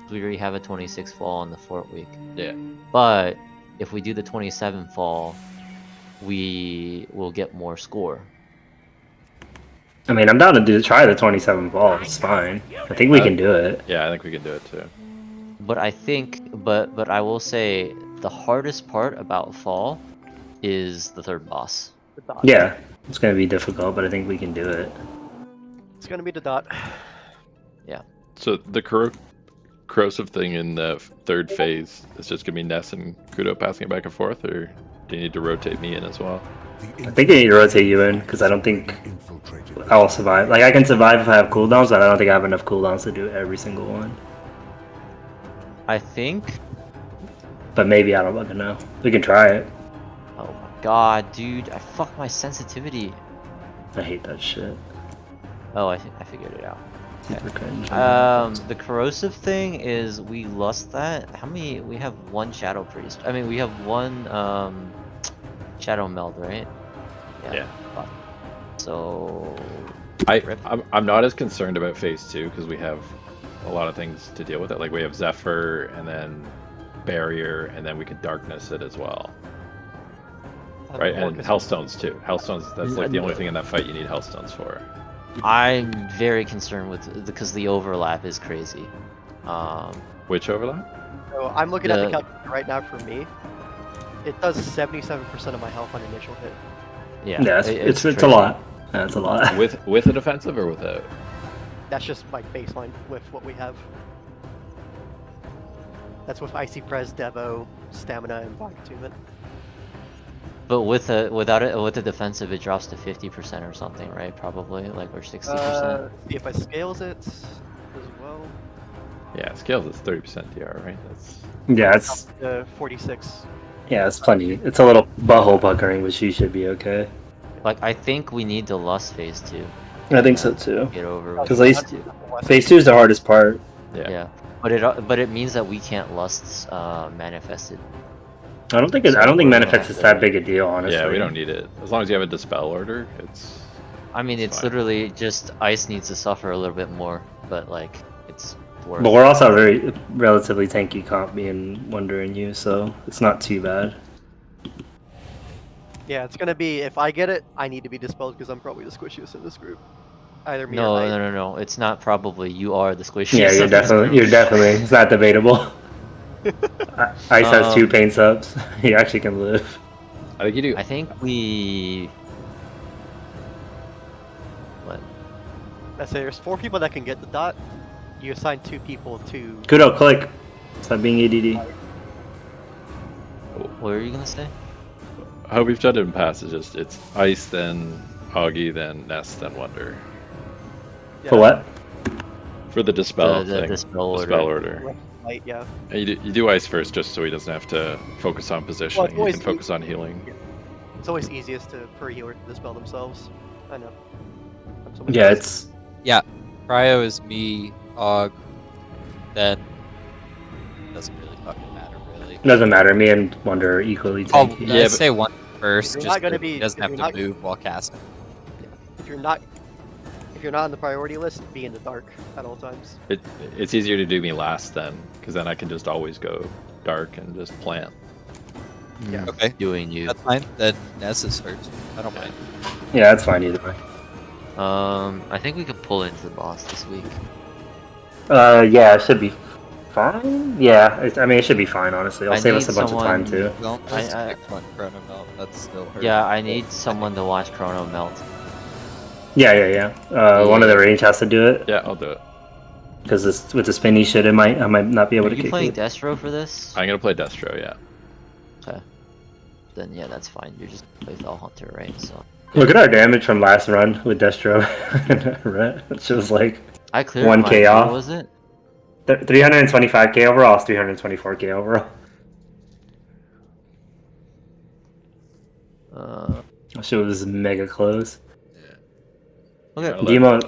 we already have a 26 fall on the fort week. Yeah. But if we do the 27 fall, we will get more score. I mean, I'm down to try the 27 ball. It's fine. I think we can do it. Yeah, I think we can do it too. But I think, but I will say the hardest part about fall is the third boss. The dot. Yeah, it's gonna be difficult, but I think we can do it. It's gonna be the dot. So the corrosive thing in the third phase is just gonna be Ness and Kudo passing it back and forth, or do you need to rotate me in as well? I think I need to rotate you in because I don't think I'll survive. Like I can survive if I have cooldowns, but I don't think I have enough cooldowns to do every single one. I think. But maybe, I don't fucking know. We can try it. Oh my god, dude! I fucked my sensitivity. I hate that shit. Oh, I figured it out. Super cringe. The corrosive thing is we lost that. How many? We have one shadow priest. I mean, we have one shadow meld, right? Yeah. Fuck. So I'm not as concerned about phase 2 because we have a lot of things to deal with it. Like we have Zephyr and then barrier, and then we could darkness it as well. Right, and Hellstones too. Hellstones, that's like the only thing in that fight you need Hellstones for. I'm very concerned with because the overlap is crazy. Which overlap? So I'm looking at the calculator right now for me. It does 77% of my health on initial hit. Yeah, it's a lot. That's a lot. With a defensive or without? That's just my baseline with what we have. That's with Icy Prez, Devo, Stamina, and Body Attunement. But with a defensive, it drops to 50% or something, right? Probably, like, or 60%. See if I scales it as well. Yeah, scales is 30% DR, right? That's Yeah, it's 46. yeah, it's plenty. It's a little butthole puckering, but she should be okay. Like, I think we need the lust phase too. I think so too. Get over. Because at least phase 2 is the hardest part. Yeah. But it means that we can't lust manifested. I don't think manifest is that big a deal, honestly. yeah, we don't need it. As long as you have a dispel order, it's. I mean, it's fine. literally just ice needs to suffer a little bit more, but like it's worth. But we're also a very relatively tanky comp being Wonder and you, so it's not too bad. Yeah, it's gonna be, if I get it, I need to be dispelled because I'm probably the squishiest in this group. Either me No, or no. It's not probably. You are the squishy. Yeah, you're definitely. It's not debatable. Ice has 2 pain subs. He actually can live. I think you do. I think we. What? Let's say there's 4 people that can get the dot. You assign 2 people to. Kudo, click. Stop being ADD. What were you gonna say? How we've done it in past is just it's Ice, then Augie, then Ness, then Wonder. For what? For the dispel The thing. dispel order. Light, yeah. And you do Ice first just so he doesn't have to focus on positioning. He always can focus on healing. It's always easiest for a healer to dispel themselves. I know. I'm so much Yeah, less- it's. Cryo is me, Og, then doesn't really fucking matter really. Doesn't matter. Me and Wonder are equally Oh, tanky. yeah, say one first. You're Just not gonna so be- he doesn't if have you're to not- move while casting. If you're not on the priority list, be in the dark at all times. It's easier to do me last then, because then I can just always go dark and just plant. Yeah. Okay, Doing you. that's fine. Then Ness is first. I don't mind. Yeah, that's fine either way. I think we could pull into the boss this week. Yeah, it should be fine. Yeah, I mean, it should be fine, honestly. It'll I save us a need bunch of time, someone- too. Don't I- just pick one Chrono Melt. That's still hurt. Yeah, I need someone to watch Chrono melt. Yeah. One of the range has to do it. Yeah, I'll do it. Because with the spinny shit, I might not be able Are to you kick playing it. Destro for this? I'm gonna play Destro, yeah. Okay. Then yeah, that's fine. You're just Lethal Hunter, right? So Look at our damage from last run with Destro. It was like I cleared 1K mine. off. What was it? 325k overall. It's 324k overall. That shit was mega close. Okay. Demo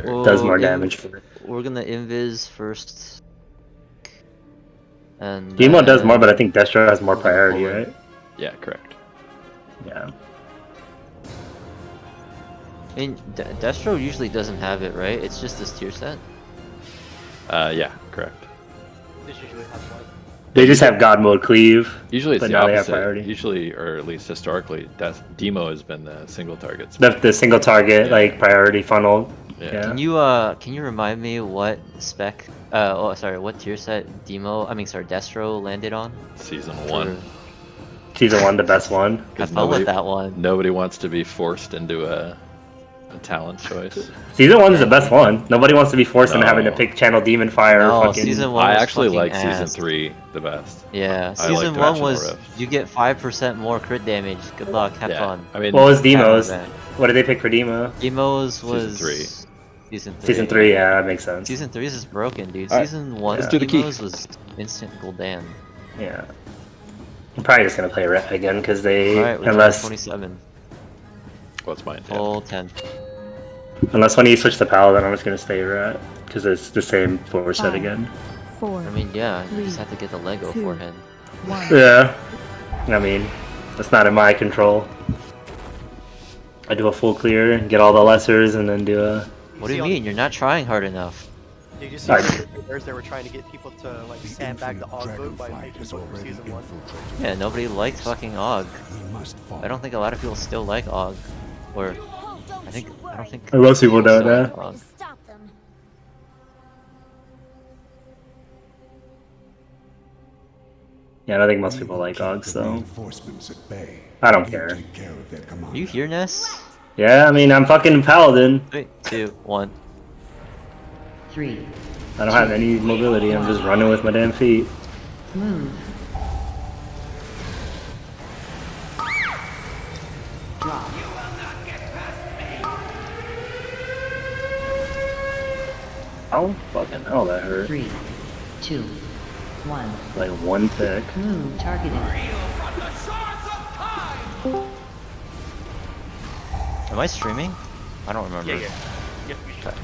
Well, does more yeah. damage for it. We're gonna invis first. And Demo does more, but I think Destro has more priority, right? Yeah, correct. Yeah. And Destro usually doesn't have it, right? It's just this tier set. Yeah, correct. This usually has one. They just have God mode cleave. Usually it's But the now they have opposite. priority. Usually, or at least historically, Demo has been the single targets. The single target Yeah. like priority funnel. Yeah. Yeah. Can you remind me what spec what tier set Destro landed on? Season For- 1. Season 1, the best one. I 'Cause fell with that one. Nobody wants to be forced into a talent choice. Season 1 is the best one. Nobody wants to be forced into having to No. pick Channel Demon Fire. No, or fucking... season 1 I was actually fucking like Season ass. 3 the best. Yeah, I like season 1 Dimensional was Rift. you get 5% more crit damage. Good luck, have Yeah. fun. I mean, What was Demo's? Have fun. What did they pick for Demo? Demos Season was 3. Season 3. Season 3, yeah, that makes sense. Season 3 is broken, dude. Alright, Season 1 let's do the key. Demos was instant Gul'dan. Yeah. I'm probably just gonna play Ret again because they Alright, we're unless 27. what's mine? Yeah. Full 10. when you switch to Paladin, I'm just gonna stay Ret because it's the same 4 set 5, again. 4, I mean, yeah, you just 3, have to get the Lego 2, forehead. 1. Yeah. I mean, that's not in my control. I do a full clear, get all the lessers, and then do a. What do you mean? You're not trying hard enough. Did you see Sorry. there's they were trying to get people to like sandbag the Og vote by making vote for season 1? Yeah, nobody likes fucking Og. I don't think a lot of people still like Og. Or, I don't think. Most people don't, still like huh? Og. Stop them. Yeah, I don't think most people like Ogs though. I don't care. Are you here, Ness? Yeah, I mean, I'm fucking Paladin. 3, 2, 1. 3. I don't have any mobility. I'm just running with my damn feet. Move. Drop. Oh, fucking hell, that hurt. 3, 2, 1. Like one tick. Move targeted. Am I streaming? I don't remember. Yeah. Yep, you should.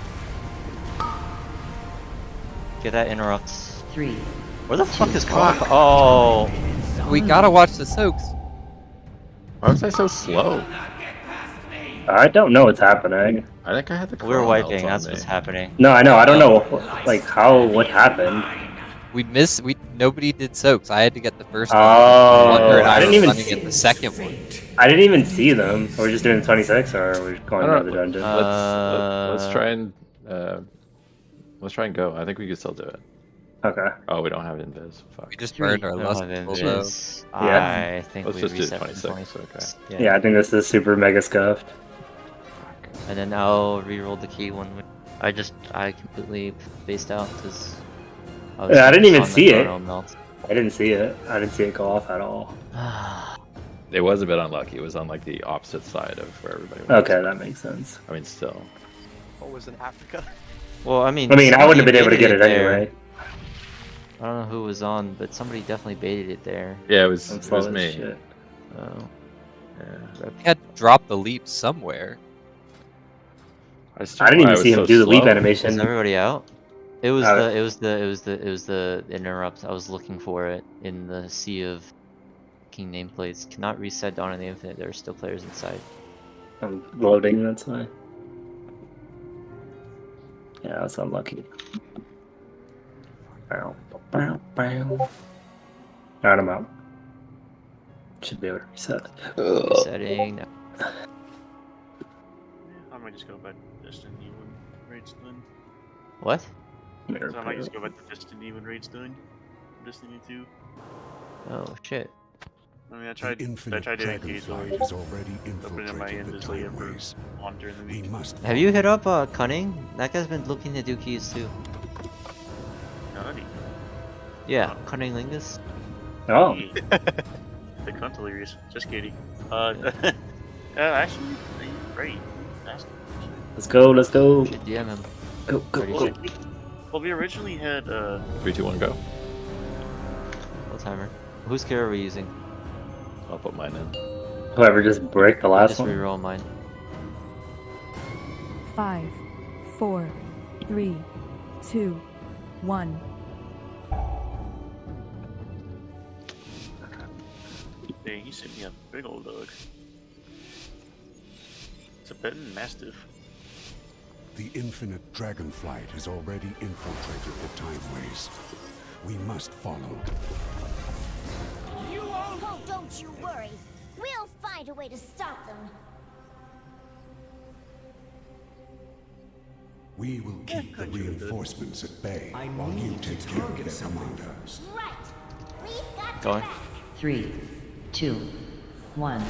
Get that interrupts. 3. Where the fuck is Croc? Oh! We gotta watch the soaks. Why was I so slow? I don't know what's happening. I think I had the. We were Chrono wiping, Melt on that's me. what's happening. No, I know. I don't know, like what happened. Nobody did soaks. I had to get the first Oh, one. Wonder and I I didn't were even running see- at the second one. I didn't even see them. We're just doing 26, or are we going I to don't the know. dungeon? Let's try and go. I think we can still do it. Okay. Oh, we don't have invis. Fuck. We just 3. burned our I don't lust have though. invis. Yeah. I think Let's we just do reset 26, from 26. Yeah, I think this is super mega scuffed. And then I'll re-roll the key when I completely spaced out because Yeah, I didn't even see it. I didn't see it. I didn't see it go off at all. It was a bit unlucky. It was on like the opposite side of where everybody was. Okay, that makes sense. I mean, still. What was in Africa? Well, I mean, I wouldn't have been able to somebody get it baited there. anyway. I don't know who was on, but somebody definitely baited it there. Yeah, it was. I'm It slow was as me. shit. Oh. Yeah. We had to drop the leap somewhere. I didn't even see him do the leap Is animation. everybody out? It was Uh, the interrupt. I was looking for it in the sea of king nameplates. Cannot reset Dawn of the Infinite. There are still players inside. I'm loading, that's why. Yeah, that's unlucky. Alright, I'm out. Should be able to reset. Resetting. I might just go back to Destiny when raid's done. What? So I might just go back to Destiny when raid's done. Destiny 2. Oh shit. I mean, I tried doing gates already. Opening up my invis later for on during the week. Have you hit up Cunning? That guy's been looking to do keys too. Nutty. Yeah, Cunning Lingus. Oh, The cunt delirious. Just kidding. Actually, great. Ask him. let's go, let's go. Should DM him. Go, go, Pretty go. sure. Well, we originally had 3, 2, 1, go. Full timer. Whose care are we using? I'll put mine in. Whoever just break the last Just one. reroll mine. 5, 4, 3, 2, 1. dang, he sent me a big old dog. It's a Benton Mastiff. The infinite dragonflight has already infiltrated the timeways. We must follow. Oh, don't you worry. We'll find a way to stop them. We will keep the reinforcements at bay while you take care of their commander. Right. We've got Going. 3, 2, 1.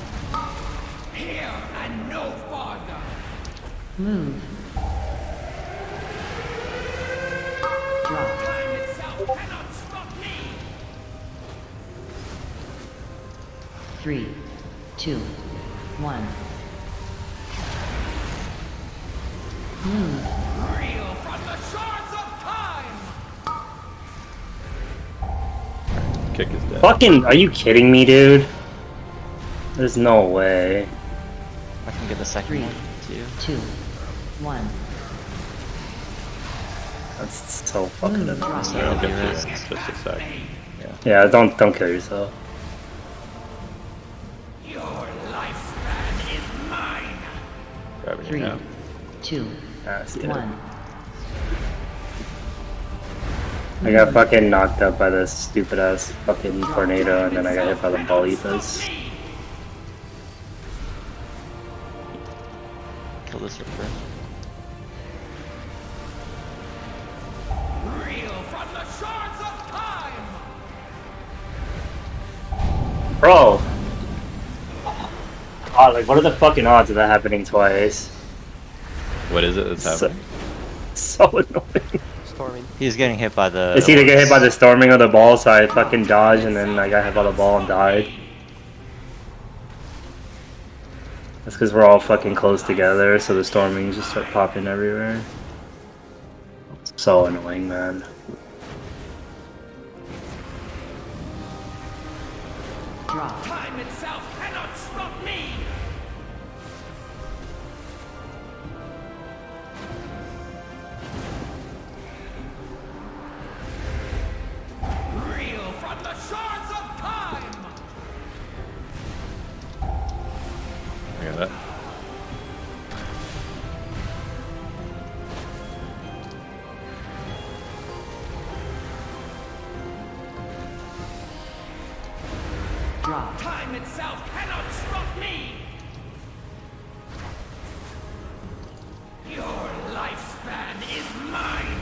Here and no farther. Move. Drop. Time itself cannot stop me. 3, 2, 1. Move. Reel from the shores of time. Kick is dead. Fucking, are you kidding me, dude? There's no way. I can get the second 3, one too. 2, 1. That's so fucking annoying. I don't get through it. It's just a sec. Yeah, don't kill yourself. Your lifespan is mine. Grabbing 3, your hand. 2, Ah, see ya. 1. I got fucking knocked up by this stupid ass fucking tornado, and then I got hit by the bolitas. Kill this Ripper. Reel from the shores of time. Bro! Oh, like, what are the fucking odds of that happening twice? What is it that's So, happening? so annoying. Storming. He's getting hit by the. It's either get hit by the storming of the ball, so I fucking dodged, and then I got hit by the ball and died. That's because we're all fucking close together, so the stormings just start popping everywhere. So annoying, man. Drop. Time itself cannot stop me. Reel from the shores of time. I got that. Drop. Time itself cannot stop me. Your lifespan is mine.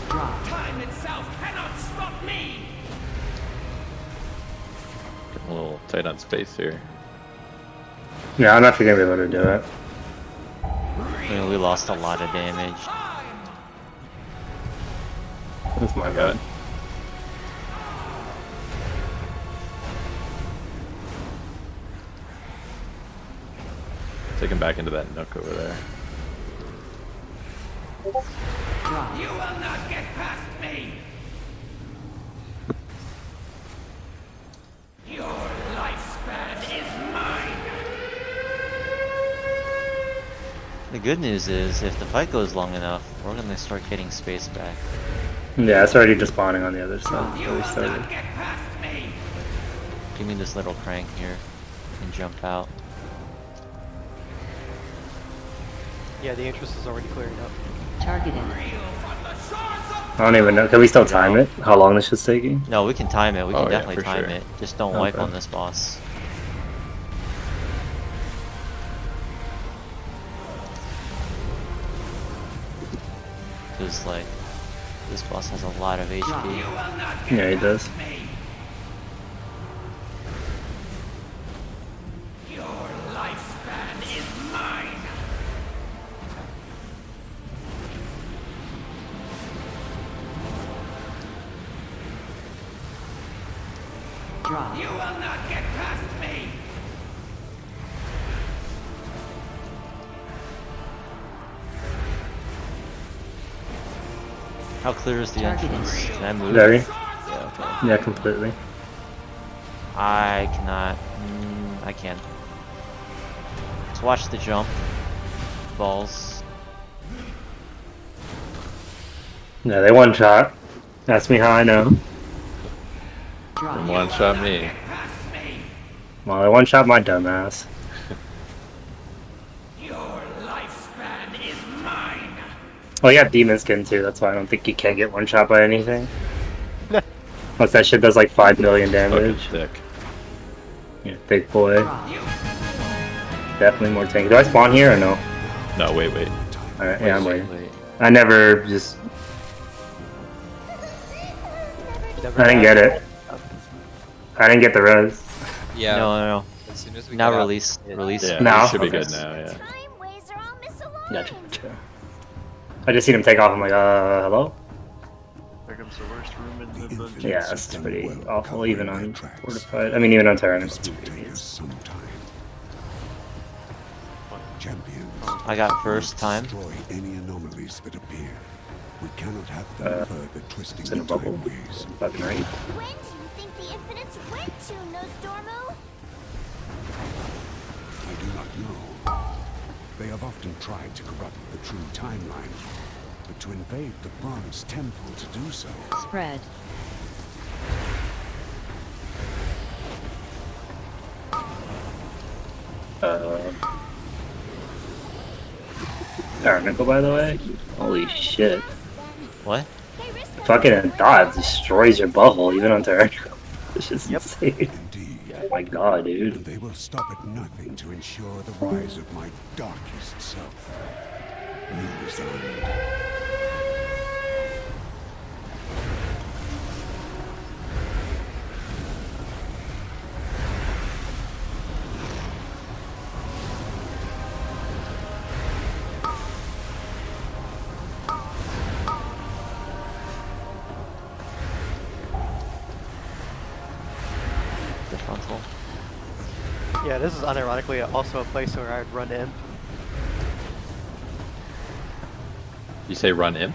Drop. Time itself cannot stop me. Getting a little tight on space here. Yeah, I'm not gonna be able to do it. I mean, we lost a lot of damage. That's my I got bad. it. Take him back into that nook over there. Drop. You will not get past me. Your lifespan is mine. The good news is, if the fight goes long enough, we're gonna start getting space back. Yeah, it's already just spawning on the other side. You Where we will started. not get past me. Give me this little crank here and jump out. Yeah, the interest is already clearing up. Targeted. Reel from the shores of I don't even know. Can we still time it? How long this shit's taking? No, we can time it. We can Oh, yeah, definitely for time sure. it. Just don't wipe Okay. on this boss. Because, like, this boss has a lot of HP. you will not get Yeah, he does. past me. Your lifespan is mine. Drop. You will not get past me. How clear is the Targeting. entrance? Can I move? Very. Yeah, okay. Yeah, completely. I cannot. I can. Let's watch the jump. Balls. Yeah, they one shot. Ask me how I know. Drop. One shot me. Past me. Well, they one shot my dumbass. Well, you have demon skin too. That's why I don't think you can get one shot by anything. Unless that shit does like 5 million Fucking damage. thick. Yeah, big boy. Drop. Definitely more tanky. Do I spawn here or no? No, wait. Alright, yeah, I'm waiting. Wait. I never just. Never I didn't had- get it. I didn't get the res. Yeah. No. As soon as we Now get out- release. Release. Yeah, Now? we should be Okay. good now, yeah. Time ways are all misaligned. Gotcha. I just seen him take off. I'm like, hello? There comes the worst room in the dungeon. Yeah, that's pretty awful, even on Fortified. I mean, even on Tyrannus. This will take us some time. Champions. I got first time. Destroy any anomalies that appear. We cannot have Uh, them further twisting Is it a the bubble? timeways. Fucking right. When do you think the Infinites went to, Nosdormu? I do not know. They have often tried to corrupt the true timeline, but to invade the Bronze Temple to do so. Spread. Tyrannical, by the way. Holy shit. What? They risk Fucking dot destroys your butthole, even on Tyrannical. This is insane. Indeed. Oh my god, dude. And they will stop at nothing to ensure the rise of my darkest self. You resigned. The frontal. Yeah, this is unironically also a place where I'd run in. You say run in?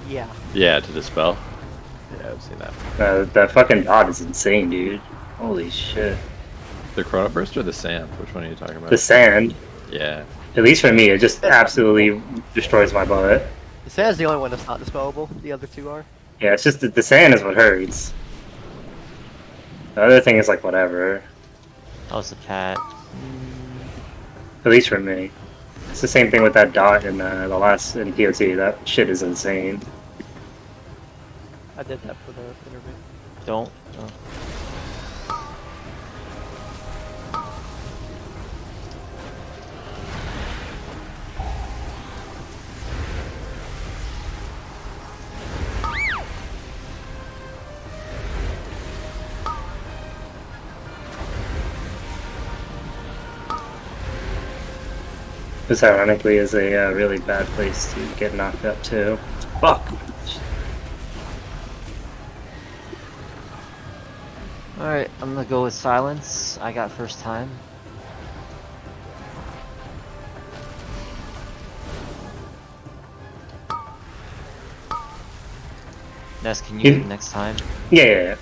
Yeah. Yeah, to dispel. Yeah, I've seen that. That fucking dot is insane, dude. Holy shit. The Chrono Burst or the Sand? Which one are you talking about? The sand, Yeah. at least for me, it just absolutely destroys my butt. The sand's the only one that's not dispellable. The other two are. Yeah, it's just that the sand is what hurts. The other thing is like whatever. Oh, it's a cat. At least for me. It's the same thing with that dot in the last in POT. That shit is insane. I did that for the interview. Don't. Oh. This ironically is a really bad place to get knocked up too. Fuck. Alright, I'm gonna go with silence. I got first time. Ness, can you You- do next time? Yeah.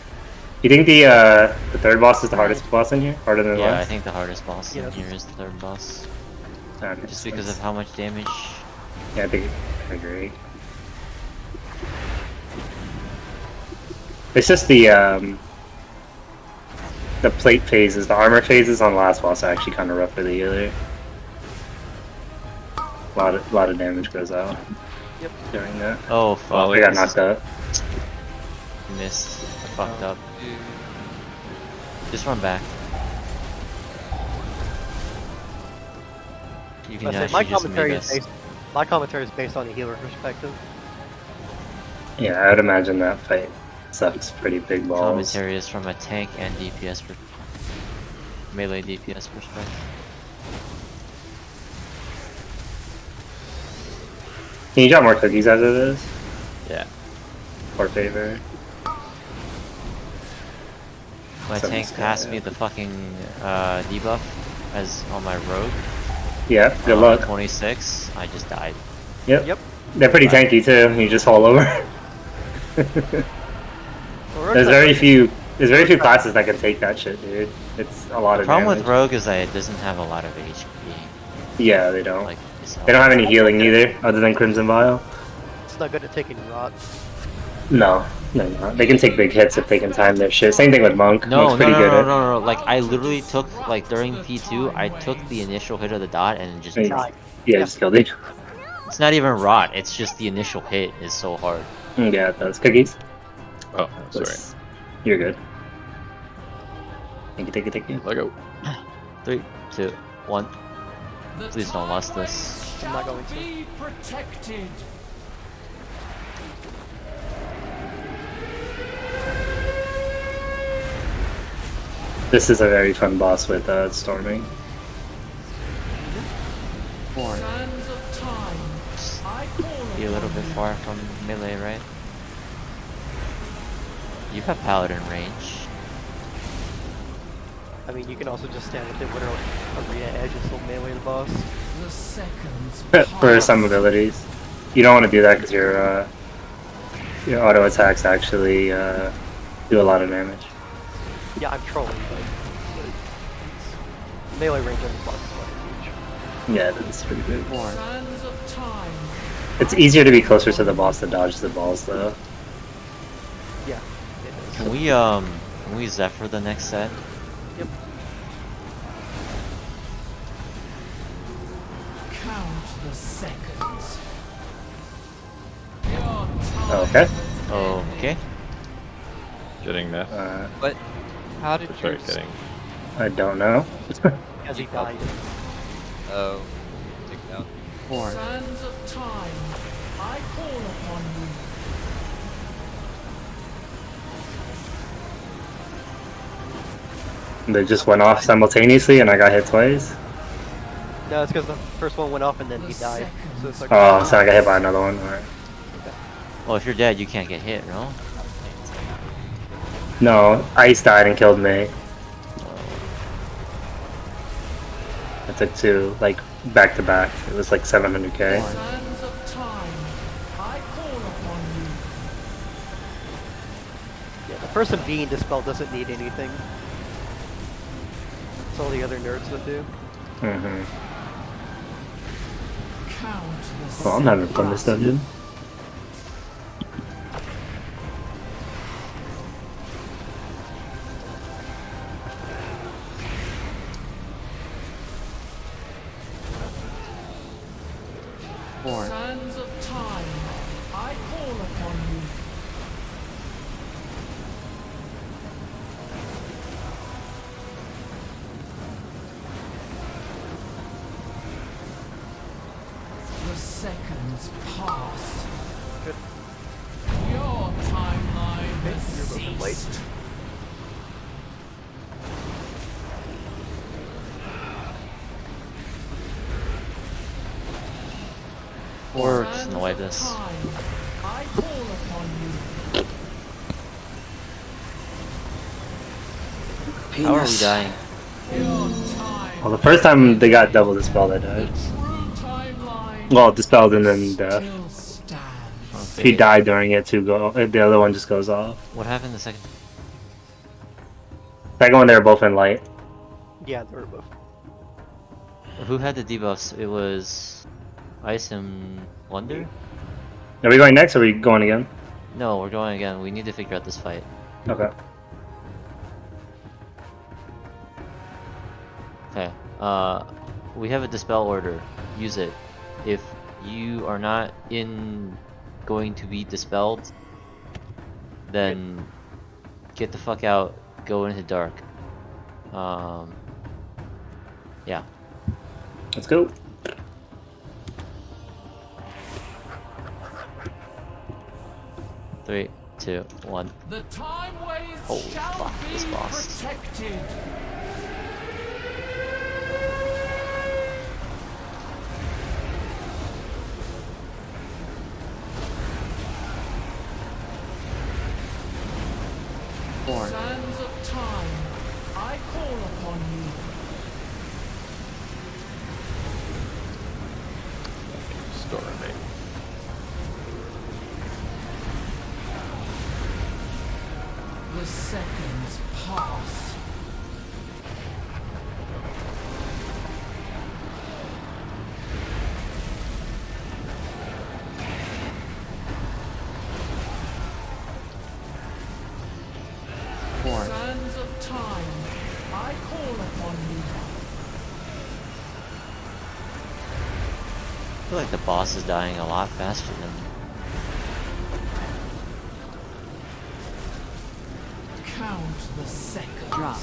You think the third boss is the hardest boss in here? Harder than the Yeah, I last? think the hardest boss in Yes. here is the third boss. That makes Just because sense. of how much damage. Yeah, I agree. It's just the plate phases, the armor phases on the last boss are actually kind of rough for the healer. A lot of damage goes out. Yep. During that. Oh fuck. Well, I got this knocked is- up. Missed. I fucked up. Dude. Just run back. You can I say, actually my just commentary make is us. based. My commentary is based on the healer perspective. Yeah, I would imagine that fight sucks pretty big balls. Commentary is from a tank and DPS melee DPS perspective. Can you drop more cookies after this? Yeah. For favor. My So tank it's passed got- me the fucking debuff as on my rogue. Yeah, good on luck. 26. I just died. Yep. Yep. They're pretty tanky too. You just fall over. Well, There's very few classes that can take that shit, dude. It's a lot The of problem damage. with rogue is that it doesn't have a lot of HP. Yeah, they don't. Like it's They don't have any healing either, other than Crimson Vial. It's not good at taking rot. No, no. They can take big hits if they can time their shit. Same thing with Monk. No, Monk's pretty good at. no. Like I literally took like during P2, I took the initial hit of the dot and just Yeah. dropped. Yeah, just killed it. It's not even rot. It's just the initial hit is so hard. Yeah, it does. Cookies? Oh, sorry. You're good. Thank you. Let go. 3, 2, 1. Please don't lost this. I'm not going to. This is a very fun boss with storming. Be a little bit far from melee, right? You have paladin range. I mean, you can also just stand with it literally arena edge and still melee the boss. For some abilities. You don't want to do that because your auto attacks actually do a lot of damage. Yeah, I'm trolling, but melee range on this boss is fucking huge. Yeah, that's pretty good. It's easier to be closer to the boss to dodge the balls, though. Yeah. Can we Zephyr the next set? Yep. Okay. Okay. Getting that. But how did Sorry, you? getting. I don't know. As he died. Oh, take it out. They just went off simultaneously and I got hit twice. No, it's because the first one went off and then he died. So it's like. Oh, so I got hit by another one. Alright. Well, if you're dead, you can't get hit, no? No, Ice died and killed me. I took 2, like, back to back. It was like 700k. Yeah, the person being dispelled doesn't need anything. It's all the other nerds that do. Mm-hmm. Well, I'm having fun this dungeon. Sands of time, I call upon you. The seconds pass. Good. Your timeline has You're both late. ceased. Or just annoy this. I call upon you. How are we dying? Well, the first time they got double dispelled, I died. Well, dispelled and then death. If he died during it, the other one just goes off. What happened the second? Second one, they were both in light. Yeah, they were both. Who had the debuffs? It was Ice and Wonder? Are we going next or are we going again? No, we're going again. We need to figure out this fight. Okay. Okay. We have a dispel order. Use it. If you are not going to be dispelled, then get the fuck out. Go into dark. Yeah. Let's go. Three, 2, 1. The time ways Holy shall fuck, be this boss. protected. Sands of time, I call upon you. Storming. The seconds pass. Sands of time, I call upon you. feel like the boss is dying a lot faster than. Count the seconds. Drop.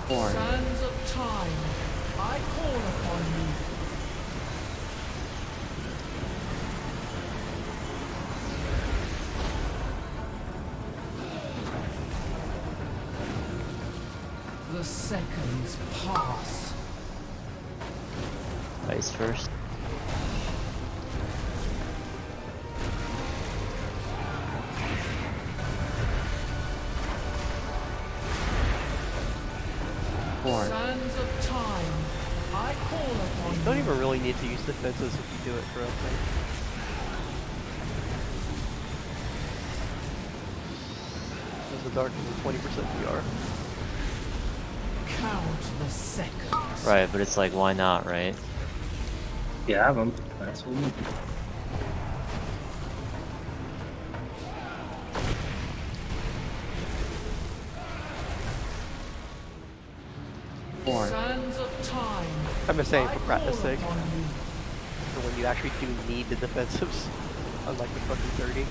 Four. Sands of time, I call upon you. The seconds pass. Ice first. Four. Sands of time, I call upon You you. don't even really need to use defenses if you do it correctly. There's the dark is 20% PR. Count the seconds. Right, but it's like, why not, right? You have them. That's what we need. Four. Sands of time. I'm just saying for I practice call sake. upon you. For when you actually do need the defensives. Unlike the fucking 30.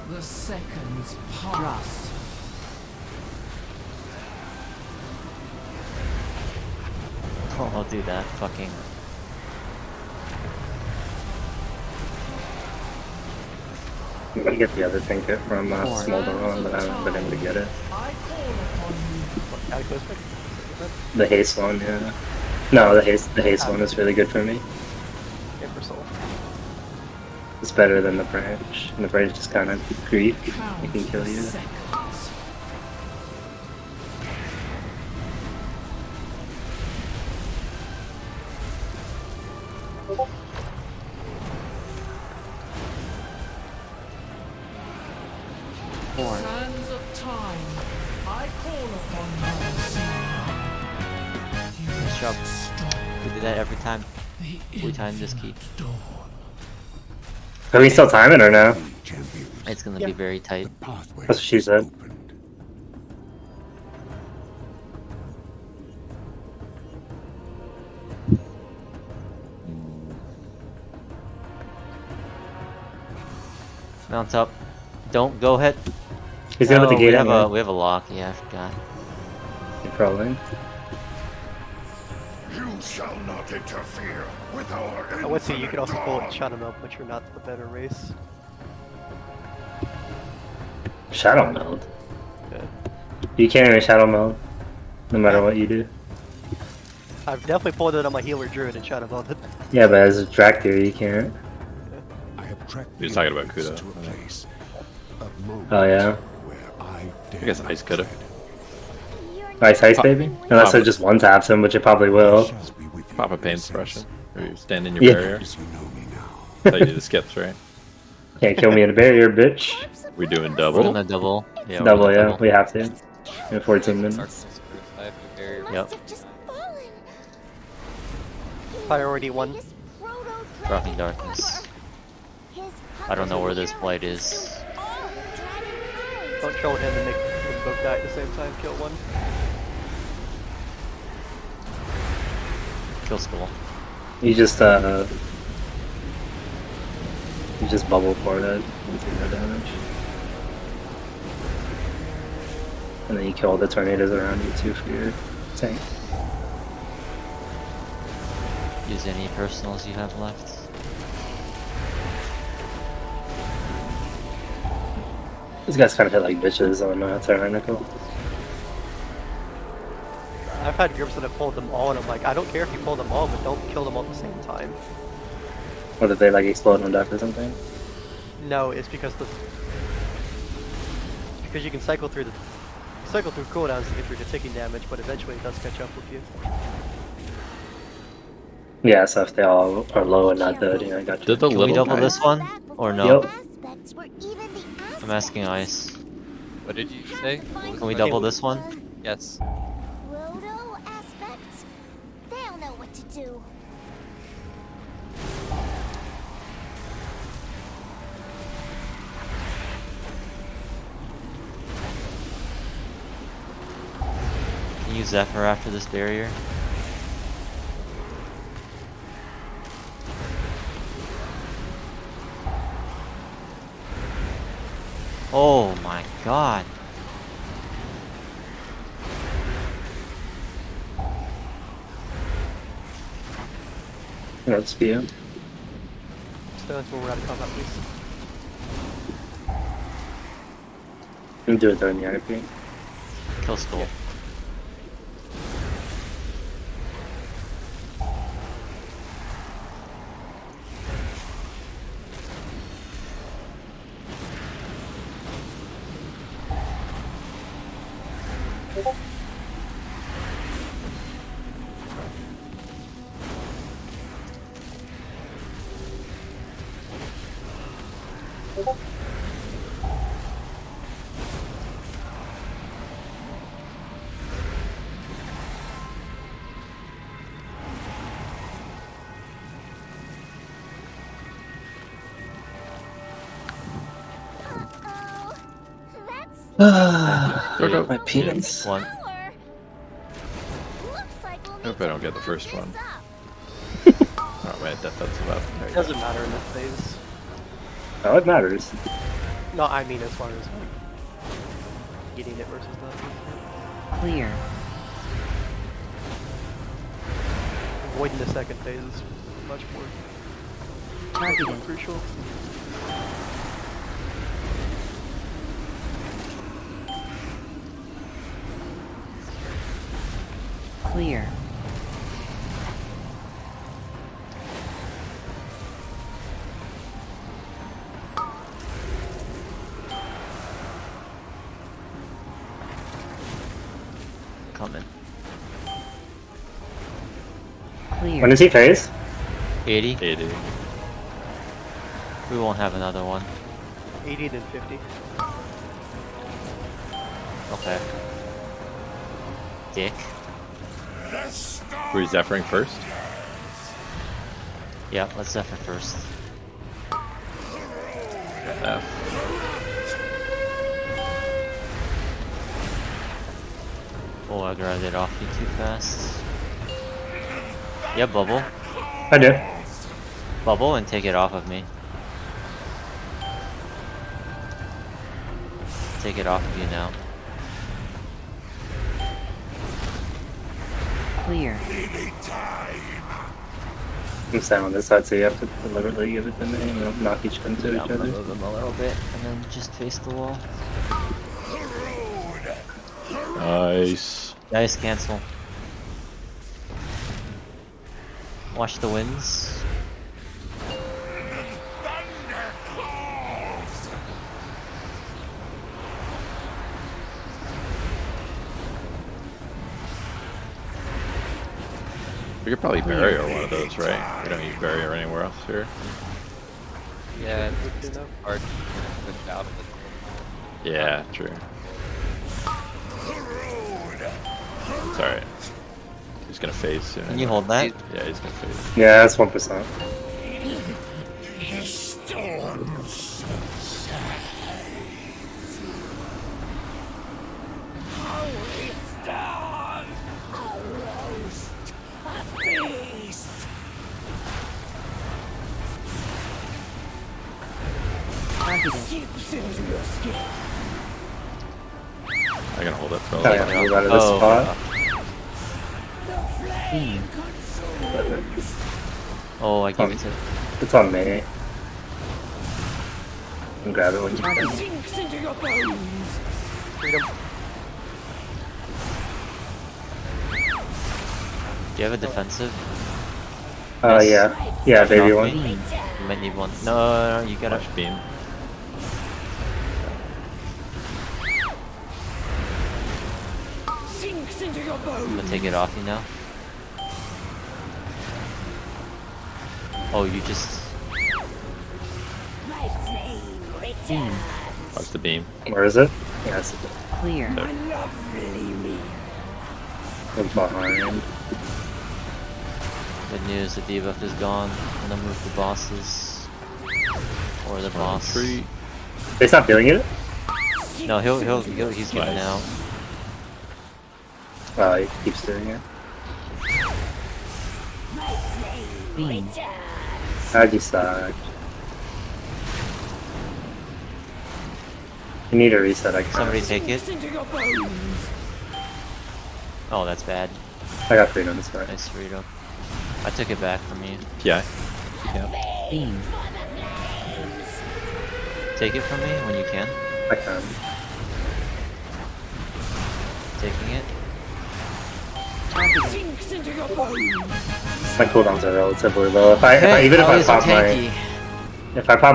The seconds pass. Oh, I'll do that. Fucking. I get the other trinket from Smolderon, but I haven't been able to get it. I call upon you. What, Cataclysmic? The haste one, yeah. No, the haste one is really good for me. Ember Soul. It's better than the branch. And the branch just kind of grief. It Count can kill the you. seconds. Four. Sands of time, I call upon you. Nice job. We do that every time. The We time this key. infinite dawn. Can we still time it or no? Champions. It's gonna be very tight. The pathway That's what she said. opened. Mount up. Don't go ahead. He's there with the Oh, gate we have anyway. a we have a lock. Yeah, I forgot. Probably. You shall not interfere with our I would say you could also pull it Shadow Melt, but you're not the better race. Shadow meld. Yeah. You can't even shadow meld, no matter what you do. I've definitely pulled it on my healer druid and Shadow Melted. Yeah, but as a Draktyr, you can't. I have tracked He was talking about the Kudo. to a place, a moment Oh yeah. where I I guess Ice coulda. Ice baby? Unless it just one taps him, which it probably will. shall be with you Pop a in pain this suppression. sense. Or you stand in your Yeah. barrier. As you know me now. That's how you do the skips, right? Can't kill me in a barrier, bitch. We doing We're double? gonna double. Yeah, we're Double, gonna yeah, double. we have to. In 14 minutes. Darkness Bruce, I have a barrier. Yep. Priority 1. Dropping darkness. I don't know where this blight is. Don't kill him and make them both die at the same time. Kill one. Kill skull. You just bubble for it and take no damage. And then you kill all the tornadoes around you too for your tank. Use any personals you have left. These guys kind of hit like bitches on Tyrannical. I've had groups that have pulled them all, and I'm like, I don't care if you pull them all, but don't kill them all at the same time. What if they like explode on death or something? No, it's because you can cycle through cooldowns to get through the ticking damage, but eventually it does catch up with you. Yeah, so if they all are low and not dead, I got you. Did the Can we little double guy- this one? Or no? Yep. I'm asking Ice. What did you say? What was Can we the double question? this one? Yes. Proto aspects use Zephyr after this barrier. Oh my god. That's you. Stones when we're out of combat, please. And do it during the IP. Kill Skull. Oh, my penis. One. I hope I don't get the first one. Oh, my defensive up. There It you go. doesn't matter in this phase. Oh, it matters. No, I mean as far as getting it versus not. Clear. Avoiding the second phase is much more Targeted. crucial. Clear. Coming. Clear. When does he phase? 80. 80. We won't have another one. 80 then 50. Okay. Dick. Were you Zephyr'ing first? Yeah, let's Zephyr first. F. Oh, I grabbed it off you too fast. Yeah, bubble. I do. Bubble and take it off of me. Take it off of you now. Clear. I'm standing on this side, so you have to deliberately give it to me and knock each into Yeah, each I'm gonna other. move them a little bit and then just face the wall. Nice. Dice cancel. Watch the winds. We could probably barrier one of those, right? We don't use barrier anywhere else here. Yeah, Good it's enough. hard to push out of it. Yeah, true. It's alright. He's gonna phase soon. Can you hold that? Yeah, he's gonna phase. Yeah, that's 1%. Targeted. I'm gonna hold it for a I little gotta bit. move out of this Oh, spot. Beam. Oh, I gave it to. It's on me. You can grab it when you Targeted. can. Freedom. Do you have a defensive? Yeah. Yeah, baby Knock one. me. You might need one. No, you gotta. Flash beam. I'm gonna take it off you now. Oh, you just. Beam. Watch the beam. Where is it? Yeah, it's Clear. behind. Good news, the debuff is gone. I'm gonna move the bosses. Or the boss. Tree. They stopped doing it? No, he's getting Nice. out. He keeps doing it. Beam. I just suck. You need a reset, I guess. Somebody take it. Oh, that's bad. I got freedom, it's fine. Nice Rito. I took it back from you. Yeah. Yeah. Beam. Take it from me when you can. I can. Taking it. Targeting. My cooldowns are relatively low. If I even if I Always pop tanky.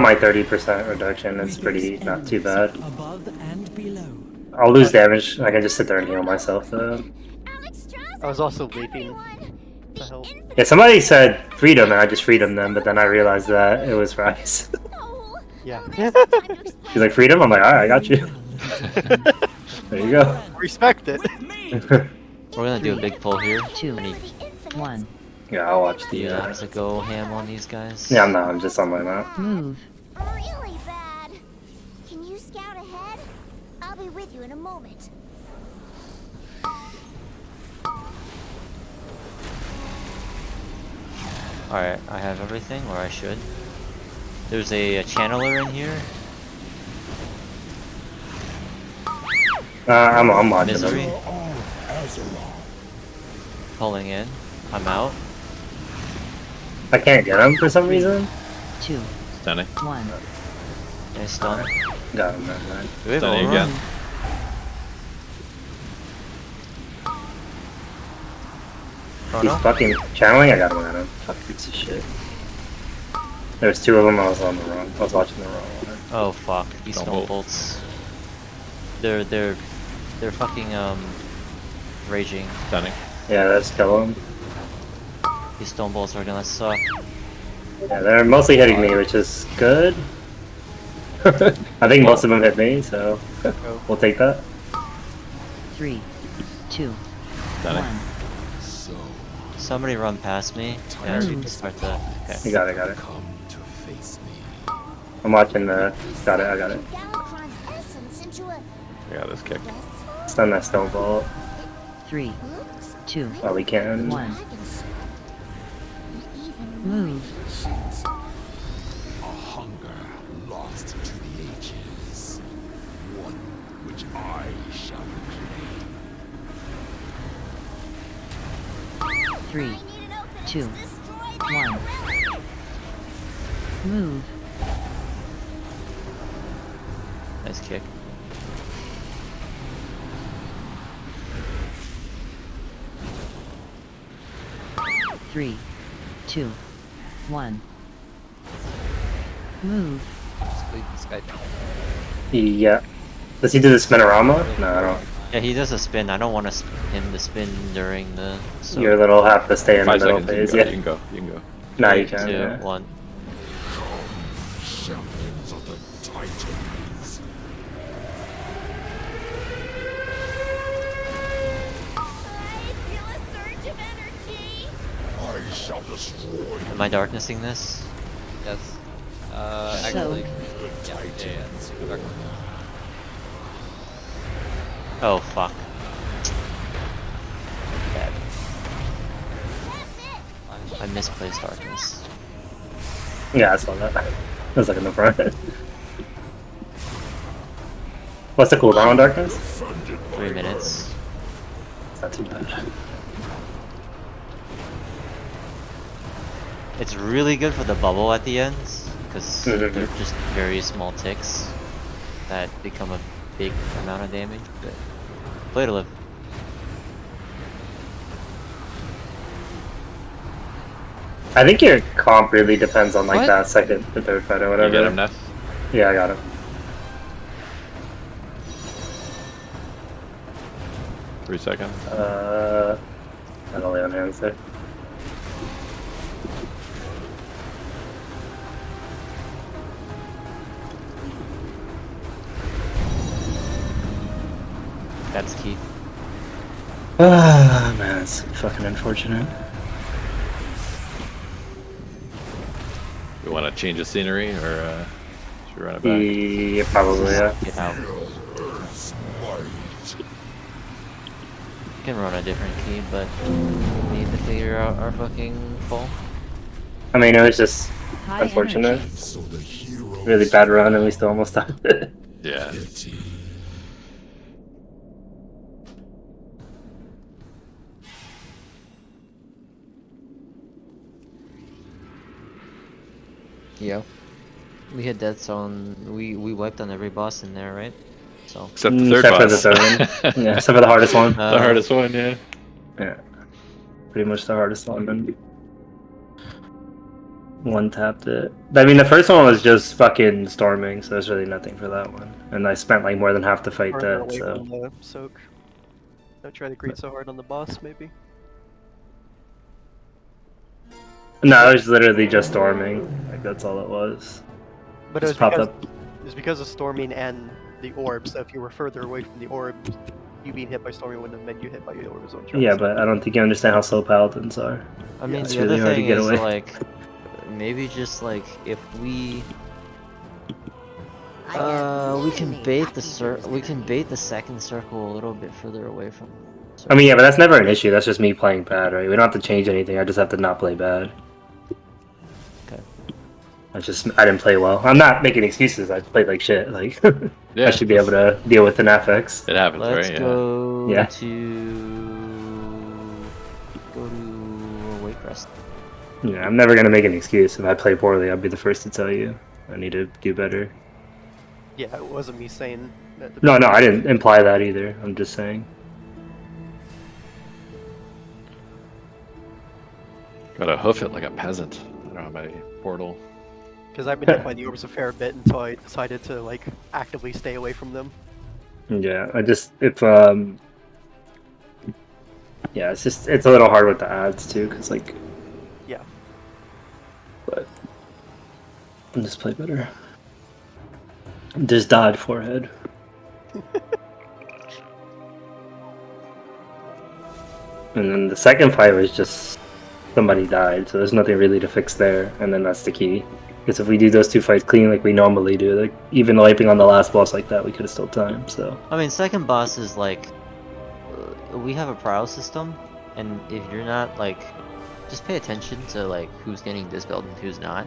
my 30% reduction, it's pretty not too bad. Above and below. I'll lose damage. I can just sit there and heal myself though. I was also leaping to help. Yeah, somebody said freedom, and I just freedom them, but then I realized that it was Rice. Yeah. She's like, freedom? I'm like, alright, I got you. There you go. Respect it. We're gonna do a big pull here. 2, I need 1. Yeah, I'll watch the. the to go ham on these guys. Yeah, I'm not. I'm just on my map. Move. Really bad. Can you scout ahead? I'll be with you in a moment. Alright, I have everything, or I should. There's a channeler in here. I'm watching Misery. them. Pulling in. I'm out. I can't get him for some reason. 2, Stunning. 1. Nice stun. Got him, never mind. Do we have Stunning overrun? again. Oh, He's no? fucking channeling. I got him at him. Fuck piece of shit. There's two of them. I was on the wrong. I was watching the wrong one. Oh fuck, these Stone stone bolt. bolts. They're fucking raging. Stunning. Yeah, let's kill him. These stone bolts are gonna suck. Yeah, they're mostly hitting me, which is good. I think most of them hit me, so we'll take that. 3, 2, Stunning. 1. Somebody run past me. Yeah, we can start the. You Okay. got it, got it. I'm watching the. Got it, I got it. Galakrond's essence into a I got this kick. vessel. Stun that stone bolt 3, 2, while we can. 1. Move. A hunger lost to the ages. One which I shall reclaim. 3, 2, 1. Move. Nice kick. Three, 2, 1. Move. Just leave this guy down. Yeah. Does he do the spinorama? No, I don't. Yeah, he does a spin. I don't want him to spin during the. So Your little have to stay in the 5 middle seconds. phase. You Yeah. can go. You can go. No, you 3, can. 2, Yeah. 1. Champions of the Titans. I feel a surge of energy. I shall destroy Am I darknessing this? Yes. Actually. the Yeah, Titans. yeah. Oh fuck. Bad. I misplaced darkness. Yeah, I saw that. It was like in the front. What's the cooldown on darkness? 3 minutes. It's not too bad. It's really good for the bubble at the ends, because Mhm. they're just very small ticks that become a big amount of damage, but play to live. I think your comp really depends on like What? that second, the third fight or You whatever. get him, Ness? Yeah, I got him. 3 seconds. I don't lay on hands there. That's key. Ah, man, it's fucking unfortunate. You want to change the scenery, or should we run it back? Yeah, probably, yeah. Get out. can run a different key, but we need to figure out our fucking pull. I mean, it was just High unfortunate. energy. So the hero Really bad run, and we still almost died. Yeah. Yeah. We hit death zone. We wiped on every boss in there, right? So. Except the third Except for boss. the third one. Yeah, except for the hardest one. The hardest one, yeah. Yeah. Pretty much the hardest one. And one tapped it. I mean, the first one was just fucking storming, so there's really nothing for that one. And I spent like more than half the fight Further dead, away so. from the soak. Don't try to greet so hard on the boss, maybe. No, it was literally just storming. Like, that's all it was. But it was Just popped because, up. it was because of storming and the orb, so if you were further away from the orb, you being hit by storming wouldn't have meant you hit by the orb's own tracks. Yeah, but I don't think you understand how slow paladins are. I mean, it's the really other hard to thing get is away. like, maybe just like if we can bait the second circle a little bit further away from. I mean, yeah, but that's never an issue. That's just me playing bad, right? We don't have to change anything. I just have to not play bad. Okay. I didn't play well. I'm not making excuses. I played like shit. Like, Yeah. I should be able to deal with an FX. It happens, Let's right? go Yeah. go to Waycrest. Yeah, I'm never gonna make an excuse. If I play poorly, I'll be the first to tell you. I need to do better. Yeah, it wasn't me saying that. No, I didn't imply that either. I'm just saying. Gotta hoof it like a peasant. I don't have my portal. Because I've been hit by the orbs a fair bit until I decided to like actively stay away from them. Yeah, yeah, it's a little hard with the ads too, cause like. Yeah. But I'll just play better. Just died forehead. And then the second fight was just somebody died, so there's nothing really to fix there, and then that's the key. Because if we do those two fights clean like we normally do, like even wiping on the last boss like that, we could have still timed. So I mean, second boss is like, we have a prio system, and if you're not like, just pay attention to like who's getting dispelled and who's not.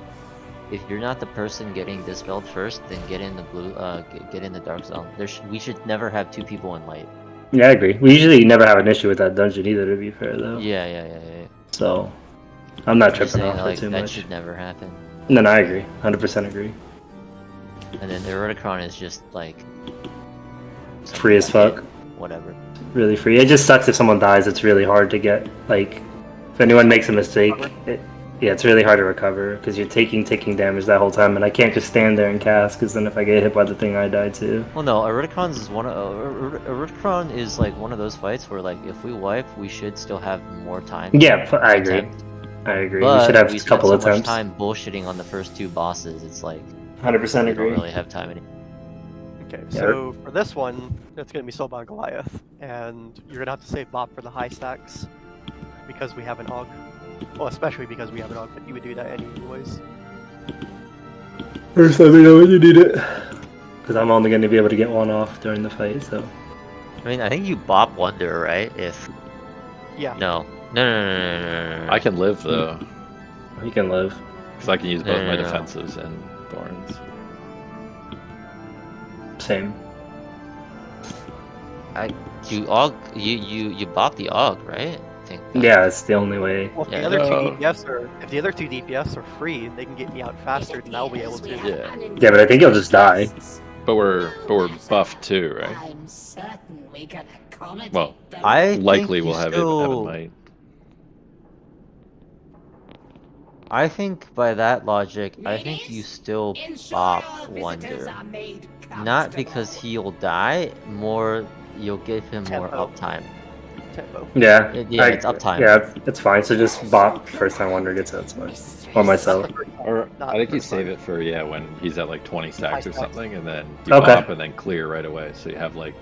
If you're not the person getting dispelled first, then get in the blue, get in the dark zone. We should never have two people in light. yeah, I agree. We usually never have an issue with that dungeon either, to be fair though. Yeah. So I'm not I'm just tripping saying, off it like, too that much. should never happen. No, I agree. 100% agree. And then the Eroticron is just like Free as fuck. Whatever. Really free. It just sucks if someone dies. It's really hard to get, like, if anyone makes a mistake, it's really hard to recover because you're taking damage that whole time, and I can't just stand there and cast because then if I get hit by the thing, I die too. Well, no, Eroticron is Eroticron is like one of those fights where like if we wipe, we should still have more time. Yeah, to I agree. attempt. I agree. But we should have we a couple spent so attempts. much time bullshitting on the first two bosses. It's like 100% we don't agree. really have time anymore. Okay, Yeah. so for this one, it's gonna be Soulbound Goliath, and you're gonna have to save Bob for the high stacks because we have an AUG. Well, especially because we have an AUG, but you would do that anyways. First, let me know when you need it. Because I'm only going to be able to get one off during the fight, so. I mean, I think you bop Wonder, right? If Yeah. no. I can live though, You can live. because I can use both my No. defensives and thorns. Same. You bop the AUG, right? I think. Yeah, it's the only way. Well, if Yeah, the other no. two DPS if the other two DPS are free, they can get me out faster than I'll be able to. Yeah, Yeah, but I think you'll just die. but we're buffed too, right? I'm certain we can accommodate Well, them. I Likely think we'll you have still- it might. I think by that logic, I think Ladies, you still ensure bop your visitors Wonder. are made Not because comfortable. he'll die, more you'll give him more Tempo. uptime. Tempo. Yeah. Yeah, it's uptime. Yeah, it's fine. So just bop first time Wonder gets out, it's fine. Or myself. Or Not I think you first save time. it for when he's at like 20 stacks or High stacks. something, and then you Okay. pop and then clear right away. So you have like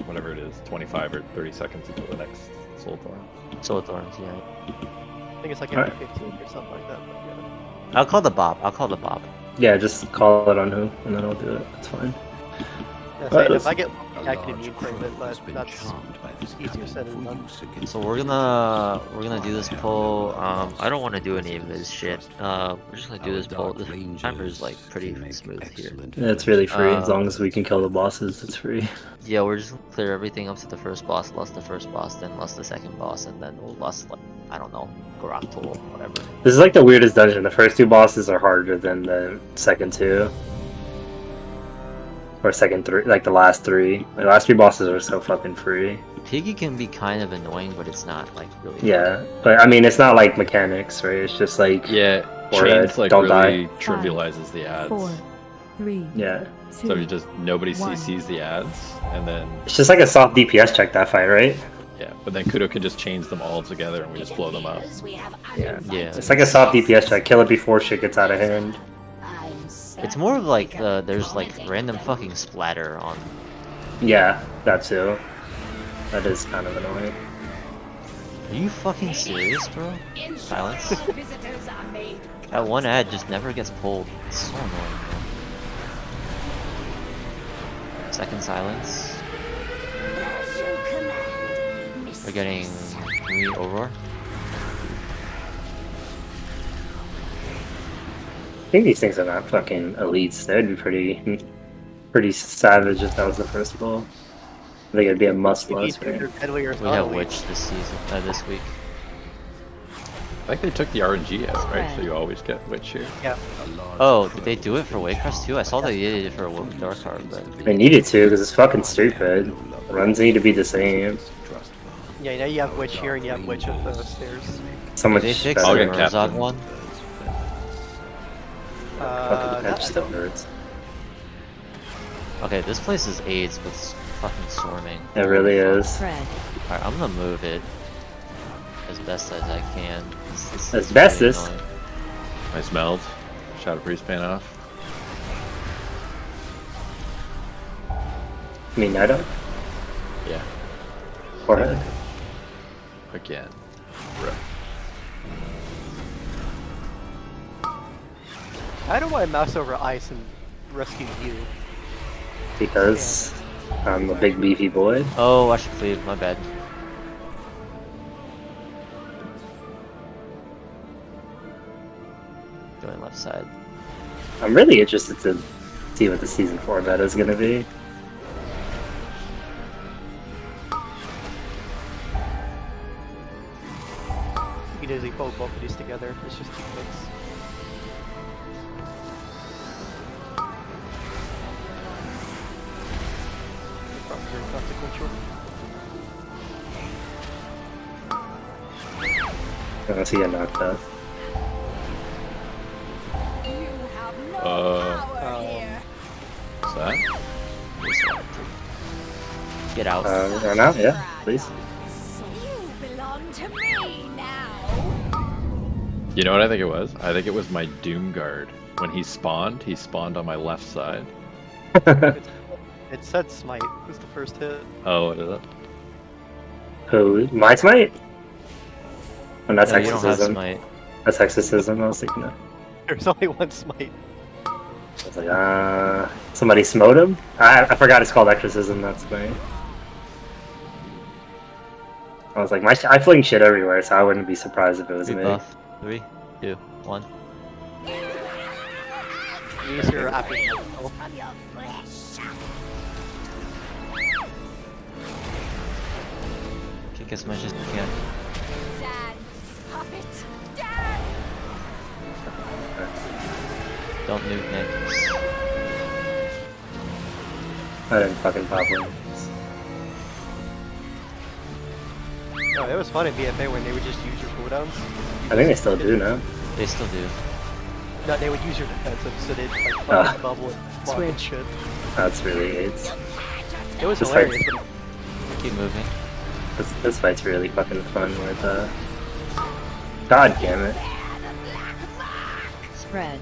whatever it is, 25 or 30 seconds until the next soul thorn. Soul Thorns, yeah. I think it's like Alright. every 15 or something like that. But yeah. I'll call the bop. Yeah, just call it on who, and then I'll do it. It's fine. Yeah, Alright, so let's- if I get I can immune frame it, but that's easier said than done. So we're gonna do this pull. I don't want to do any of this shit. We're just gonna do this pull. The timer is like pretty smooth here. Yeah, it's really free. As Uh, long as we can kill the bosses, it's free. Yeah, we're just gonna clear everything up to the first boss, lost the first boss, then lost the second boss, and then we'll lost like I don't know, Goraktul, whatever. This is like the weirdest dungeon. The first two bosses are harder than the second two. Or second three, like the last three. The last three bosses are so fucking free. Piggy can be kind of annoying, but it's not like really. Yeah, but I mean, it's not like mechanics, right? It's just like Yeah, Or, chains like don't really die. trivializes the ads. 4, 3, yeah. So you just nobody One. CCs the ads, and then It's just like a soft DPS check that fight, right? yeah, but then Kudo can just chains them all together, and we just blow them up. Yeah. Yeah. It's like a soft DPS check. Kill it before shit gets out of hand. It's more of like there's like random fucking splatter on. Yeah, that too. That is kind of annoying. Are you fucking serious, bro? Silence. Visitors are made. That one ad just never gets pulled. It's so annoying, bro. Second silence. We're getting. Can we Aurora? I think these things are not fucking elites. That'd be pretty savage if that was the first ball. I think it'd be a must You need loss, to right? do deadlier We have not Witch this season, this week. I think they took the RNG out, right? So you always get Witch here. Yeah. Oh, did they do it for Waycrest too? I saw they did it for Darkheart, but They needed to because it's fucking stupid. Runs need to be the same. Yeah, now you have Witch here and you have Witch at the stairs. So did much they fix I'll the better. get Murzog Captain. one? Fucking That- edge still hurts. Okay, this place is AIDS with fucking storming. It really is. Fred. Alright, I'm gonna move it as best as I can. This As is best really as? annoying. Nice meld. Shadow Priest paying off. I mean, Nido? Yeah. Forehead. Again. I don't want to mouse over ice and rescue you. Because I'm a big beefy boy. Oh, I should cleave, my bad. Going left side. I'm really interested to see what the season 4 meta is gonna be. You can easily pull both of these together. It's just 2 clicks. Probably very consequential. I don't see a knocked out. What's that? Get out. Run out? Yeah, please. You belong to me now. You know what I think it was? I think it was my Doom Guard. When he spawned on my left side. It said smite was the first hit. Oh, what is it? Who? My smite? Oh, that's No, you don't have exorcism. smite. That's exorcism, I was thinking of. There's only one smite. I was like, somebody smote him? I forgot it's called exorcism, that's my... I was like, I fling shit everywhere, so I wouldn't be surprised if it was me. Rebuff. 3, 2, 1. Use your app. From your flesh. Kick as much as you can. Dance, puppet, dance. Don't nuke Nick. I didn't fucking pop one. Oh, it was fun in BFA when they would just use your cooldowns. I think they still do now. They still do. No, they would use your defensive, so they'd like fucking bubble and block and shit. That's really AIDS. It was This hilarious. fight's- But Keep moving. This fight's really fucking fun with, God damn it. Spread.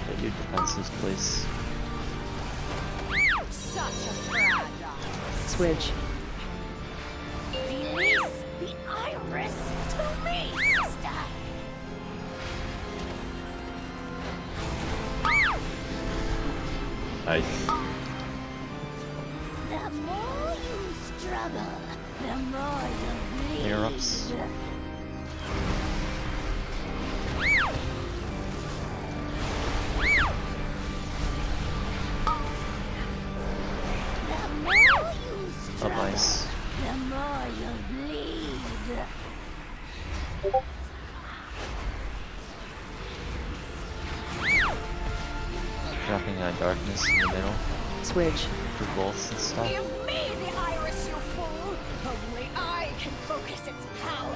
But you defenses, please. Such a fragile. Switch. Release the iris to me, sister. Nice. The more you struggle, the more you bleed. Interrupts. The more you Oh, struggle, nice. the more you bleed. Dropping darkness in the middle Switch. for bolts and stuff. Give me the iris, you fool! Only I can focus its power.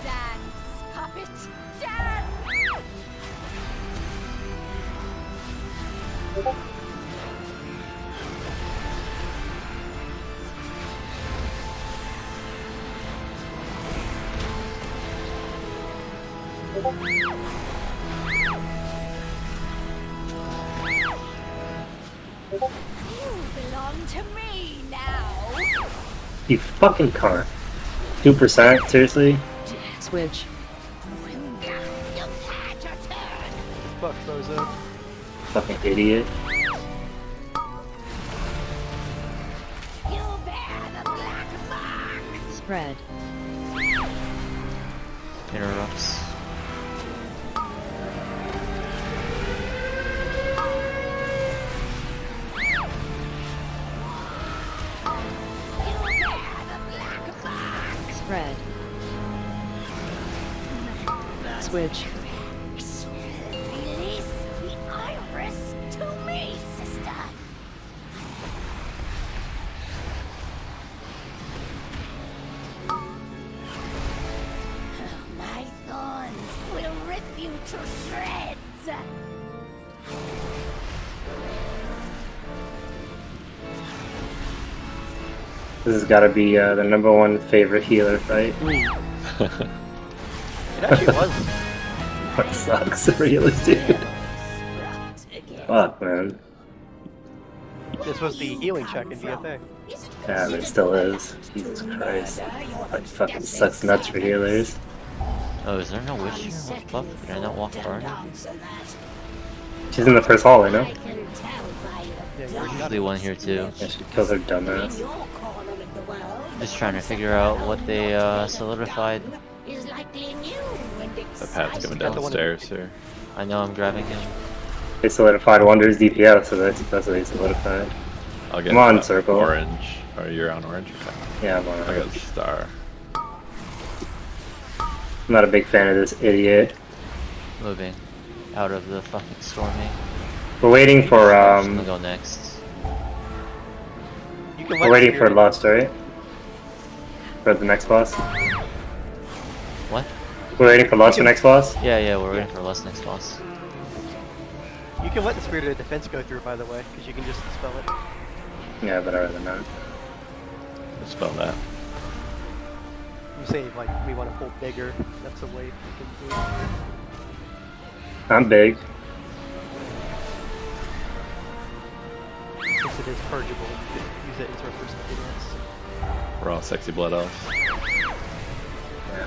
Dance, puppet, dance! You belong to me now. You fucking cunt. 2%? Seriously? Switch. You've had your turn. Fuck Bozo. Fucking idiot. You bear the black mark. Spread. Interrupts. You bear the black mark. Spread. Switch. Release the iris to me, sister. My thorns will rip you to shreds. This has gotta be the #1 favorite healer fight. It actually was. That sucks, really, dude. Fuck, man. This was the healing check in DFA. Yeah, there still is. Jesus Christ. That fucking sucks nuts for healers. Oh, is there no wish here? What the fuck? Did I not walk Barney? She's in the first hall, I know. Yeah, you already got Usually it. one here too. Yeah, she killed her dumbass. Just trying to figure out what they solidified. The path's going Got the one in- downstairs here. I know I'm grabbing him. They solidified Wonder's DPS, so that's what they solidified. I'll get Come on, the Circle. Orange. Or you're on orange? Okay. Yeah, I'm on I it. got star. I'm not a big fan of this idiot. Moving out of the fucking storming. We're waiting for I'm gonna go next. You can we're let waiting for Spirit- Lust, right? For the next boss. What? We're waiting for Lust for next boss. Yeah, we're waiting for Lust next boss. You can let the Spirit of Defense go through, by the way, because you can just dispel it. Yeah, but I'd rather not. Spell that. You say, like, we want to pull bigger. That's a way you can do it. I'm big. Since it is purgeable, you can use it as our first defense. We're all sexy blood elves. Yeah.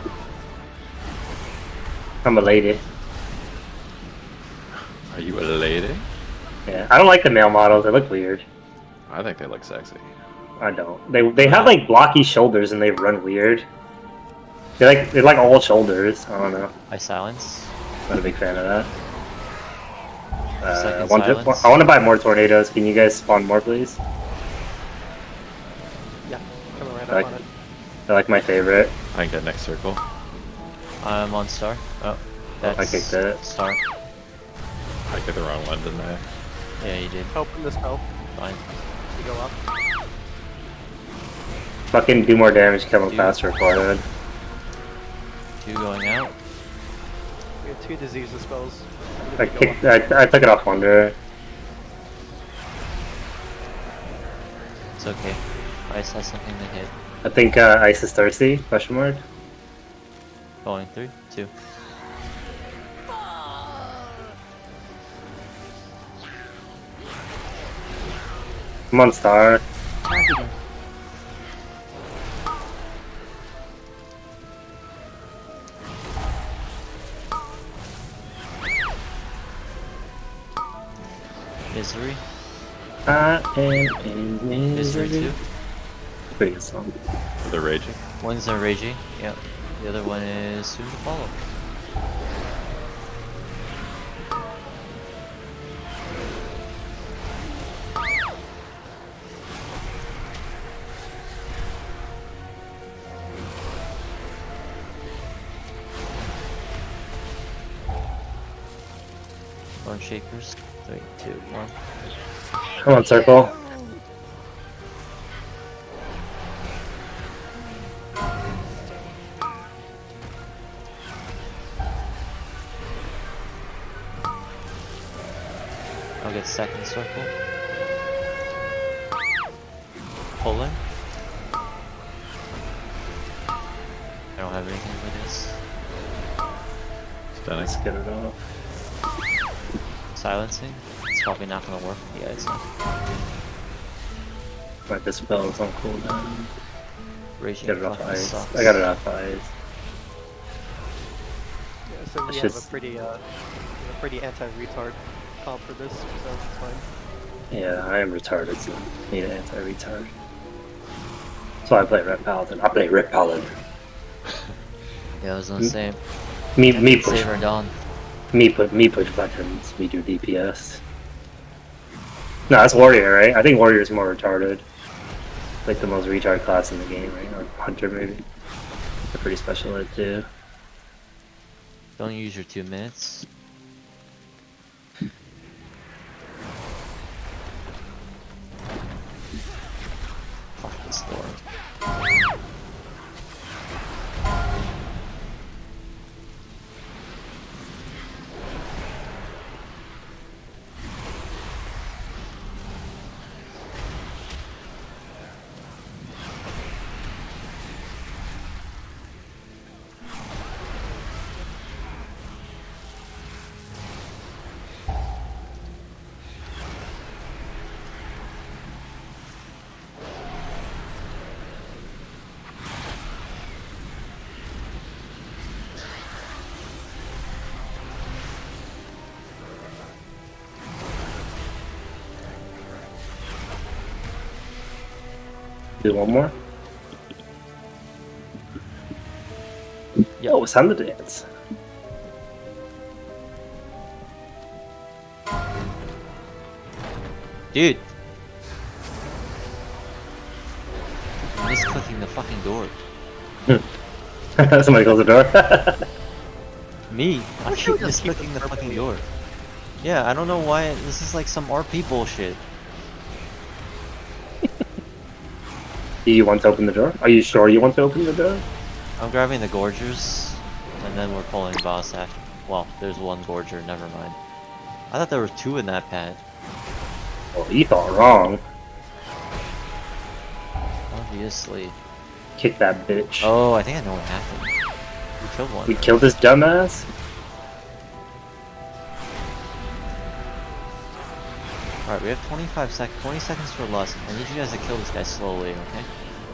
I'm a lady. Are you a lady? Yeah, I don't like the male models. They look weird. I think they look sexy. I don't. They have like blocky shoulders and they run weird. They're like all shoulders. I don't know. I silence. Not a big fan of that. Second silence. I want to buy more tornadoes. Can you guys spawn more, please? Yeah, coming right Like- up on it. They're like my favorite. I can get next circle. I'm on star. Oh, that's I kicked it. Star. I get the wrong one, didn't I? Yeah, you did. Open the spell. Fine. You go up. Fucking do more damage coming Dude. past her forehead. 2 going out. We have 2 diseases spells. I took it off Wonder. It's okay. Ice has something to hit. I think Ice is thirsty? Question mark. Going 3, 2. Come on, Star. Targeted. Misery. I am in Misery 2. Pretty good song. They're raging. One's in raging. Yep. The other one is soon to follow. Bone shakers. 3, 2, 1. Come on, circle. I'll get second circle. Pull in. I don't have anything for this. Stunning. Let's get it off. Silencing. It's probably not gonna work. Yeah, it's not. My dispel is on cooldown. Raging Get it off fucking ice. sucks. I got it off ice. Yeah, so we It's have just- a pretty anti-retard comp for this, so it's fine. Yeah, I am retarded, so I need an anti-retard. So I play Red Paladin. I play Red Paladin. Yeah, I was gonna say. Me push. Saber Dawn. Me push buttons. We do DPS. No, that's Warrior, right? I think Warrior is more retarded. Like the most retard class in the game, right? Or Hunter, maybe. They're pretty special at too. Don't use your 2 minutes. Fuck this door. Do one more. Yep. Oh, it's time to dance. Dude! I'm misclicking the fucking door. Somebody close the door. Me? I Why keep can't we just keep misclicking the them fucking purple? door. Yeah, I don't know why. This is like some RP bullshit. Do you want to open the door? Are you sure you want to open the door? I'm grabbing the Gorgers, and then we're pulling boss after. Well, there's one Gorger, never mind. I thought there were 2 in that pad. Well, you thought wrong. Obviously. Kick that bitch. Oh, I think I know what happened. We killed one. We killed this dumbass? Alright, we have 20 seconds for Lust. I need you guys to kill this guy slowly,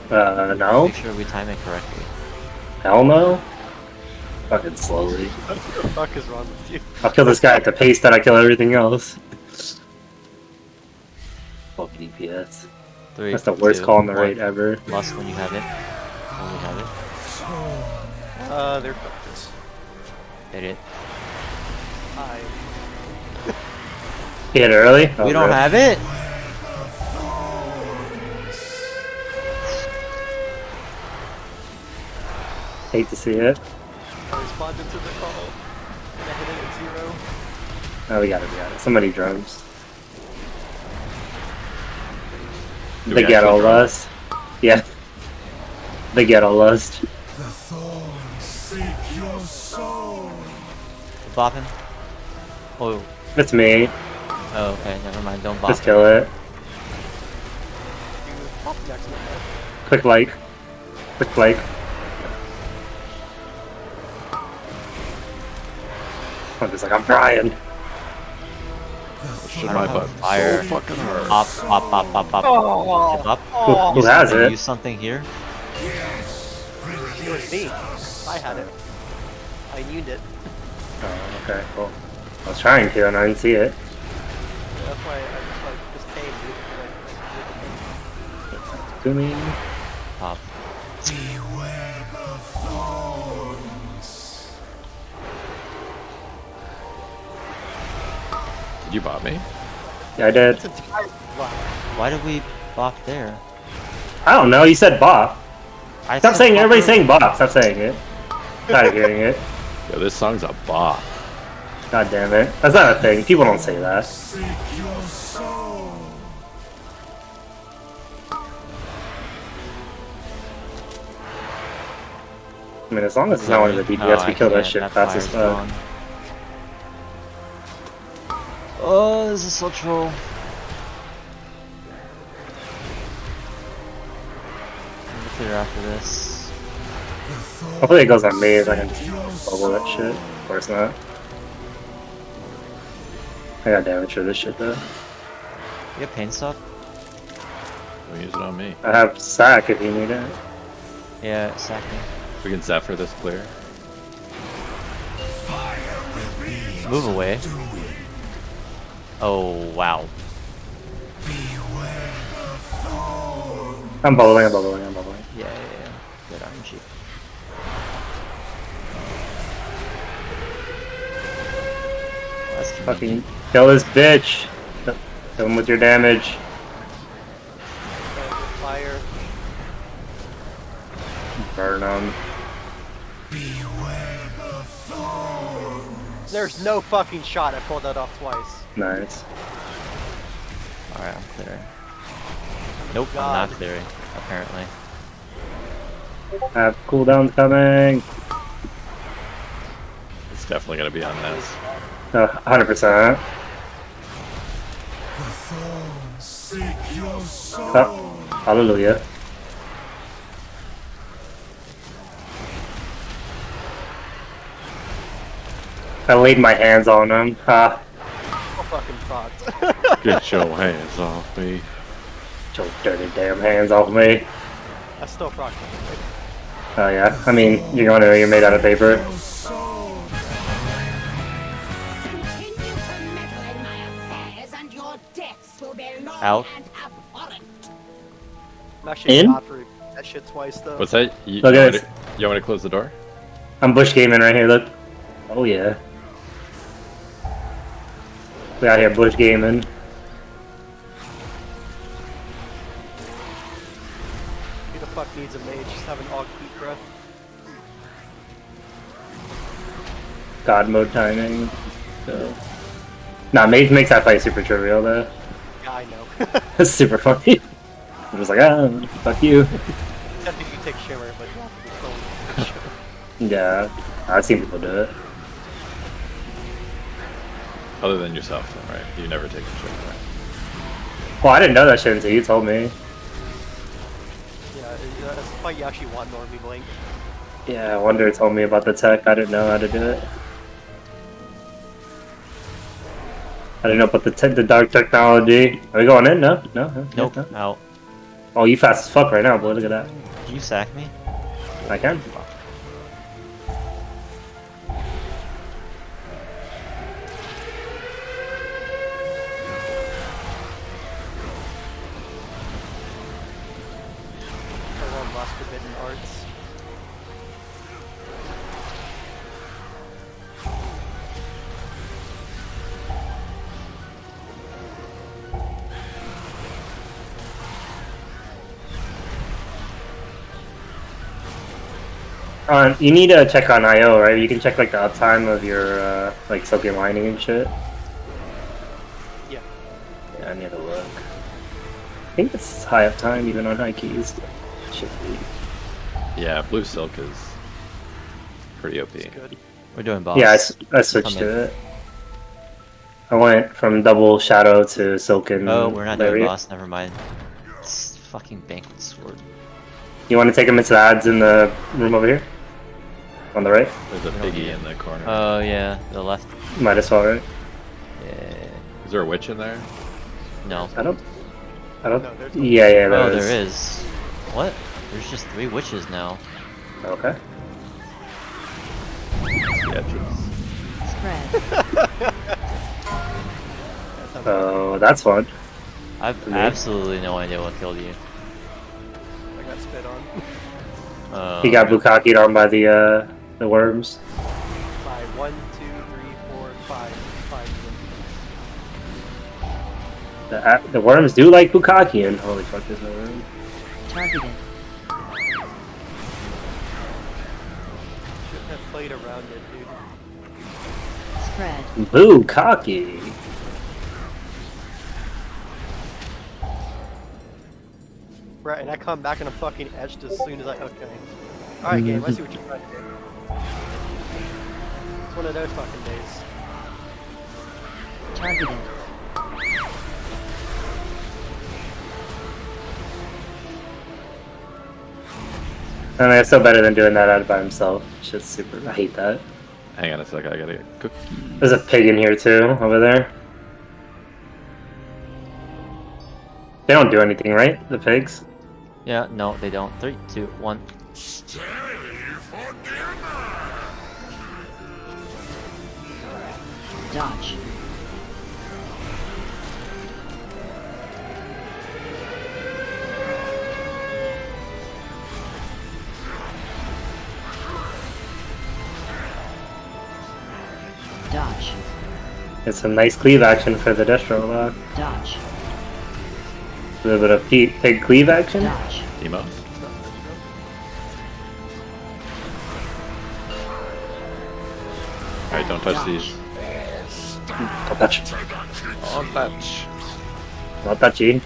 okay? No? Make sure we time it correctly. Hell no? Fucking slowly. What the fuck is wrong with you? I'll kill this guy at the pace that I kill everything else. Fuck DPS. 3, That's the worst 2, call on the 1. raid ever. Lust when you have it. When we have it. They're fucked. Hit it. I Hit it early? Oh, We don't rip. have it! Hate to see it. I responded to the call. And I hit it at 0. Oh, we got it. Somebody drums. Do The we ghetto actually drum? lust. Yeah. The ghetto lust. The thorns seek your soul. Bop him. Oh, It's me. oh, okay, never mind. Don't bop Just him. kill it. You pop next one. Quick like. Quick like. I'm just like, I'm trying. Shit I my don't have butt fire. so fucking hard. Pop, pop, pop, pop, pop. Oh, Tip up. Who Use has something- it? Use something here. it was me. I had it. I immune it. Oh, okay, cool. I was trying to, and I didn't see it. That's why I just came, dude. To me. Pop. Did you bot me? Yeah, I did. It's entirely black. Why did we bop there? I don't know. You said bop. I Stop said saying. bop Everybody's there. saying bop. Stop saying it. Tired of hearing it. Yo, this song's a bop. God damn it. That's not a thing. People don't say that. I mean, as long as it's not one of the DPS, Oh, we I kill that can't. shit That fast as fire's fuck. gone. Oh, this is so troll. I'm gonna clear after this. Hopefully it goes on me if I can just bubble that shit. Of course not. I got damage for this shit though. You have pain stuff? Don't use it on me. I have sack if you need it. Yeah, sack me. We can Zephyr this clear. Move away. Oh, wow. I'm bubbling, I'm bubbling, I'm bubbling. Yeah. Good RNG. That's Fucking convenient. kill this bitch. Kill him with your damage. Fire. Burn him. There's no fucking shot. I pulled that off twice. Nice. Alright, I'm clearing. Nope, I'm God. not clearing, apparently. Have cooldown coming. It's definitely gonna be on this. 100%. Oh, hallelujah. I laid my hands on him. Ha. Oh, fucking fucked. Get your hands off me. Get your dirty damn hands off me. I still procced. Oh yeah. I mean, you're going to, you're made out of paper. Continue to meddle in my affairs, and your deaths will be long Out. and abhorrent. I'm actually In? not for that shit twice though. What's that? You, Look you, at want this. to, you want me to close the door? I'm bush gaming right here, look. Oh yeah. We out here bush gaming. Who the fuck needs a mage? Just have an Aug Heat Breath. God mode timing. So. Nah, mage makes that fight super trivial though. Yeah, I know. It's super funny. I'm just like, ah, fuck you. Except if you take Shimmer, but you have to be Shimmer. Yeah, I've seen people do it. Other than yourself, then, right? You never take a shit, right? Well, I didn't know that shit until you told me. Yeah, that's the fight you actually want Normie Blink. Yeah, Wonder told me about the tech. I didn't know how to do it. I didn't know about the dark technology. Are we going in? No? No? Nope, No? out. Oh, you fast as fuck right now, boy. Look at that. Can you sack me? I can. Everyone lost Forbidden Arts. You need to check on IO, right? You can check like the uptime of your like Soaking Mining and shit. Yeah. Yeah, I need to look. I think it's high uptime even on high keys. Should be. Yeah, Blue Silk is pretty OP. Good. We're doing boss. Yeah, I switched Come in. to it. I went from double shadow to silken. Oh, we're not doing lariat. boss, never mind. It's fucking Banquet Sword. You want to take him into the ads in the room over here? On the right? There's a We don't need piggy it. in the corner. Oh yeah, the left. Might as well, right? Yeah. Is there a witch in there? No. I don't. No, there's no- Yeah, yeah, Oh, there is. there is. What? There's just 3 witches now. Okay. Sketches. Spread. Oh, that's fun. I've Me? absolutely no idea what killed you. I got spit on. He got bukaki'd on by the worms. By 1, 2, 3, 4, 5. 5 The worms do like bukkake, and holy fuck, there's no room. Targeted. Shouldn't have played around it, dude. Spread. Bukkake. Right, and I come back and I'm fucking etched as soon as I. Okay. Alright, game, I see what you're trying to do. It's one of those fucking days. Targeted. I mean, it's still better than doing that out by himself. Shit's super. I hate that. Hang on a sec, I gotta get cookies. There's a pig in here too, over there. They don't do anything, right? The pigs? Yeah, no, they don't. 3, 2, 1. Dodge. Dodge. It's some nice cleave action for the Destro lock. Dodge. A little bit of pig cleave action. Dodge. Emo? Alright, don't touch these. Don't touch. Don't touch. Not touchy.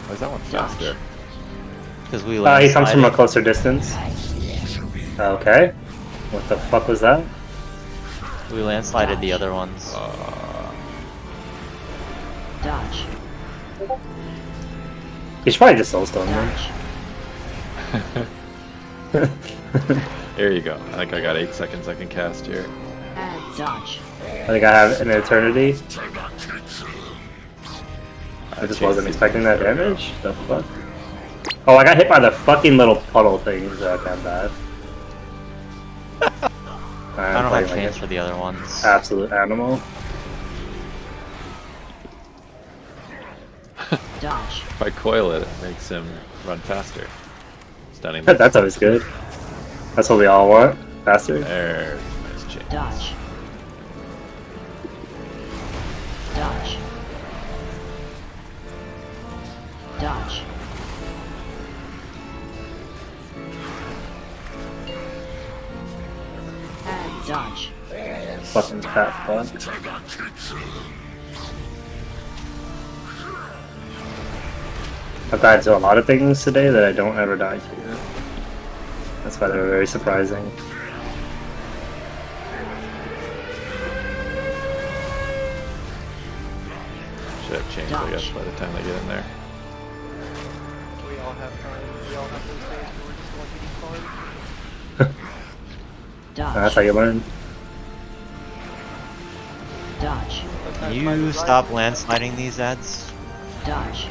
Why is that one faster? Because we He comes from a landslided. closer distance. Okay. What the fuck was that? We landslided the other ones. Dodge. He should probably just soulstone them. Dodge. There you go. I think I got 8 seconds I can cast here. And dodge. I think I have an eternity. I just wasn't expecting that damage. The fuck? Oh, I got hit by the fucking little puddle things. Okay, I'm bad. I don't playing have like chance an for the other ones. absolute animal. Dodge. If I coil it, it makes him run faster. Stunning. That's always good. That's what we all want. Faster. There's a nice change. Dodge. Dodge. Dodge. And dodge. Fucking fat fuck. I've died to a lot of things today that I don't ever die to. That's why they're very surprising. Should have changed, I guess, by the time they get in there. We all have time. We all have those days where we're just going to be fun. Dodge. That's how you learn. Dodge. Can you stop landsliding these ads? Dodge.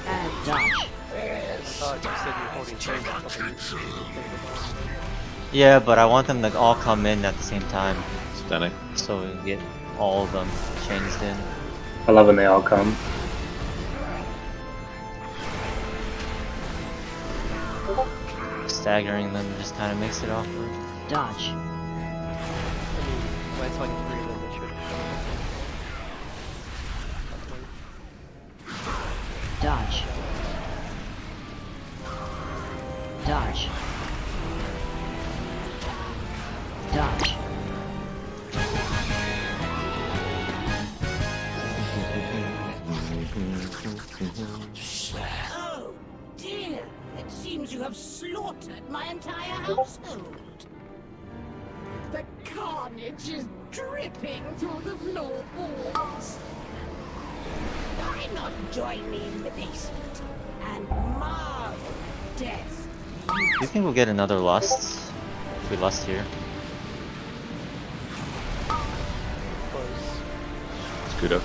And dodge. I thought you said you were holding chains or something. Yeah, but I want them to all come in at the same time, Stunning. so we can get all of them changed in. I love when they all come. Staggering them just kind of makes it awkward. Dodge. I mean, landsliding 3 of them, they should have Dodge. Dodge. Dodge. Oh, dear. It seems you have have slaughtered my entire household. The carnage is dripping through the floorboards. Why not join me in the basement and marvel death? Do you think we'll get another lust? If we lust here. Scoot up.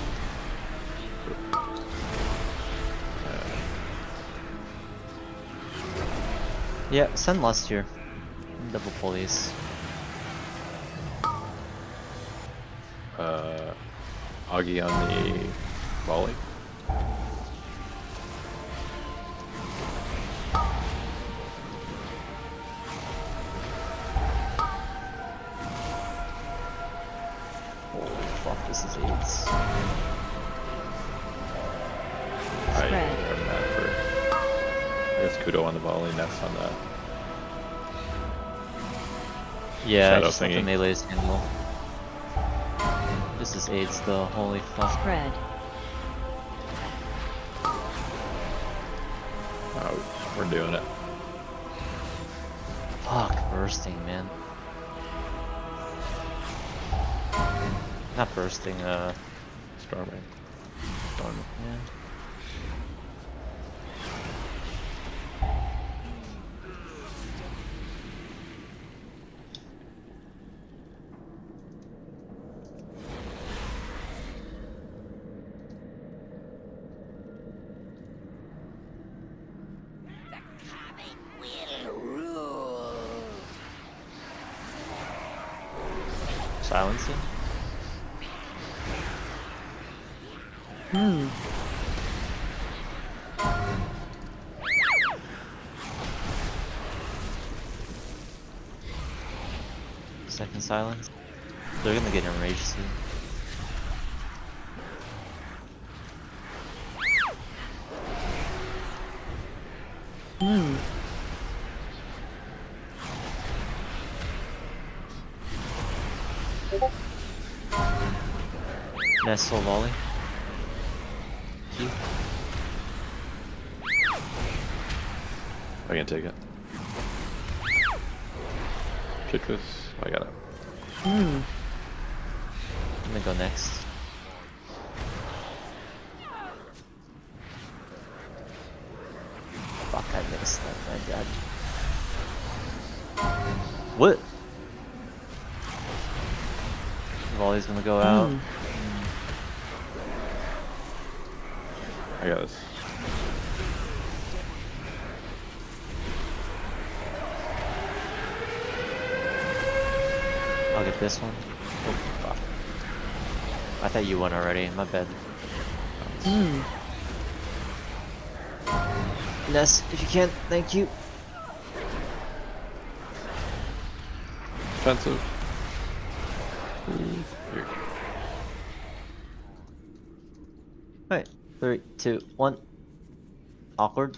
Yeah, send lust here. Double pulleys. Augie on the volley. Holy fuck, this is AIDS. Spread. I'm mad for. I guess Kudo on the volley, Ness on that. Yeah, Shadow just let the thingy. melees handle. This is AIDS though, holy fuck. Spread. Oh, we're doing it. Fuck, bursting, man. Not bursting, Storming. storming, yeah. Silencing? Second silence. They're gonna get enraged soon. Nestle volley. Key. I can take it. Kick this. I got it. I'm gonna go next. Fuck, I missed that, my god. What? Volley's gonna go out. I got this. I'll get this one. Oh, fuck. I thought you won already, my bad. Ness, if you can, thank you. Defensive. Here. Alright, 3, 2, 1. Awkward.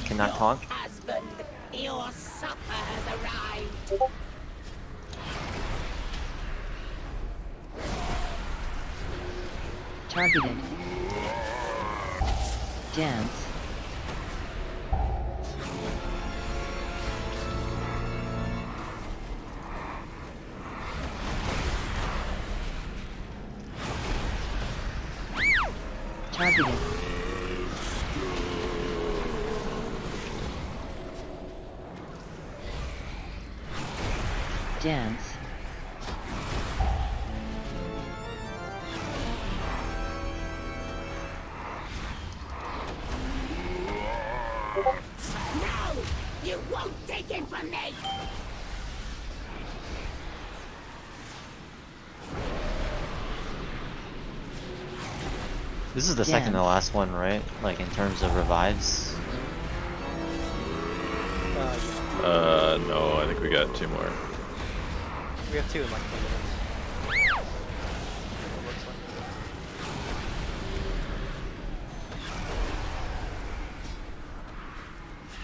Cannot taunt. Husband, your supper has arrived. Targeted. Dance. Targeted. Dance. No! You won't take it from me! This is the second to last one, right? Like in terms of revives. No, I think we got 2 more. We have 2 in like 10 minutes. It looks like.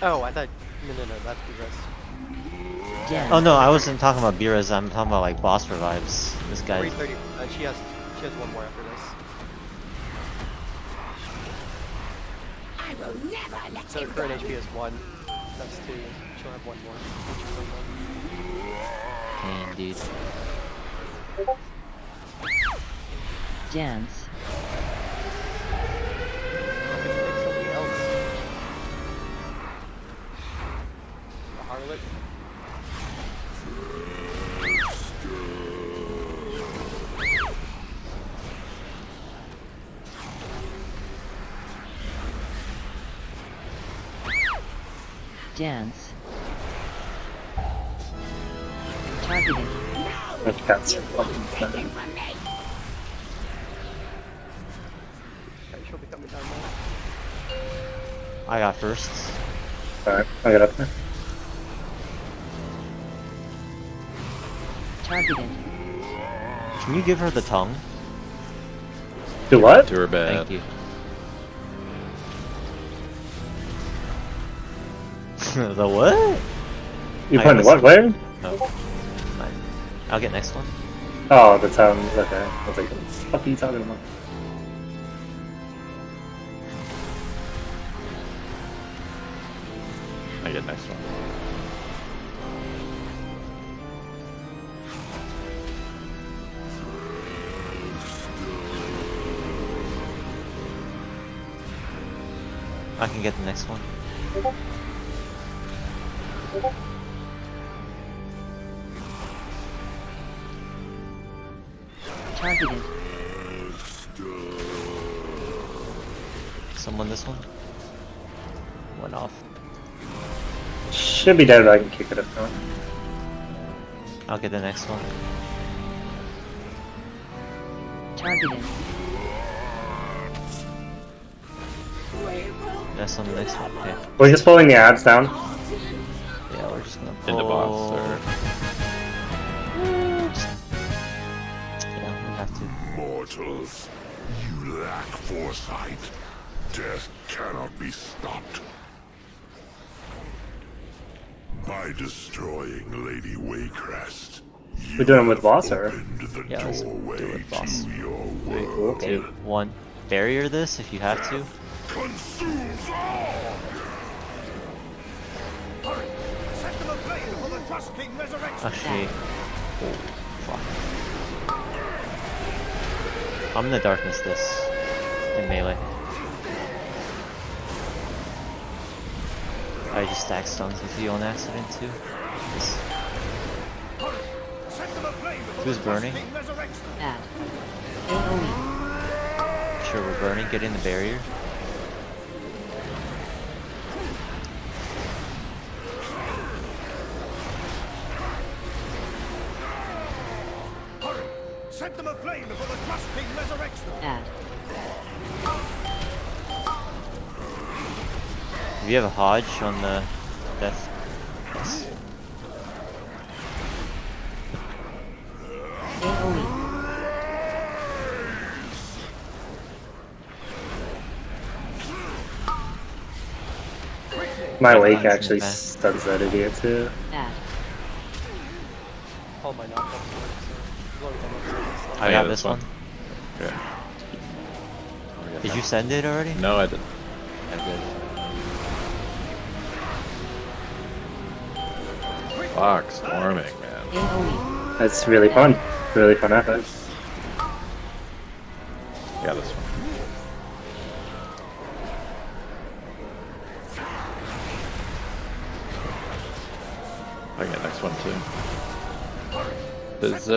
Oh, I thought. No, that's Beerus. Dance. Oh no, I wasn't talking about Beerus, I'm talking about like boss revives. This guy. 330. She has one more after this. I will never let So you current go. HP is 1. That's 2. She'll have 1 more. Which is one. Indeed. Dance. I'm gonna pick somebody else. A harlot. Dance. Targeting. That's cats. Okay, she'll be coming down now. I got first. Alright, I got up there. Targeting. Can you give her the tongue? Do what? To her bed. Thank you. The what? You I putting was- what? Where? No. Fine. I'll get next one. Oh, the town. Okay. I was like, what the fuck are you talking about? I get next one. I can get the next one. Targeted. Someone this one? Went off. Should be dead, but I can kick it if not. I'll get the next one. Targeted. That's on the next one. Okay. We're just pulling the ads down. Yeah, we're just gonna pull. In the box, or Yeah, we have to. Mortals, you lack foresight. Death cannot be stopped. By destroying Lady Waycrest, We're doing it with boss, or? opened the Yeah, let's do doorway it with boss. to your Very cool. world. Okay, one. Barrier this if you have to. Consumes all! Actually, oh fuck. I'm gonna darkness this in melee. I just stack stuns with you on accident too. This. Who's burning? Add. AoE. Sure, we're burning. Get in the barrier. Set them aflame before the Trust King resurrects them. Add. Do you have a Hodge on the death? Yes. AoE. My wake That's actually okay. stuns that idiot too. Add. All my knockups work, so as long as I'm up there, it's I got this one. Yeah. Did you send it already? No, I didn't. Okay. Fuck, storming, man. AoE. That's really fun. Really fun epic. Yeah, this one. I get next one too. Does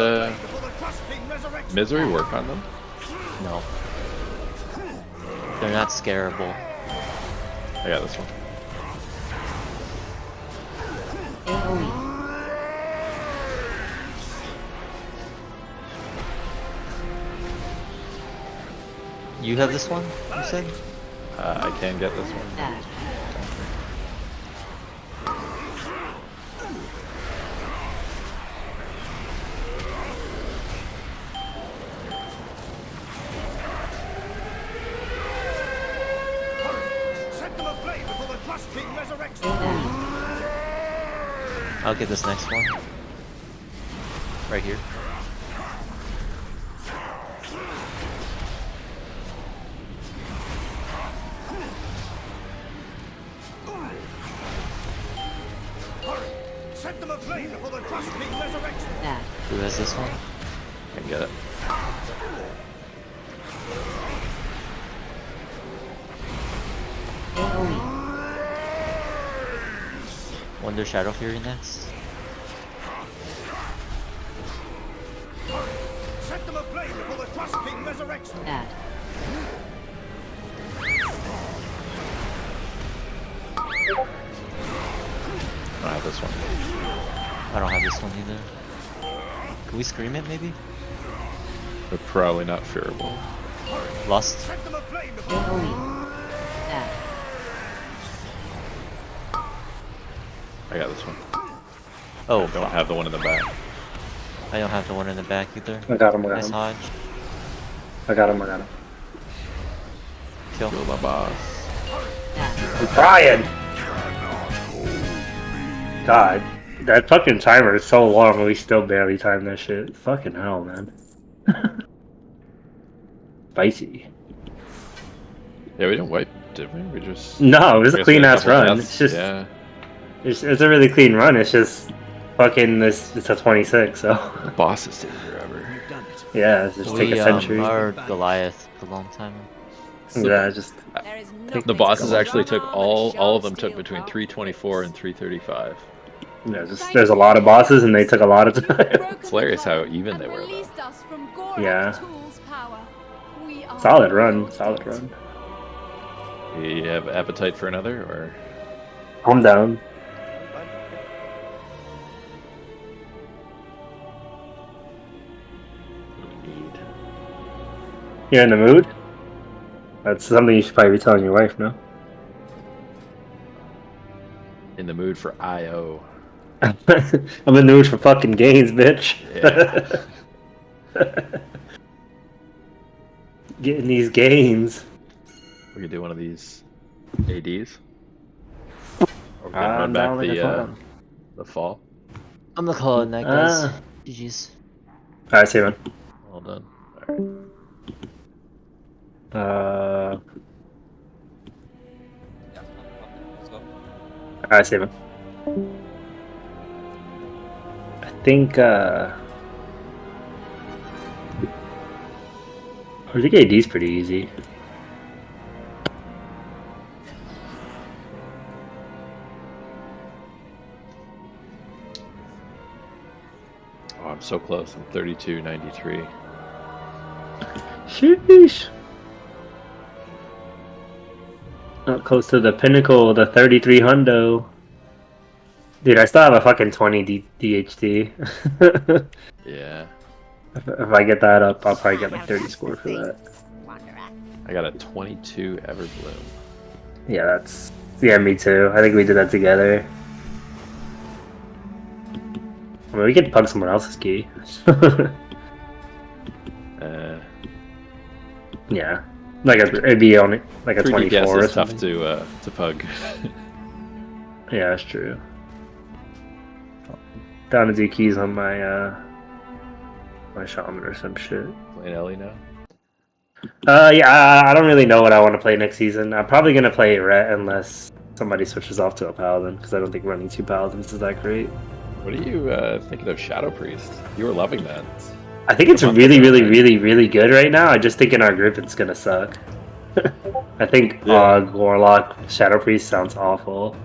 Misery work on them? No. They're not scarable. I got this one. AoE. You have this one, you said? I can get this one. Add. Set them aflame before the Trust King resurrects them. Add. I'll get this next one. Right here. Bad. Who has this one? I get it. AoE. Wonder Shadow Fury next. Set them ablaze before the Trust King resurrects them. Bad. I don't have this one. I don't have this one either. Can we scream it maybe? They're probably not fearable. Lost. AoE. Bad. I got this one. Oh, I don't have the one in the back. I don't have the one in the back either. I got him. I got Nice him. Hodge. I got him. I got him. Kill. Kill my boss. I'm trying. God, that fucking timer is so long, and we still barely time that shit. Fucking hell, man. Spicy. Yeah, we didn't wipe, did we? We just. No, it was I a guess we clean had a ass couple run. deaths, It's just, yeah. it's a really clean run. It's just fucking this. It's a 26, so The bosses take forever. yeah, it's just take a century. Our Goliath a long time. Yeah, just The bosses actually took all of them took between 324 and 335. yeah, just there's a lot of bosses, and they took a lot of time. It's hilarious how even they were though. Yeah. Solid run. Solid run. You have appetite for another, or I'm down. need? You're in the mood? That's something you should probably be telling your wife, no? In the mood for IO. I'm in the mood for fucking gains, bitch. Yeah. Getting these gains. We could do one of these ADs. Or we can run back the fall. I'm not calling that, guys. GG's. Alright, see you, man. Well done. Alright, see you, man. I think, I think AD's pretty easy. Oh, I'm so close. I'm 32.93. Sheesh. Not close to the pinnacle, the 33 hundo. Dude, I still have a fucking 20 DHT. Yeah. If I get that up, I'll probably get like 30 score for that. I got a 22 Everbloom. Yeah, that's... Yeah, me too. I think we did that together. I mean, we could plug someone else's key. Yeah. Like it'd be only like a 24 or is tough something. to pug. Yeah, that's true. Down to do keys on my my shaman or some shit. Playing Ellie now? Yeah, I don't really know what I want to play next season. I'm probably gonna play Ret unless somebody switches off to a paladin, because I don't think running 2 paladins is that great. What are you thinking of Shadow Priest? You were loving that. I think it's really good right now. I just think in our group it's gonna suck. I think Warlock Shadow Priest sounds awful.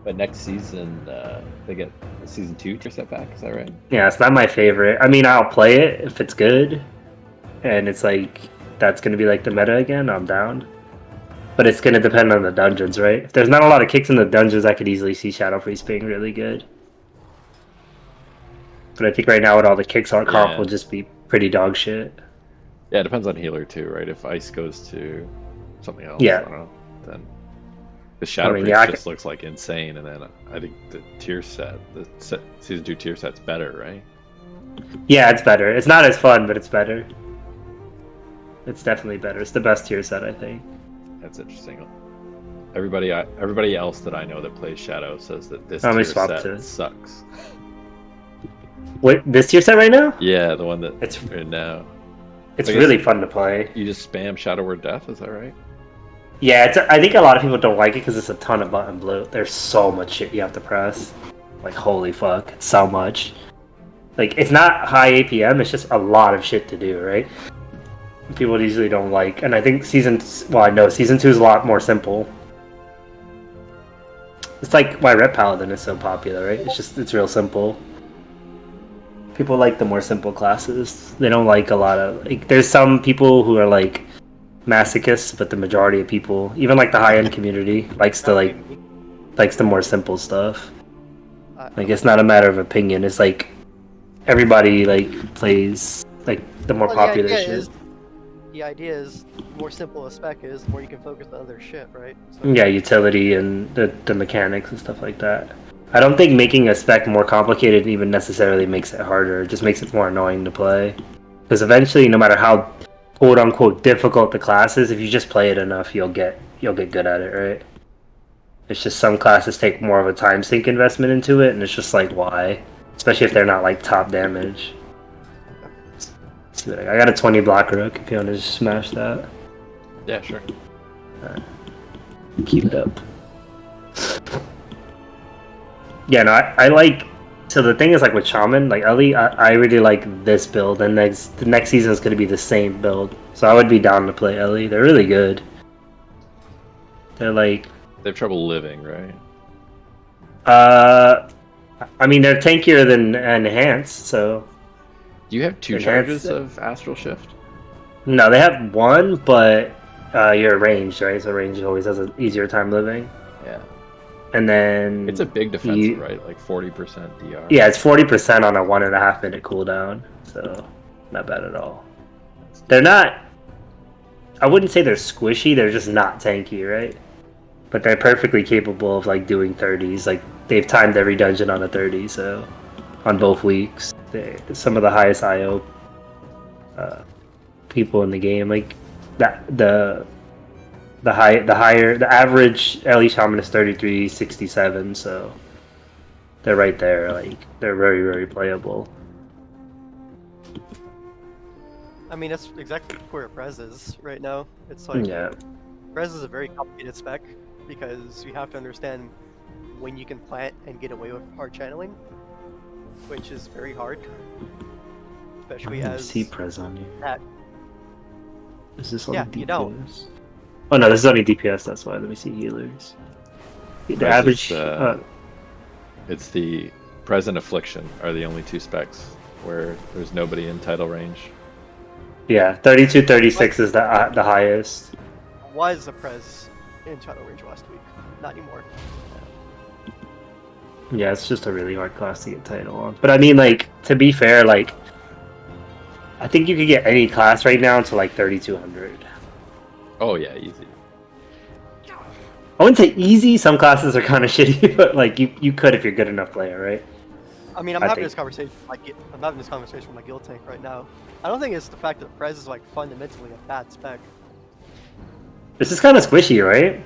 But next season, they get a season 2 tier set back, is that right? Yeah, it's not my favorite. I mean, I'll play it if it's good, and it's like that's gonna be like the meta again. I'm down, but it's gonna depend on the dungeons, right? If there's not a lot of kicks in the dungeons, I could easily see Shadow Priest being really good. But I think right now with all the kicks, our comp will just be pretty dog shit. Yeah, it depends on healer too, right? If Ice goes to something else, Yeah. I don't know, then the Shadow Priest just looks like insane, and then I think the tier set, season 2 tier set's better, right? Yeah, it's better. It's not as fun, but it's better. It's definitely better. It's the best tier set, I think. That's interesting. Everybody else that I know that plays Shadow says that this Let me tier swap set to- sucks. What, this tier set right now? Yeah, the one that it's in now. It's really fun to play. You just spam Shadow Word Death, is that right? Yeah, I think a lot of people don't like it because it's a ton of button bloat. There's so much shit you have to press. Like holy fuck, so much. Like it's not high APM, it's just a lot of shit to do, right? People usually don't like, and I think season 2 is a lot more simple. It's like why Red Paladin is so popular, right? It's real simple. People like the more simple classes. They don't like a lot of like. There's some people who are like masochists, but the majority of people, even like the high end community, likes the more simple stuff. Like it's not a matter of opinion. It's like everybody like plays like the more popular shit. The idea is, the more simple a spec is, the more you can focus on other shit, right? So, yeah, utility and the mechanics and stuff like that. I don't think making a spec more complicated even necessarily makes it harder. It just makes it more annoying to play. Because eventually, no matter how quote unquote difficult the class is, if you just play it enough, you'll get good at it, right? It's just some classes take more of a time sink investment into it, and it's just like why, especially if they're not like top damage. See what I got a 20 block rook if you want to just smash that. Yeah, sure. Keep it up. Yeah, no, I like. So the thing is, like with Shaman, like Ellie, I really like this build, and the next season is going to be the same build. So I would be down to play Ellie. They're really good. They're like. They have trouble living, right? I mean they're tankier than Enhance, so. Do you have 2 charges of Astral Shift? No, they have 1, but you're ranged, right? So range always has an easier time living. Yeah. And then it's a big defensive, right? Like 40% DR. Yeah, it's 40% on a 1.5 minute cooldown, so not bad at all. They're not. I wouldn't say they're squishy. They're just not tanky, right? But they're perfectly capable of like doing 30s. Like they've timed every dungeon on a 30, so on both weeks. Some of the highest IO people in the game, like that the average Ellie Shaman is 3367, so they're right there. Like they're very, very playable. I mean, that's exactly where Prez is right now. It's like Prez is a very complicated spec because you have to understand when you can plant and get away with hard channeling, which is very hard, especially as see Prez on you. Is this on DPS? You don't. Oh no, this is only DPS. That's why. Let me see healers. The average. It's the Present Affliction are the only 2 specs where there's nobody in title range. Yeah, 32, 36 is the highest. Was the Prez in title range last week? Not anymore. Yeah, it's just a really hard class to get title on. But I mean, like, to be fair, like, I think you could get any class right now to like 3200. Oh yeah, easy. I wouldn't say easy. Some classes are kind of shitty, but like you could if you're good enough player, right? I mean, I'm having this conversation with my guild tank right now. I don't think it's the fact that Prez is like fundamentally a bad spec. This is kind of squishy, right?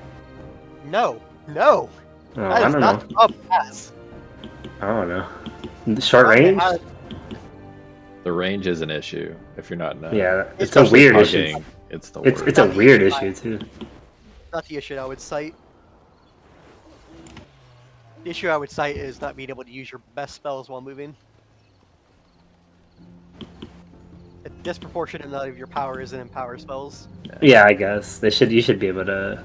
No. Oh, I don't know. Up Prez. I don't know. The short range. The range is an issue if you're not. Yeah, it's a weird issue. It's the worst. It's a weird issue too. Not the issue I would cite. The issue I would cite is not being able to use your best spells while moving. A disproportionate amount of your power isn't in power spells. Yeah, I guess you should be able to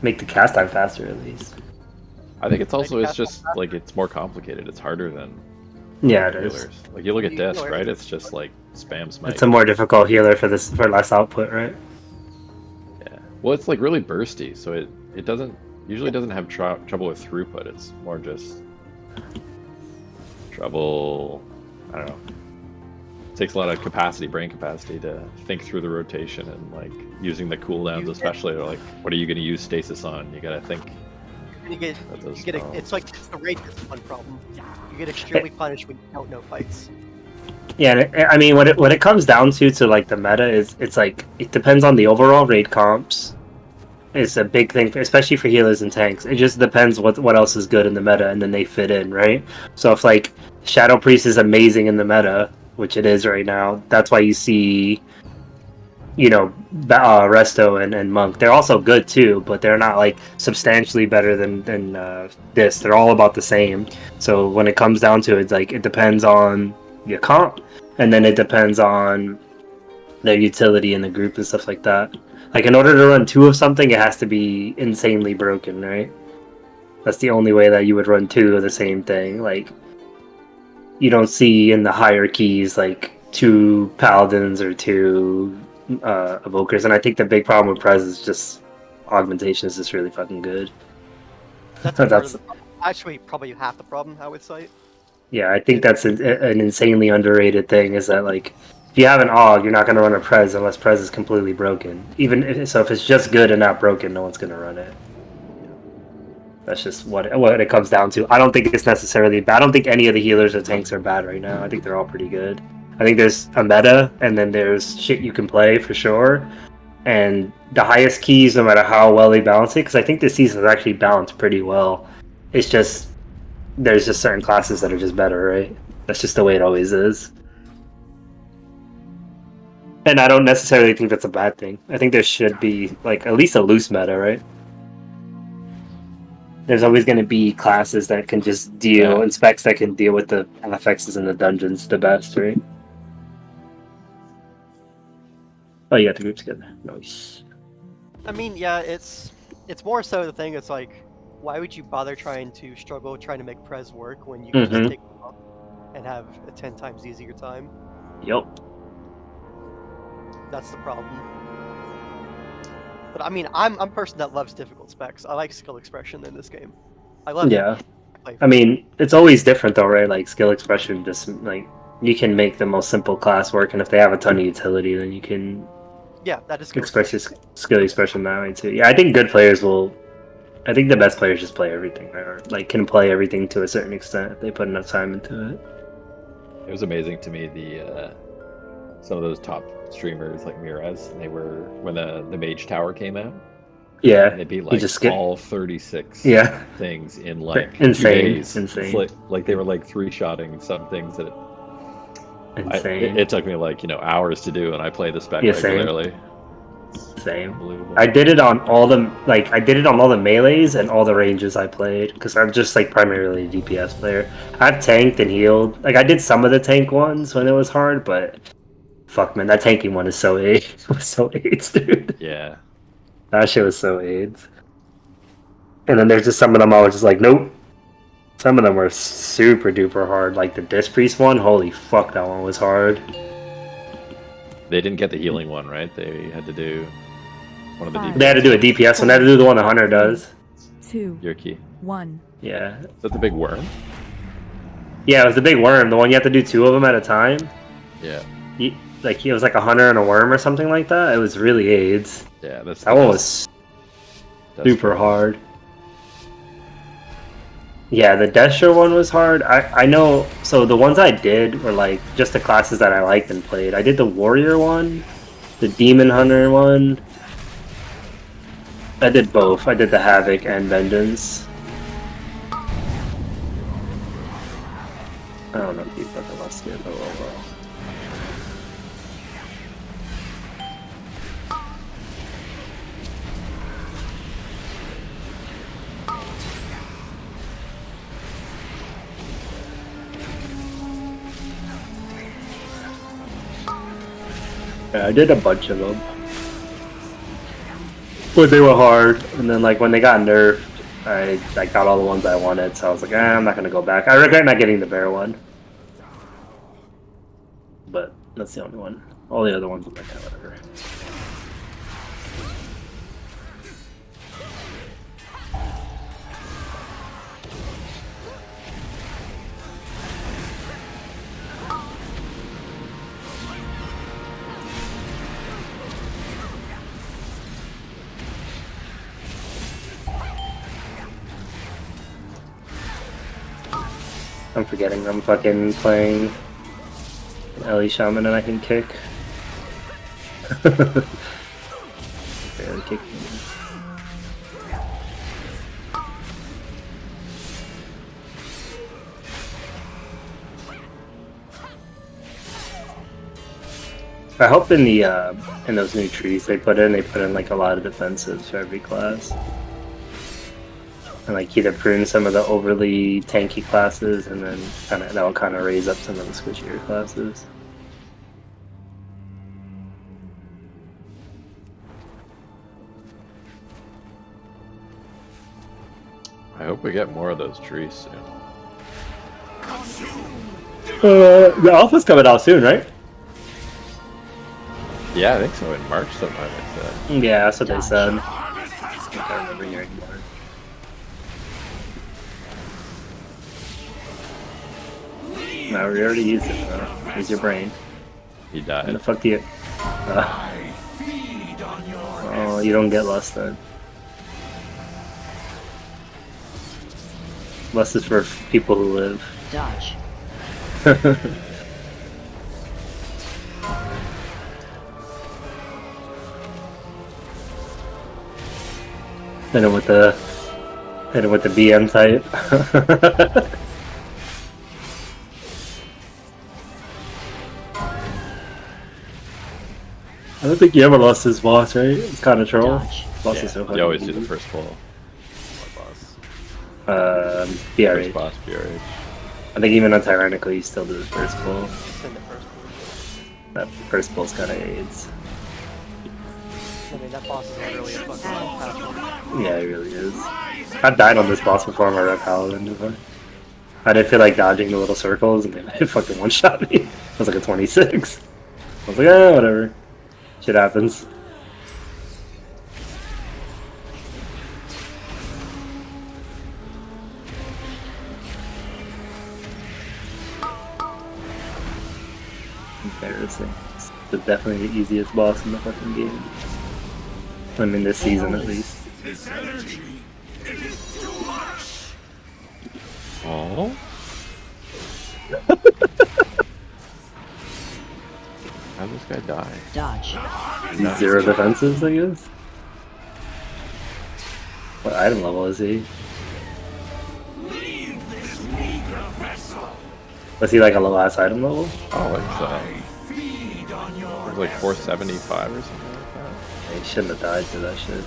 make the cast time faster at least. I think it's just like it's more complicated. It's harder than it healers. is. Like you look at Disc, right? It's just like spam smite. It's a more difficult healer for less output, right? Yeah. Well, it's like really bursty, so it usually doesn't have trouble with throughput. It's more just trouble. I don't know. It takes a lot of brain capacity to think through the rotation and like using the cooldowns, especially. Like, what are you going to use stasis on? You got to think. It's like the rate is one problem. You get extremely punished when you don't know fights. Yeah, I mean, what it comes down to like the meta is it's like it depends on the overall raid comps. It's a big thing, especially for healers and tanks. It just depends what else is good in the meta, and then they fit in, right? So if like Shadow Priest is amazing in the meta, which it is right now, that's why you see you know, Resto and Monk. They're also good too, but they're not like substantially better than this. They're all about the same. So when it comes down to it, like it depends on your comp, and then it depends on their utility in the group and stuff like that. Like in order to run 2 of something, it has to be insanely broken, right? That's the only way that you would run 2 of the same thing. Like you don't see in the hierarchies like 2 paladins or 2 evokers, and I think the big problem with Prez is just augmentation is just really fucking good. That's actually probably half the problem, I would say. Yeah, I think that's an insanely underrated thing. Is that like if you have an aug, you're not going to run a Prez unless Prez is completely broken. So if it's just good and not broken, no one's going to run it. That's just what it comes down to. I don't think it's necessarily bad. I don't think any of the healers or tanks are bad right now. I think they're all pretty good. I think there's a meta, and then there's shit you can play for sure. And the highest keys, no matter how well they balance it, because I think this season is actually balanced pretty well. It's just there's just certain classes that are just better, right? That's just the way it always is. And I don't necessarily think that's a bad thing. I think there should be like at least a loose meta, right? There's always going to be classes that can just deal, and specs that can deal with the affixes in the dungeons the best, right? Oh, you got the groups together. Nice. I mean, yeah, it's more so the thing. It's like, why would you bother trying to make Prez work when you can just take them up and have a 10 times easier time? Yep. That's the problem. But I mean, I'm a person that loves difficult specs. I like skill expression in this game. I love it. I mean, it's always different though, right? Like skill expression, just like you can make the most simple class work, and if they have a ton of utility, then you can that is express your skill expression that way too. Yeah, I think good players will. I think the best players just play everything, right? Or like can play everything to a certain extent if they put enough time into it. It was amazing to me some of those top streamers like Mirez. They were when the Mage Tower came out. Yeah, they'd be like all 36 things in like insane, 2 days. insane. Like they were like 3-shotting some things that. Insane. It took me like hours to do, and I play the spec regularly. Same. I did it on all the melees and all the ranges I played because I'm just like primarily a DPS player. I've tanked and healed. Like I did some of the tank ones when it was hard, but fuck man, that tanking one is so AIDS, dude. Yeah. That shit was so AIDS. And then there's just some of them I was just like, nope. Some of them were super duper hard. Like the Disc Priest one, holy fuck, that one was hard. They didn't get the healing one, right? They had to do one of the DPS. They had to do a DPS one. They had to do the one the Hunter does. 2. Your key. 1. Yeah. Is that the big worm? Yeah, it was the big worm. The one you have to do 2 of them at a time. Yeah. It was like a Hunter and a worm or something like that. It was really AIDS. Yeah, that one was super hard. Yeah, the Destro one was hard. I know. So the ones I did were like just the classes that I liked and played. I did the Warrior one, the Demon Hunter one. I did both. I did the Havoc and Vengeance. I don't know if you fucking lost it, but well. Yeah, I did a bunch of them. But they were hard, and then like when they got nerfed, I got all the ones I wanted, so I was like, I'm not gonna go back. I regret not getting the bear one. But that's the only one. All the other ones I'm like, whatever. I'm forgetting I'm fucking playing Ellie Shaman and I can kick. Barely kick me. I hope in the in those new trees they put in like a lot of defensives for every class. And like either prune some of the overly tanky classes and then that'll kind of raise up some of the squishier classes. I hope we get more of those trees soon. The alpha's coming out soon, right? Yeah, I think so. In March sometime, they said. Yeah, that's what they said. I can't remember hearing more. No, we already used it, bro. Use your brain. He died. When the fuck do you... oh, you don't get lust then. Lust is for people who live. Dodge. Hit him with the BM type. I don't think you ever lost his boss, right? It's kind of troll. Boss is so You always do the first pull. What boss? BRH. First boss, BRH. I think even on Tyrannical you still do the first pull. It's in the first one. That first pull's kind of AIDS. I mean, that boss is literally a fucking patch. Yeah, it really is. I've died on this boss before my Red Paladin before. I didn't feel like dodging the little circles and they fucking one-shot me. I was like a 26. I was like, whatever. Shit happens. Embarrassing. It's definitely the easiest boss in the fucking game. I mean, this season at least. This energy, it is too much. Oh. How'd this guy die? Dodge. 0 defenses, I guess. What item level is he? Was he like a low ass item level? Oh, it was like 475 or something like that. He shouldn't have died to that shit.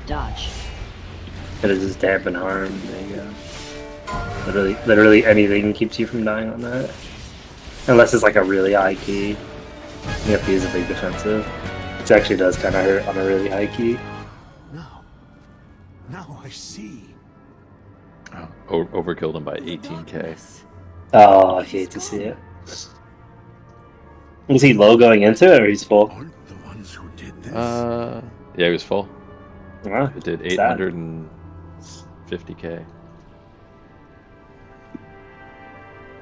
Dodge. Could have just dampened harm. There you go. Literally anything keeps you from dying on that. Unless it's like a really high key. You have to use a big defensive. Which actually does kind of hurt on a really high key. Now I see. Oh, overkilled him by 18k. Oh, I hate to see it. Is he low going into it or he's full? Aren't the ones who did this? Yeah, he was full. Huh? It did Sad. 850k.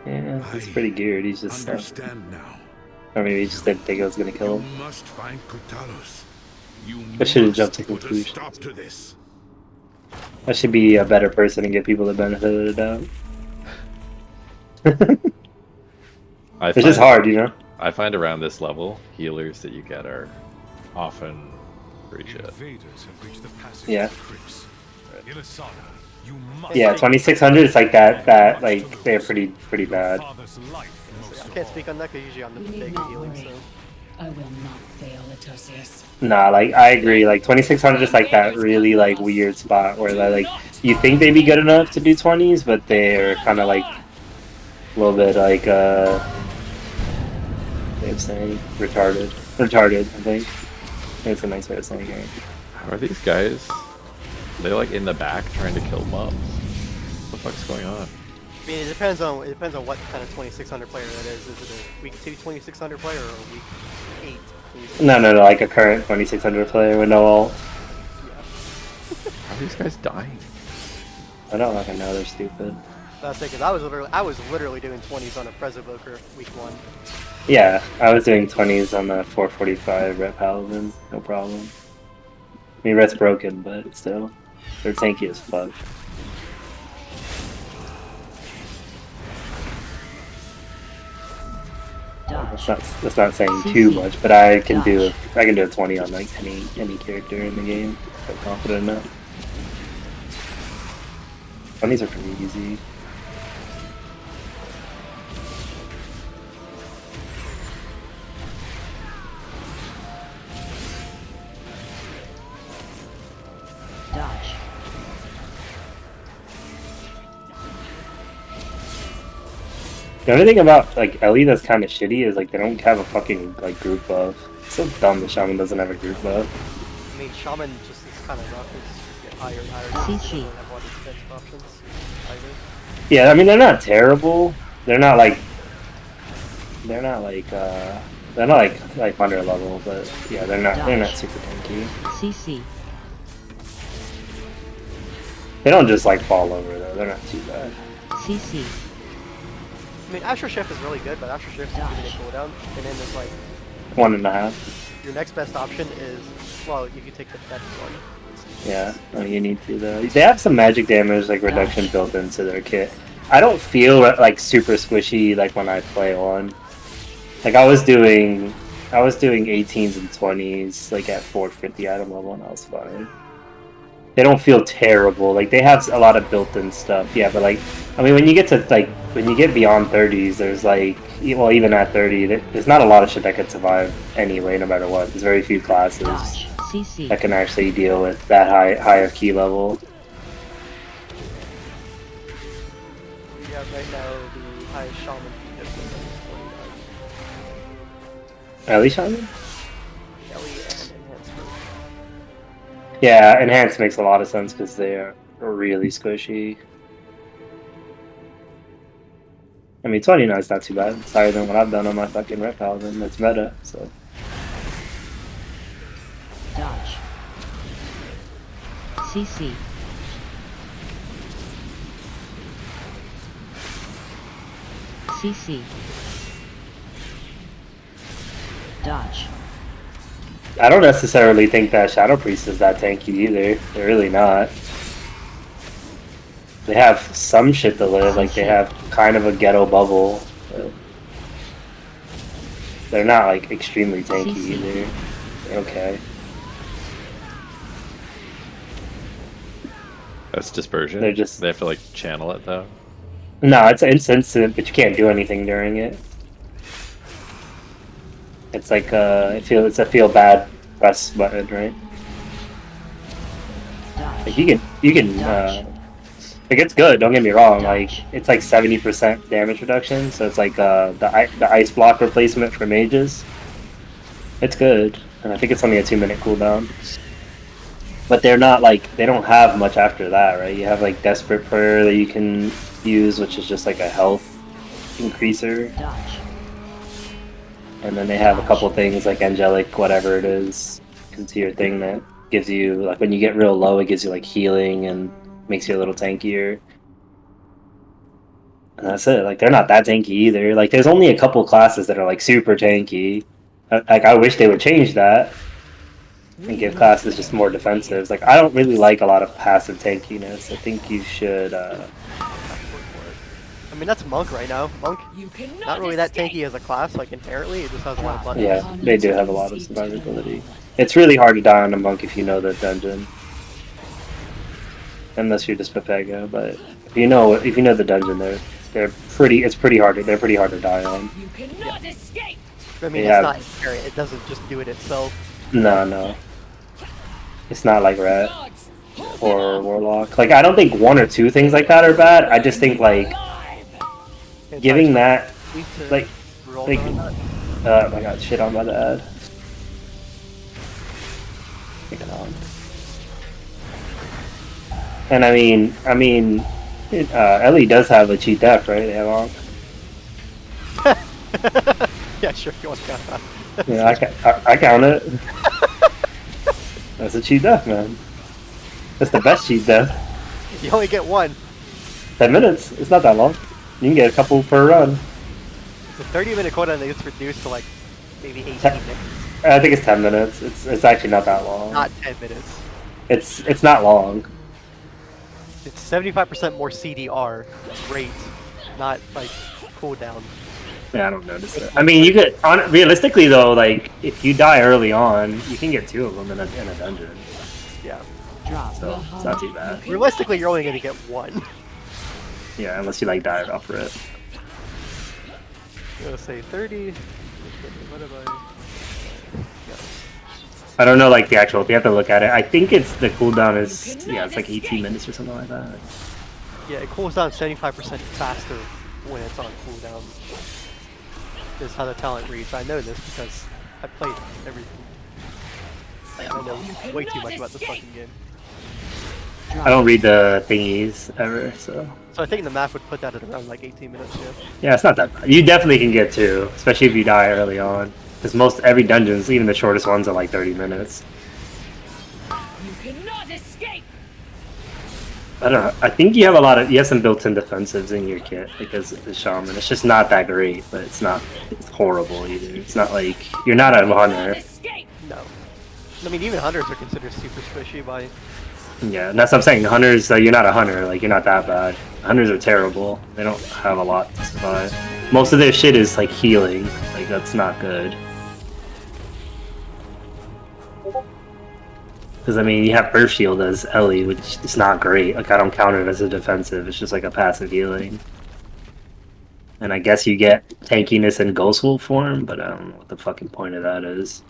Yeah, he's pretty geared. He's just. Understand now. Or maybe he just didn't think I was gonna kill him. You must find Kotalos. You I should have must jumped to put a conclusion. stop to this. I should be a better person and give people the benefit of the doubt. It's just hard, you know? I find around this level, healers that you get are often pretty shit. Yeah. Ilisana, you Yeah, 2600 is like that, like, they're pretty bad. I can't speak on that because usually I'm the big healing, so. I will not fail, Atosius. Nah, like, I agree, like, 2600 is like that really, like, weird spot where, like, you think they'd be good enough to do 20s, but they're kind of, like, a little bit, like, they're saying retarded, I think. It's a nice way of saying it. How are these guys? They're like in the back trying to kill mobs. What the fuck's going on? I mean, it depends on what kind of 2600 player that is. Is it a week 2 2600 player or a week 8? No, like a current 2600 player with no ult. How are these guys dying? I don't fucking know, they're stupid. That's because I was literally doing 20s on a Presovoker week 1. Yeah, I was doing 20s on the 445 Red Paladin, no problem. I mean, Red's broken, but still, they're tanky as fuck. That's not saying too much, but I can do a 20 on like any character in the game. I'm confident enough. 20s are pretty easy. The only thing about like Ellie that's kind of shitty is like they don't have a fucking like group buff. It's so dumb the Shaman doesn't have a group buff. I mean, Shaman just is kind of rough as you get higher and higher. CC. You don't have a lot of defensive options either. Yeah, I mean they're not terrible. They're not like under level, but yeah, they're not super tanky. CC. They don't just like fall over though. They're not too bad. CC. I mean, Astral Shift is really good, but Astral Shift is giving a cooldown, and then there's like 1.5. your next best option is, well, you can take the death one. Yeah, no, you need to though. They have some magic damage like reduction built into their kit. I don't feel like super squishy like when I play on. Like I was doing 18s and 20s like at 450 item level and I was fine. They don't feel terrible. Like they have a lot of built-in stuff. Yeah, but like I mean when you get to like when you get beyond 30s, there's like well even at 30, there's not a lot of shit that could survive anyway, no matter what. There's very few classes that can actually deal with that high of key level. Yeah, right now the highest Shaman is 29. Ellie Shaman? Ellie and Enhanced. Yeah, Enhanced makes a lot of sense because they are really squishy. I mean, 29 is not too bad. It's higher than what I've done on my fucking Red Paladin. It's meta, so. Dodge. CC. CC. Dodge. I don't necessarily think that Shadow Priest is that tanky either. They're really not. They have some shit to live, like they have kind of a ghetto bubble. But they're not like extremely tanky either. They're okay. That's dispersion. They're just they have to like channel it though. No, it's instant, but you can't do anything during it. It's like it's a feel bad press button, right? Like you can like it's good. Don't get me wrong. Like it's like 70% damage reduction, so it's like the ice block replacement for mages. It's good, and I think it's only a 2-minute cooldown. But they're not like they don't have much after that, right? You have like Desperate Prayer that you can use, which is just like a health increaser. And then they have a couple things like Angelic, whatever it is, into your thing that gives you like when you get real low, it gives you like healing and makes you a little tankier. And that's it. Like they're not that tanky either. Like there's only a couple classes that are like super tanky. Like I wish they would change that and give classes just more defensives. Like I don't really like a lot of passive tankiness. I think you should. I mean that's Monk right now. Monk, not really that tanky as a class. Like inherently, it just has a lot of buttons. Yeah, they do have a lot of survivability. It's really hard to die on a monk if you know the dungeon. Unless you're just Pepega, but if you know the dungeon, it's pretty hard. They're pretty hard to die on. You cannot escape. I mean, it's not inherent. It doesn't just do it itself. No. It's not like Rat or Warlock. Like I don't think 1 or 2 things like that are bad. I just think like giving that like oh my god, shit on my dad. Take it on. And I mean, Ellie does have a cheat death, right? They have on. Yeah, sure. You want to count that? Yeah, I count it. That's a cheat death, man. That's the best cheat death. You only get 1. 10 minutes. It's not that long. You can get a couple per run. It's a 30-minute cooldown that gets reduced to like maybe 18 minutes. I think it's 10 minutes. It's actually not that long. Not 10 minutes. It's not long. It's 75% more CDR rate, not like cooldown. Yeah, I don't notice it. I mean, you could realistically though, like if you die early on, you can get 2 of them in a dungeon. Yeah. So it's not too bad. Realistically, you're only gonna get 1. Yeah, unless you like die off for it. I'm gonna say 30. What have I? I don't know like the actual. If you have to look at it, I think it's the cooldown is it's like 18 minutes or something like that. Yeah, it cools down 75% faster when it's on cooldown. Is how the talent reads. I know this because I played everything. I know way too much about this fucking game. I don't read the thingies ever, so. So I think the map would put that at around like 18 minutes, yeah. Yeah, it's not that bad. You definitely can get 2, especially if you die early on. Because every dungeons, even the shortest ones, are like 30 minutes. You cannot escape. I don't know. I think you have some built-in defensives in your kit because of the shaman. It's just not that great, but it's horrible either. It's not like you're not a hunter. No. I mean, even hunters are considered super squishy by. Yeah, and that's what I'm saying. Hunters, you're not a hunter. Like, you're not that bad. Hunters are terrible. They don't have a lot to survive. Most of their shit is like healing. Like, that's not good. Because, I mean, you have Earth Shield as Ellie, which is not great. Like, I don't count it as a defensive. It's just like a passive healing. And I guess you get tankiness in Ghost Wolf form, but I don't know what the fucking point of that is.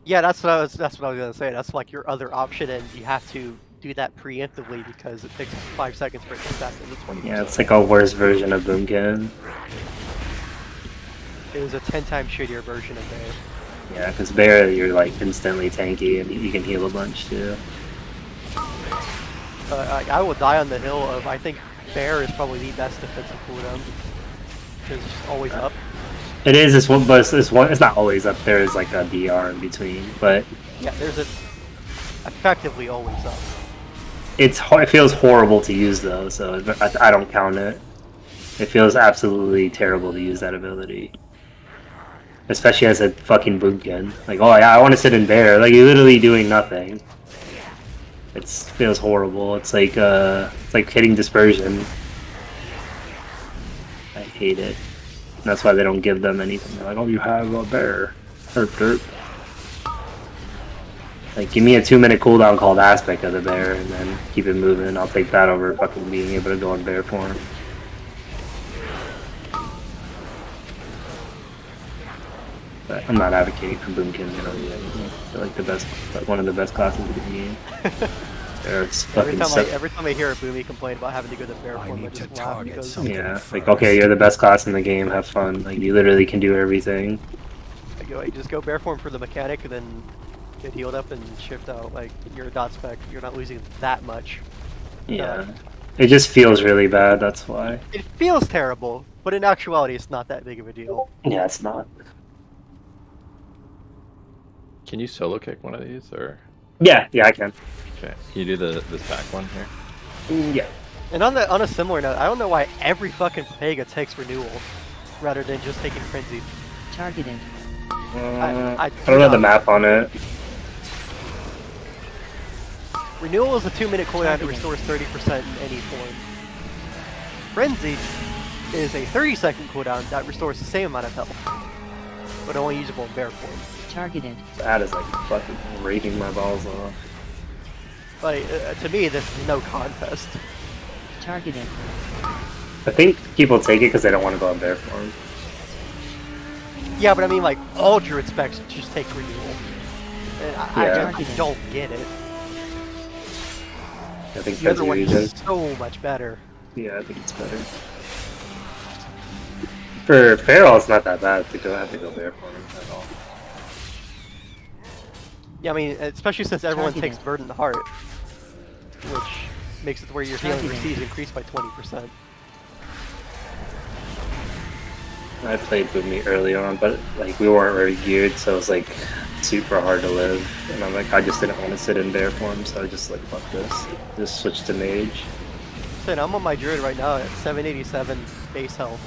Yeah, that's what I was gonna say. That's like your other option, and you have to do that preemptively because it takes 5 seconds for it to stack into 20%. Yeah, it's like a worse version of Boomkin. It was a 10 times shittier version of Bear. Yeah, because Bear, you're like instantly tanky, and you can heal a bunch too. I will die on the hill of I think Bear is probably the best defensive cooldown because it's just always up. It is this one, but it's not always up. There is like a DR in between, but yeah, there's effectively always up. It feels horrible to use though, so I don't count it. It feels absolutely terrible to use that ability, especially as a fucking Boomkin. Like, oh yeah, I want to sit in Bear. Like, you're literally doing nothing. It feels horrible. It's like hitting dispersion. I hate it. And that's why they don't give them anything. They're like, oh, you have a Bear. Herp derp. Like, give me a 2-minute cooldown called Aspect of the Bear, and then keep it moving. I'll take that over fucking being able to go in Bear form. But I'm not advocating for Boomkin, they're like one of the best classes of the game. Every time I hear a Boomy complain about having to go to Bear form, I just laugh because... Yeah, like, okay, you're the best class in the game, have fun. Like, you literally can do everything. Like, just go Bear form for the mechanic, and then get healed up and shift out. Like, you're a dot spec, you're not losing that much. Yeah. It just feels really bad, that's why. It feels terrible, but in actuality, it's not that big of a deal. Yeah, it's not. Can you solo kick one of these, or...? Yeah, I can. Okay, can you do this back one here? Yeah. And on a similar note, I don't know why every fucking Pega takes renewal rather than just taking frenzy. Targeted. I don't know the map on it. Renewal is a 2-minute cooldown that restores 30% in any form. Frenzy is a 30-second cooldown that restores the same amount of health, but only usable in Bear form. Targeted. That is like fucking raking my balls off. Like, to me, this is no contest. Targeted. I think people take it because they don't want to go in Bear form. Yeah, but I mean, like, all Druid specs just take renewal. And I just don't get it. I think the other one is so much better. Yeah, I think it's better. For Feral, it's not that bad to have to go Bear form at all. Yeah, I mean, especially since everyone takes Verdant Heart, which makes it where your healing receives increased by 20%. I played Boomy early on, but like we weren't very geared, so it was like super hard to live. And I'm like, I just didn't want to sit in Bear form, so I just like, fuck this. Just switched to Mage. So I'm on my Druid right now at 787 base health.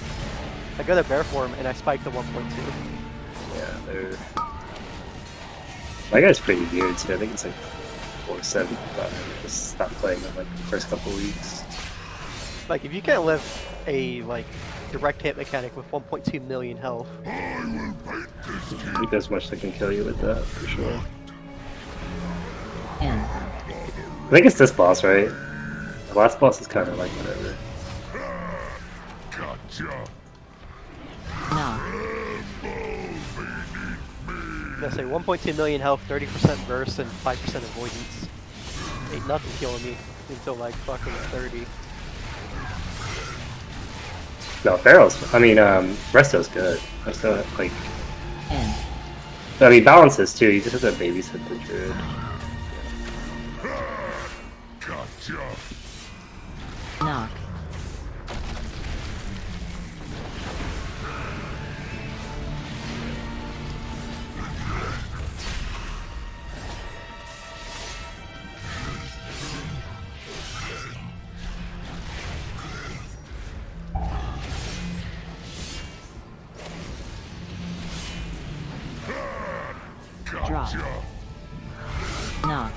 I go to Bear form and I spike to 1.2. Yeah, they're... My guy's pretty geared too. I think it's like 470, but I just stopped playing in like the first couple weeks. Like, if you can't live a like direct hit mechanic with 1.2 million health, I think there's much that can kill you with that for sure. I think it's this boss, right? The last boss is kind of like whatever. Gotcha. No. Let's say 1.2 million health, 30% burst, and 5% avoidance. Ain't nothing killing me until like fucking 30. No, Pharaoh's. I mean, Resto's good. Resto, like. End. I mean, balances too. You just have to babysit the druid. Gotcha. Knock. Drop. Knock.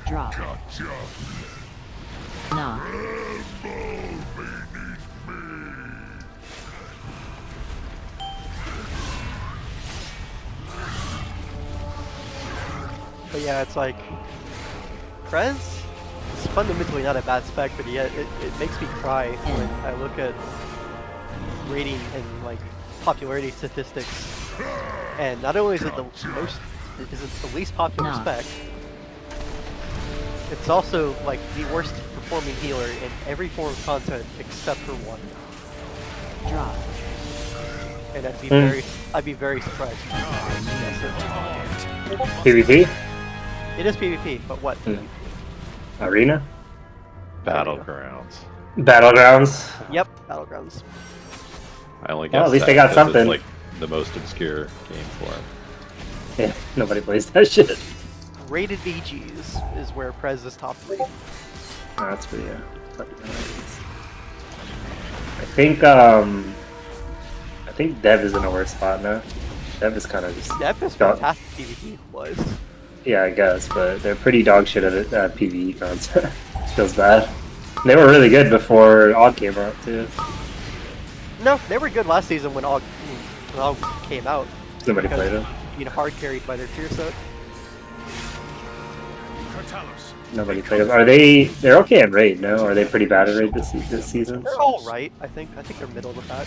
Drop. Knock. But yeah, it's like Prez is fundamentally not a bad spec, but yet it makes me cry when I look at rating and like popularity statistics. And not only is it the least popular spec, it's also like the worst performing healer in every form of content except for one. Drop. And I'd be very surprised. PvP? It is PvP, but what? Arena? Battlegrounds. Battlegrounds? Yep, Battlegrounds. I only guess Well, at least that they got 'cause something. It's like the most obscure game for him. Yeah, nobody plays that shit. Rated VGs is where Prez is top 3. Oh, that's pretty, I think Dev is in a worse spot now. Dev is kind of just... Dev is fantastic PvP was. Yeah, I guess, but they're pretty dog shit at it, PvE content. Feels bad. They were really good before Odd came out, too. No, they were good last season when Og came out. Nobody played them. Being hard carried by their tier set. Nobody played them. Are they... They're okay at Raid, no? Are they pretty bad at Raid this season? They're alright, I think. I think they're middle of the pack.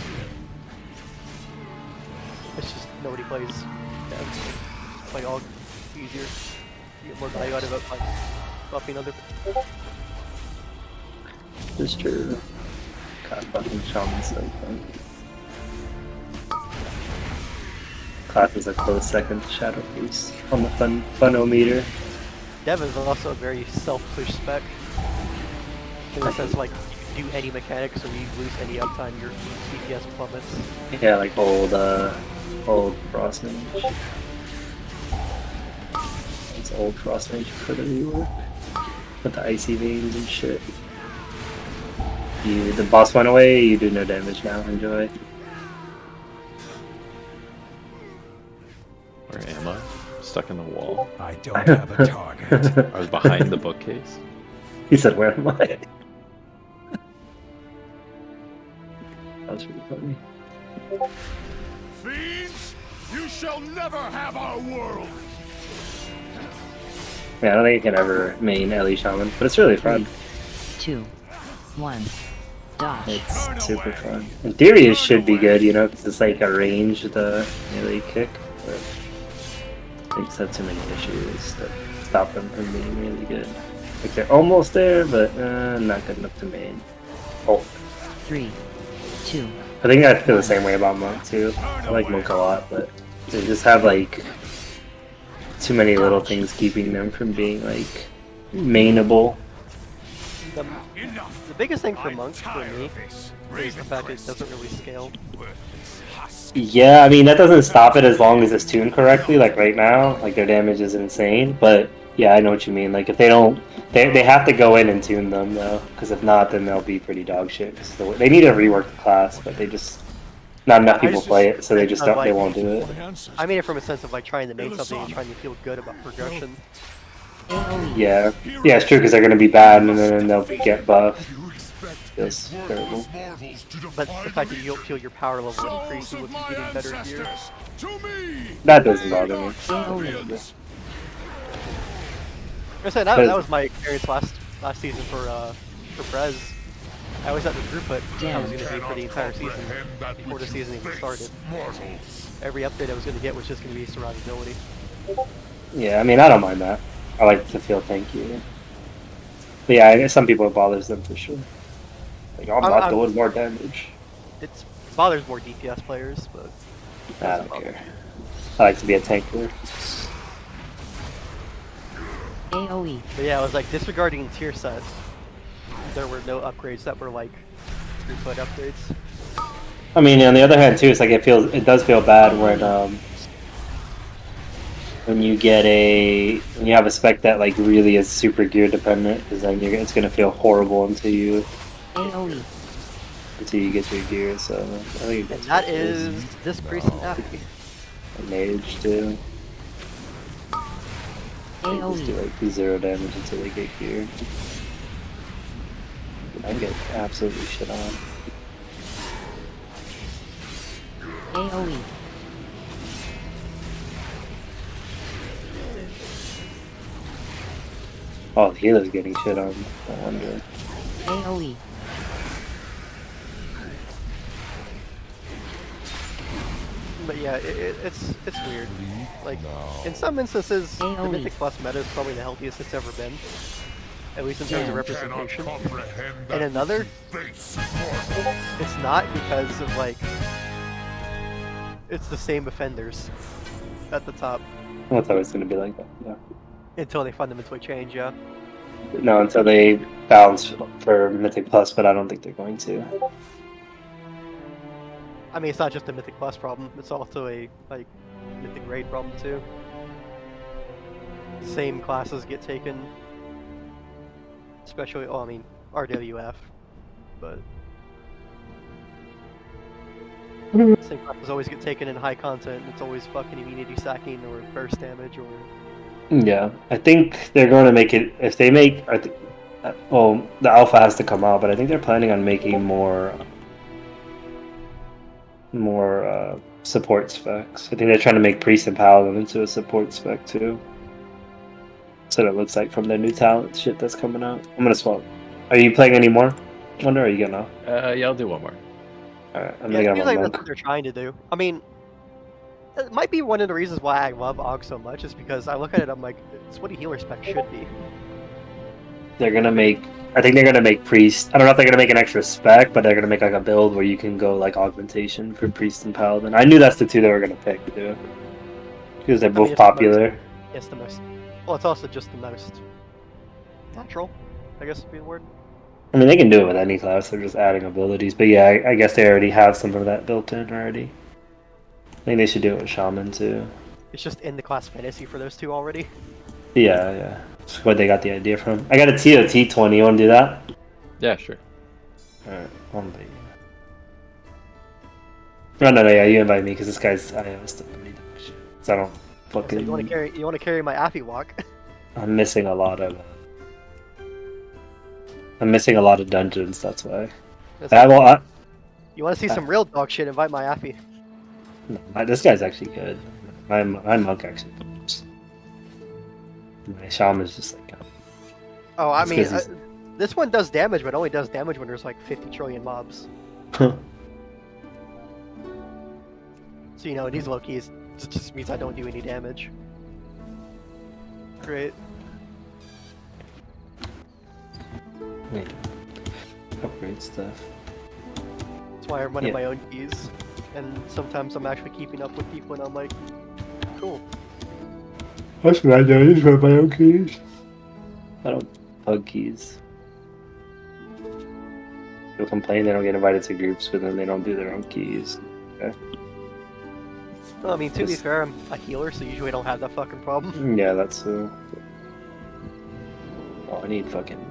It's just nobody plays Dev. Play Og easier. You get more value out of it by buffing other people. It's true. God, fucking Shaman's so fun. Class is a close second to Shadow Priest on the funometer. Dev is also a very self-push spec. In the sense, like, you can do any mechanics, or you lose any uptime, your DPS plummets. Yeah, like old Frost Mage. It's old Frost Mage for the rework. With the icy veins and shit. The boss went away, you do no damage now, enjoy. Where am I? Stuck in the wall. I don't have a target. I was behind the bookcase. He said, where am I? That was really funny. Fiends, you shall never have our world. Yeah, I don't think I can ever main Ellie Shaman, but it's really fun. 2, 1. Dodge. It's super fun. In theory, it should be good, you know, because it's like a ranged melee kick. But they just have too many issues that stop them from being really good. Like they're almost there, but not good enough to main. Oh. 3, 2. I think I feel the same way about Monk too. I like Monk a lot, but they just have like too many little things keeping them from being like mainable. The biggest thing for Monk for me is the fact that it doesn't really scale. Yeah, I mean that doesn't stop it as long as it's tuned correctly. Like right now, like their damage is insane. But yeah, I know what you mean. Like if they don't, they have to go in and tune them though, because if not, then they'll be pretty dog shit. So they need to rework the class, but they just not enough people play it, so they just don't. They won't do it. I mean it from a sense of like trying to make something and trying to feel good about progression. Yeah, it's true because they're gonna be bad and then they'll get buffed. Feels terrible. But the fact that you don't feel your power level increasing with you getting better gear. That doesn't bother me. I said that was my experience last season for Prez. I always had the throughput I was going to be for the entire season before the season even started. Every update I was going to get was just going to be survivability. Yeah, I mean, I don't mind that. I like to feel tanky. But yeah, I guess some people it bothers them for sure. Like, I'm not doing more damage. It bothers more DPS players, but I don't care. I like to be a tanker. AoE. But yeah, I was like disregarding tier set. There were no upgrades that were like throughput upgrades. I mean, on the other hand too, it's like it does feel bad when you get when you have a spec that like really is super gear dependent, because then it's gonna feel horrible until you get your gear. So I think and that is this priest and Appy. A mage too. Just do like 0 damage until they get gear. I get absolutely shit on. AoE. Oh, the healer's getting shit on. I wonder. AoE. But yeah, it's weird. Like, in some instances, the Mythic Plus meta is probably the healthiest it's ever been. At least in terms of representation. In another, it's not because of, like, it's the same offenders at the top. Well, it's always going to be like that, yeah. Until they fundamentally change, yeah. No, until they balance for Mythic Plus, but I don't think they're going to. I mean, it's not just a Mythic Plus problem, it's also a, like, Mythic Raid problem, too. Same classes get taken. Especially, well, I mean, RWF, but... Same classes always get taken in high content, it's always fucking immunity stacking or burst damage or... Yeah, I think they're going to make it, if they make, well, the alpha has to come out, but I think they're planning on making more support specs. I think they're trying to make Priest and Paladin into a support spec too. That's what it looks like from their new talent shit that's coming out. I'm gonna swap. Are you playing any more? Wonder, or are you gonna? Yeah, I'll do one more. Alright, I'm yeah, gonna it get seems like my that's what they're trying to do. I mean, it might be one of the reasons why I love AUG so much, is because I look at it, I'm like, it's what a healer spec should be. They're gonna make. I think they're gonna make Priest. I don't know if they're gonna make an extra spec, but they're gonna make like a build where you can go like augmentation for Priest and Paladin. I knew that's the two they were gonna pick too, because they're both popular. It's the most. Well, it's also just the most natural, I guess would be the word. I mean, they can do it with any class. They're just adding abilities. But yeah, I guess they already have some of that built in already. I think they should do it with Shaman too. It's just in the class fantasy for those two already. Yeah. That's where they got the idea from. I got a TOT 20. You want to do that? Yeah, sure. Alright, I'll invite you. No, yeah, you invite me because this guy's IO stuff. So I don't fucking. So you want to carry my Appy walk? I'm missing a lot of dungeons. That's why. You want to see some real dog shit? Invite my Appy. No, this guy's actually good. My monk actually. My shaman's just like. Oh, I mean, this one does damage, but only does damage when there's like 50 trillion mobs. So you know, these low keys just means I don't do any damage. Great. Upgrade stuff. That's why I'm running my own keys, and sometimes I'm actually keeping up with people, and I'm like, cool. That's what I do. I just run my own keys. I don't hug keys. People complain they don't get invited to groups, but then they don't do their own keys. Okay. Well, I mean, to be fair, I'm a healer, so usually I don't have that fucking problem. Yeah, that's Oh, I need fucking.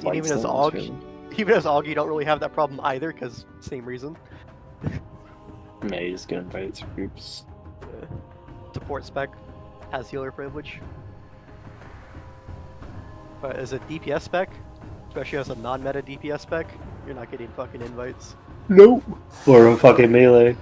And even as AUG, you don't really have that problem either, because same reason. Yeah, you just get invited to groups. Support spec has healer privilege. But as a DPS spec, especially as a non-meta DPS spec, you're not getting fucking invites. Nope. Or a fucking melee.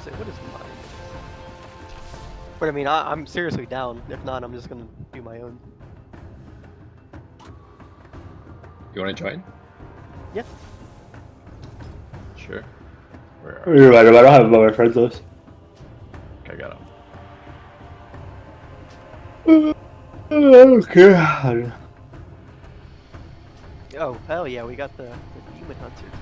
say, what is mine? But I mean, I'm seriously down. If not, I'm just gonna do my own. You want to join? Yeah. Sure. Where are You're right, I don't have him on my friends list. Okay, I got him. Okay. Oh, hell yeah, we got the Demon Hunter tank.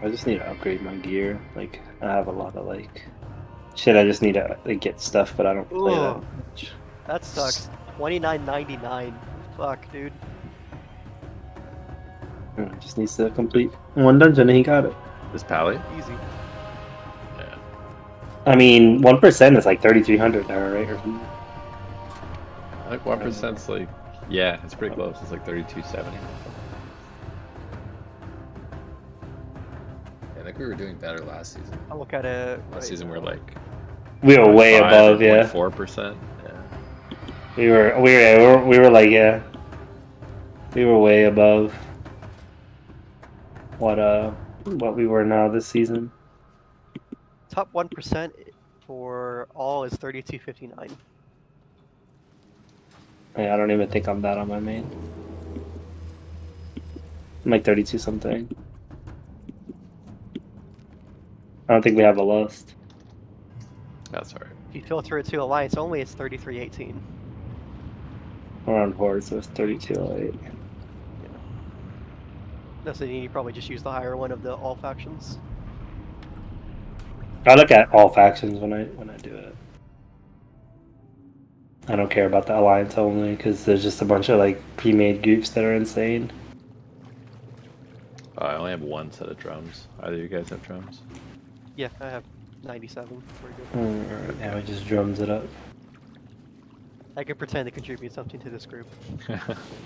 I just need to upgrade my gear. Like, I have a lot of, like, shit I just need to like, get stuff, but I don't play that Ugh. much. That sucks. $29.99. Fuck, dude. Just needs to complete one dungeon and he got it. This Pally? Easy. Yeah. I mean, 1% is like 3,300 now, right? Or something. I think 1%'s like, yeah, it's pretty close. It's like 3270. I think we were doing better last season. I'll look at it. Last season we were like We were way above, yeah. 4%. Yeah. We were like, yeah. We were way above what we were now this season. Top 1% for all is 32.59. Yeah, I don't even think I'm that on my main. I'm like 32 something. I don't think we have a lust. That's alright. If you filter it to Alliance only, it's 33.18. We're on Horde, so it's 3208. That's it, you probably just use the higher one of the all factions. I look at all factions when I do it. I don't care about the Alliance only because there's just a bunch of like pre-made groups that are insane. I only have one set of drums. Either of you guys have drums? Yeah, I have 97. Pretty good. Alright, yeah, we just drums it up. I can pretend to contribute something to this group.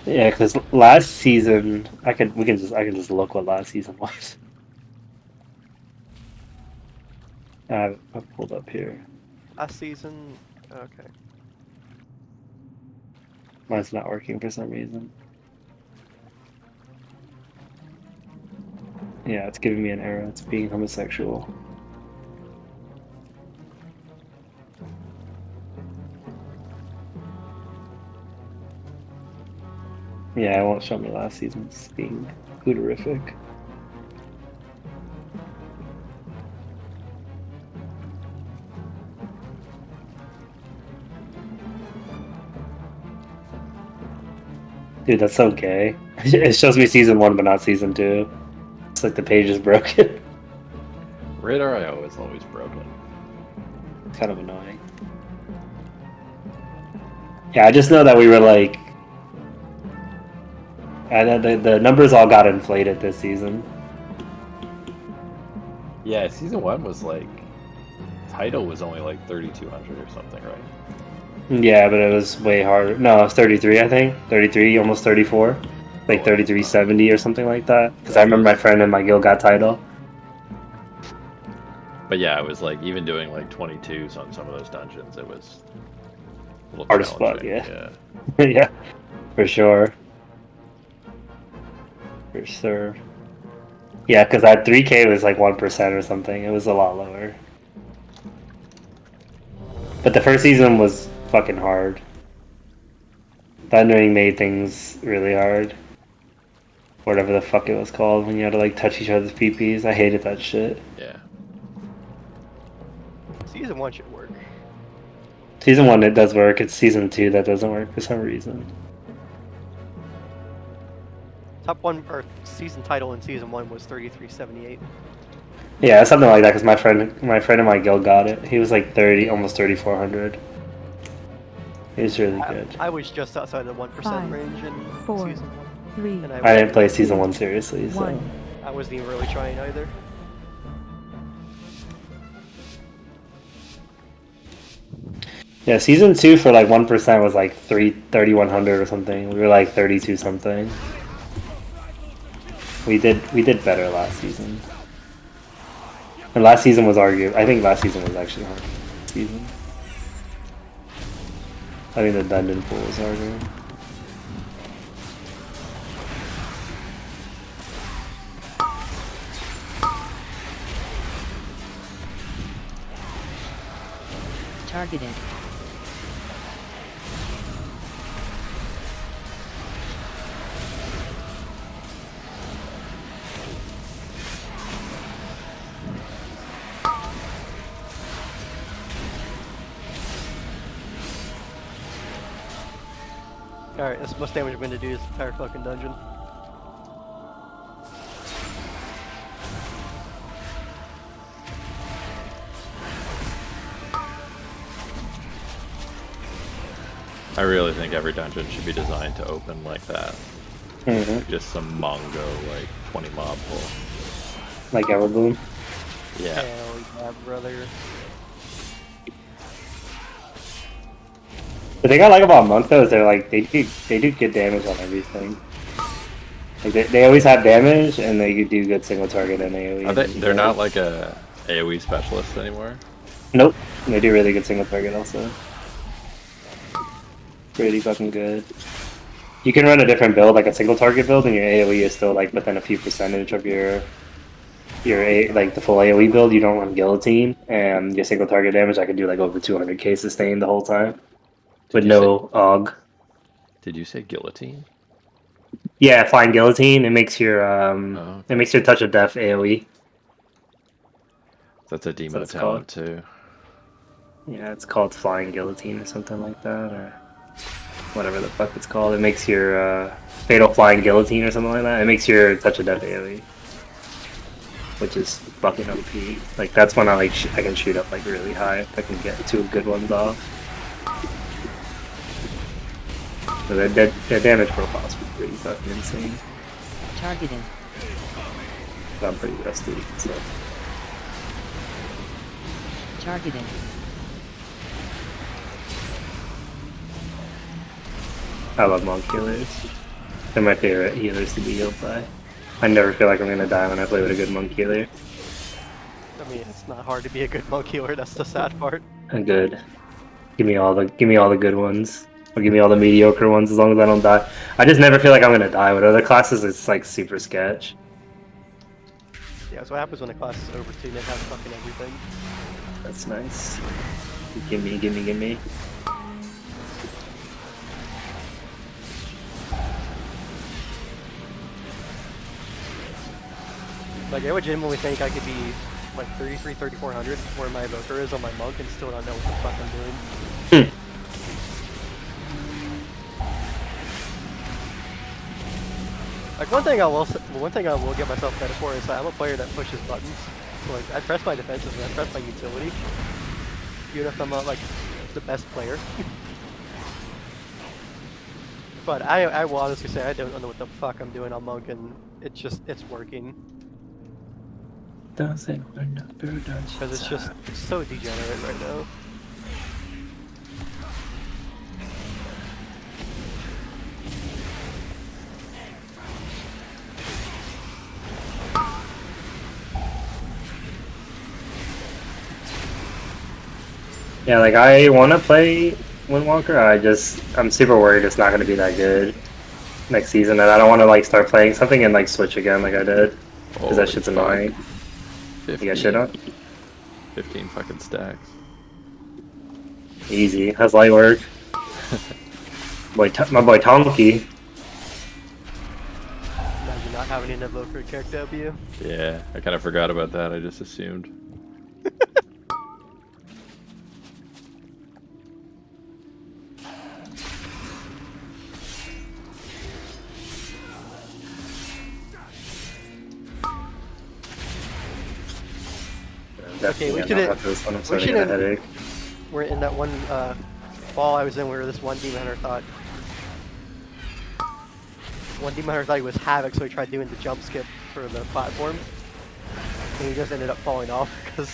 Yeah, because last season I can just look what last season was. I pulled up here. Last season, okay. Mine's not working for some reason. Yeah, it's giving me an error. It's being homosexual. Yeah, it won't show me last season's being horrific. Dude, that's so gay. It shows me season 1 but not season 2. It's like the page is broken. Radar.io is always broken. It's kind of annoying. Yeah, I just know that we were like... the numbers all got inflated this season. Yeah, season 1 was like... Title was only like 3,200 or something, right? Yeah, but it was way harder. No, it was 33, I think. 33, almost 34. Like 3370 or something like that. Because I remember my friend in my guild got title. But yeah, it was like, even doing like 22s on some of those dungeons, it was... a little Hard as fuck, challenging, yeah. Yeah, for sure. For sure. Yeah, because that 3K was like 1% or something. It was a lot lower. But the first season was fucking hard. Thundering made things really hard. Whatever the fuck it was called when you had to like touch each other's PPs. I hated that shit. Yeah. Season 1 should work. Season 1 it does work. It's season 2 that doesn't work for some reason. Top 1 or season title in season 1 was 33.78. Yeah, something like that. Because my friend in my guild got it. He was like 30, almost 3,400. He was really good. I was just outside the 1% range in season 1. 3. And I didn't play season 1 seriously, so. I wasn't even really trying either. Yeah, season 2 for like 1% was like 3,100 or something. We were like 32 something. We did better last season. And last season was I think last season was actually harder. Season. I think the dungeon pool was harder. Targeted. Alright, that's the most damage I'm going to do this entire fucking dungeon. I really think every dungeon should be designed to open like that. Just some Mongo, like 20 mob pull. Like Everbloom. Yeah. Hell yeah, brother. The thing I like about Monk though is they're like they do good damage on everything. Like they always have damage and they do good single target and AoE. Are they're not like a AoE specialist anymore? Nope. They do really good single target also. Pretty fucking good. You can run a different build, like a single target build, and your AoE is still like within a few percentage of your like the full AoE build. You don't run guillotine, and your single target damage I can do like over 200k sustain the whole time. With no AUG. Did you say guillotine? Yeah, flying guillotine. It makes your it makes your touch of death AoE. That's a demo talent too. Yeah, it's called flying guillotine or something like that, or whatever the fuck it's called. It makes your fatal flying guillotine or something like that. It makes your touch of death AoE, which is fucking OP. Like that's when I can shoot up like really high if I can get 2 good ones off. So their damage profile is pretty fucking insane. Targeted. But I'm pretty rusty, so. Targeted. I love monk healers. They're my favorite healers to be healed by. I never feel like I'm gonna die when I play with a good monk healer. I mean, it's not hard to be a good monk healer, that's the sad part. I'm good. Give me all the good ones. Or give me all the mediocre ones as long as I don't die. I just never feel like I'm gonna die. With other classes, it's like super sketch. Yeah, that's what happens when a class is over too, and it has fucking everything. That's nice. Gimme. Like, I would genuinely think I could be like 33, 3400 where my evoker is on my monk and still not know what the fuck I'm doing. Like one thing I will give myself credit for is that I'm a player that pushes buttons. So like I press my defensive and I press my utility, even if I'm not like the best player. But I will honestly say I don't know what the fuck I'm doing on monk, and it's working. Because it's so degenerate right now. Yeah, like I want to play Windwalker. I'm super worried it's not going to be that good next season, and I don't want to like start playing something and like switch again like I did, because that shit's annoying. 15, you got shit on? 15 fucking stacks. Easy. How's light work? My boy Tonky. Imagine not having an evoker character W. Yeah, I kind of forgot about that. I just assumed. Okay, we shouldn't. We're in that one fall I was in where this one demon hunter thought. One demon hunter thought he was Havoc, so he tried doing the jump skip for the platform. And he just ended up falling off because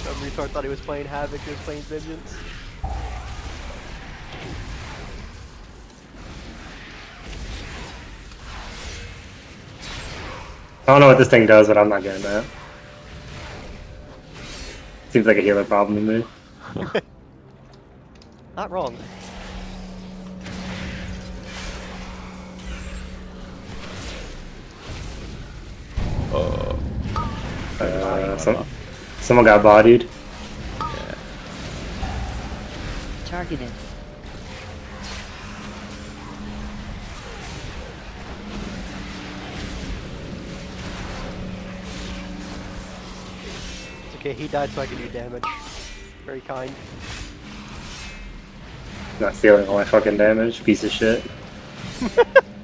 some retard thought he was playing Havoc, he was playing Vengeance. I don't know what this thing does, but I'm not getting that. Seems like a healer problem to me. Not wrong. Someone got bodied. Yeah. Targeted. It's okay, he died so I can do damage. Very kind. Not stealing all my fucking damage, piece of shit.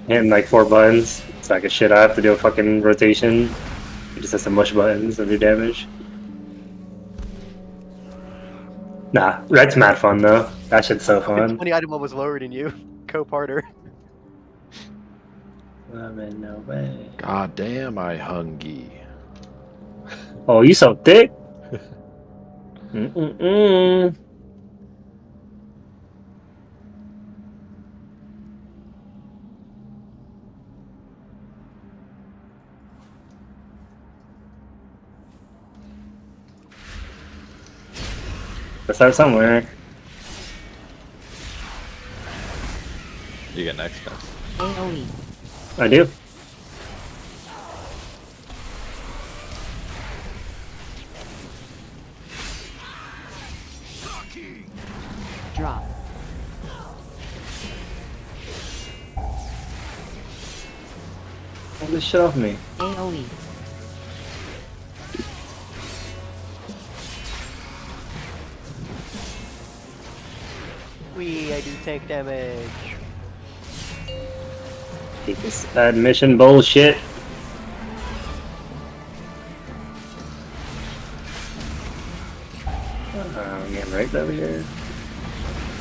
Hitting like 4 buttons. It's like a shit I have to do a fucking rotation. He just has to mush buttons and do damage. Nah, red's mad fun though. That shit's so fun. 20 item was lower than you. Co-parter. I'm in no way. God damn, I hungry. Oh, you so thick. Mm-mm-mm. Let's start somewhere. You get next guys. AoE. I do. Drop. Get this shit off me. AoE. I do tank damage. Hate this admission bullshit. I'm getting right over here.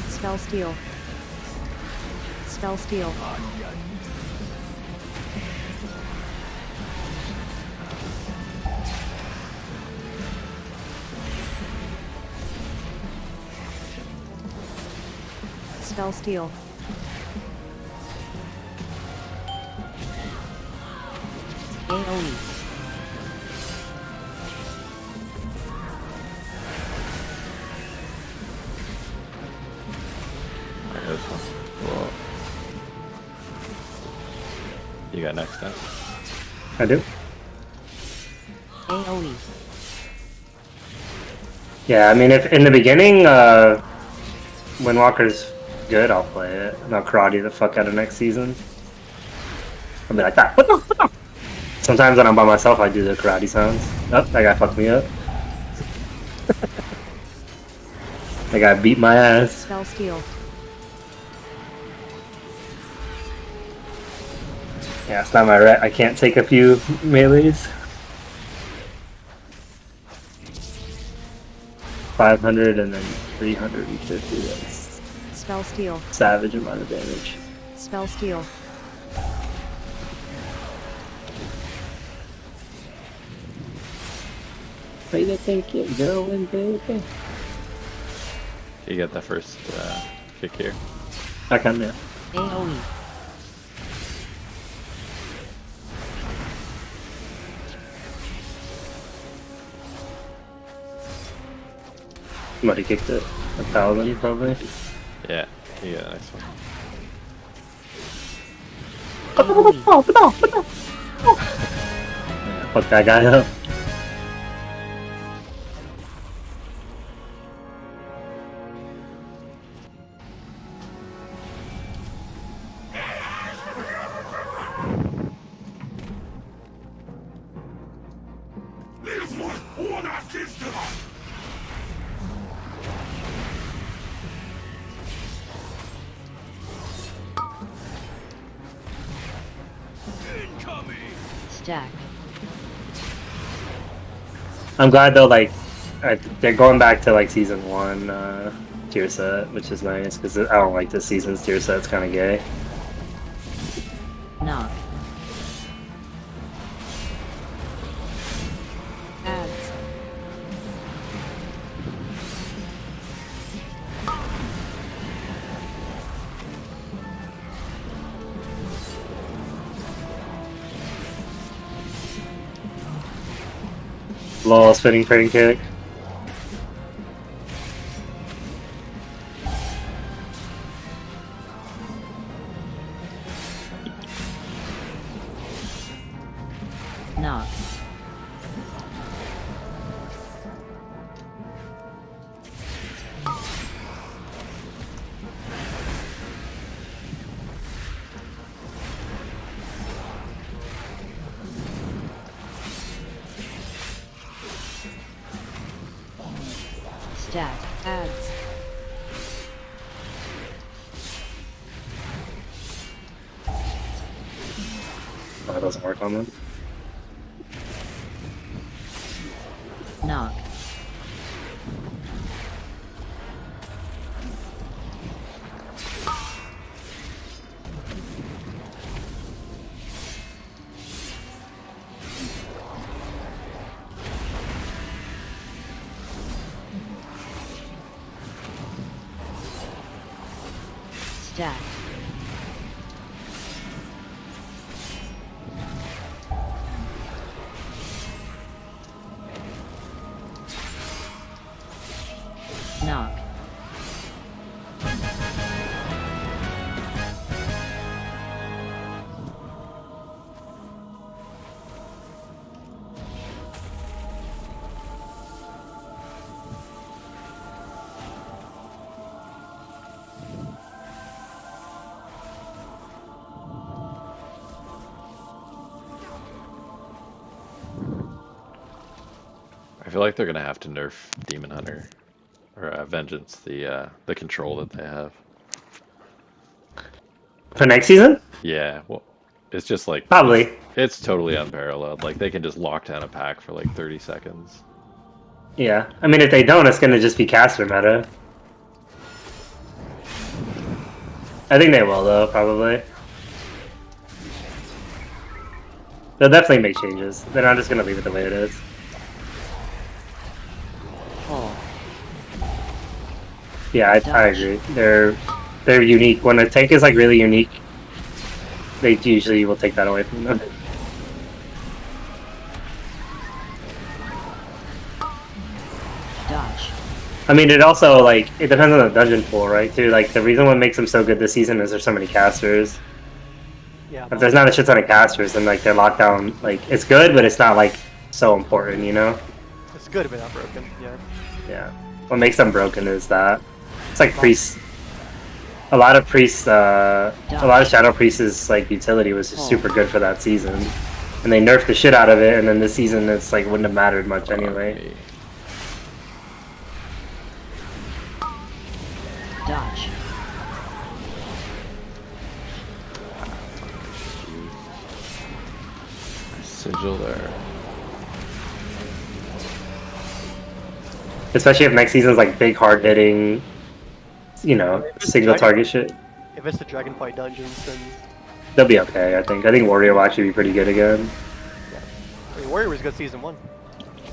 Spell steal. Spell steal. Spell steal. AoE. Whoa. You got next then? I do. AoE. Yeah, I mean, if in the beginning, Windwalker's good, I'll play it. And I'll karate the fuck out of next season. I'll be like that. What the? Sometimes when I'm by myself, I do the karate sounds. Oh, that guy fucked me up. That guy beat my ass. Spell steal. Yeah, it's not my ret. I can't take a few melees. 500 and then 350. That's Spell steal. savage amount of damage. Spell steal. Way to think you're going, baby. You get the first kick here. I can, yeah. AoE. Somebody kicked it. 1,000 probably. Yeah, you get the next one. Yeah, fuck that guy up. Stack. I'm glad though, like, they're going back to like season 1 tier set, which is nice because I don't like this season's tier set. It's kind of gay. Knock. Ads. Lol, spinning crane kick. Knock. Stat. Ads. Oh, that doesn't work on them. Knock. Stat. Knock. I feel like they're gonna have to nerf Demon Hunter or Vengeance, the control that they have. For next season? Yeah, well, it's just like Probably. it's totally unparalleled. Like they can just lock down a pack for like 30 seconds. Yeah. I mean, if they don't, it's gonna just be caster meta. I think they will, though, probably. They'll definitely make changes. They're not just gonna leave it the way it is. Pull. Yeah, I agree. They're unique. When a tank is like really unique, they usually will take that away from them. Dodge. I mean, it also like it depends on the dungeon pool, right? Too. Like the reason what makes them so good this season is there's so many casters. Yeah. If there's not a shit ton of casters, then like their lockdown, like it's good, but it's not like so important, you know? It's good, but not broken. Yeah. Yeah. What makes them broken is that it's like priests. A lot of priests, a lot of shadow priests' like utility was just super good for that season, and they nerfed the shit out of it. And then this season, it's like wouldn't have mattered much anyway. Dodge. Sigil there. Especially if next season's like big, hard hitting, you know, single target shit. If it's the Dragonflight dungeons, then They'll be okay, I think. I think Warrior will actually be pretty good again. I mean, Warrior was good season 1.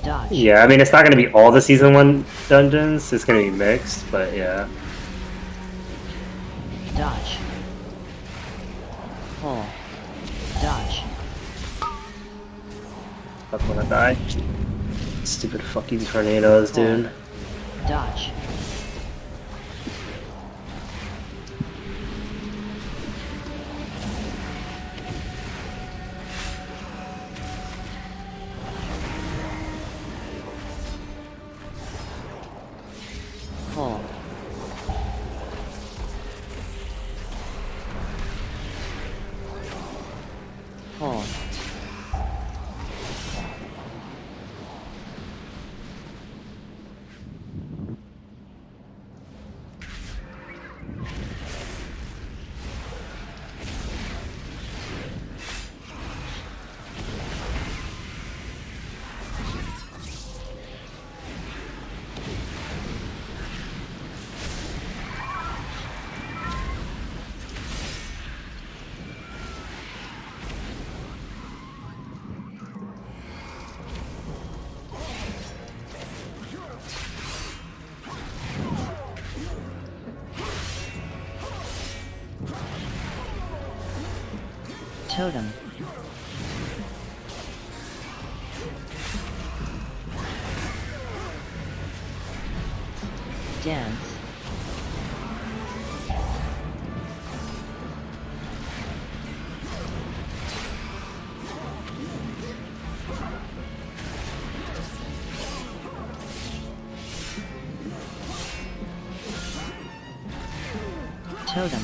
Dodge. Yeah, I mean, it's not going to be all the Season 1 dungeons. It's going to be mixed, but yeah. Dodge. Pull. Dodge. Fuck, wanna die. Stupid fucking tornadoes, dude. Dodge. Pull. Pull. Totem. Dance. Totem.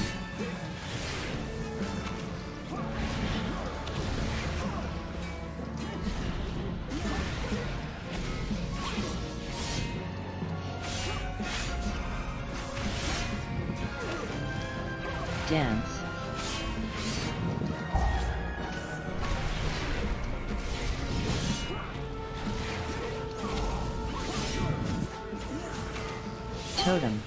Dance. Totem.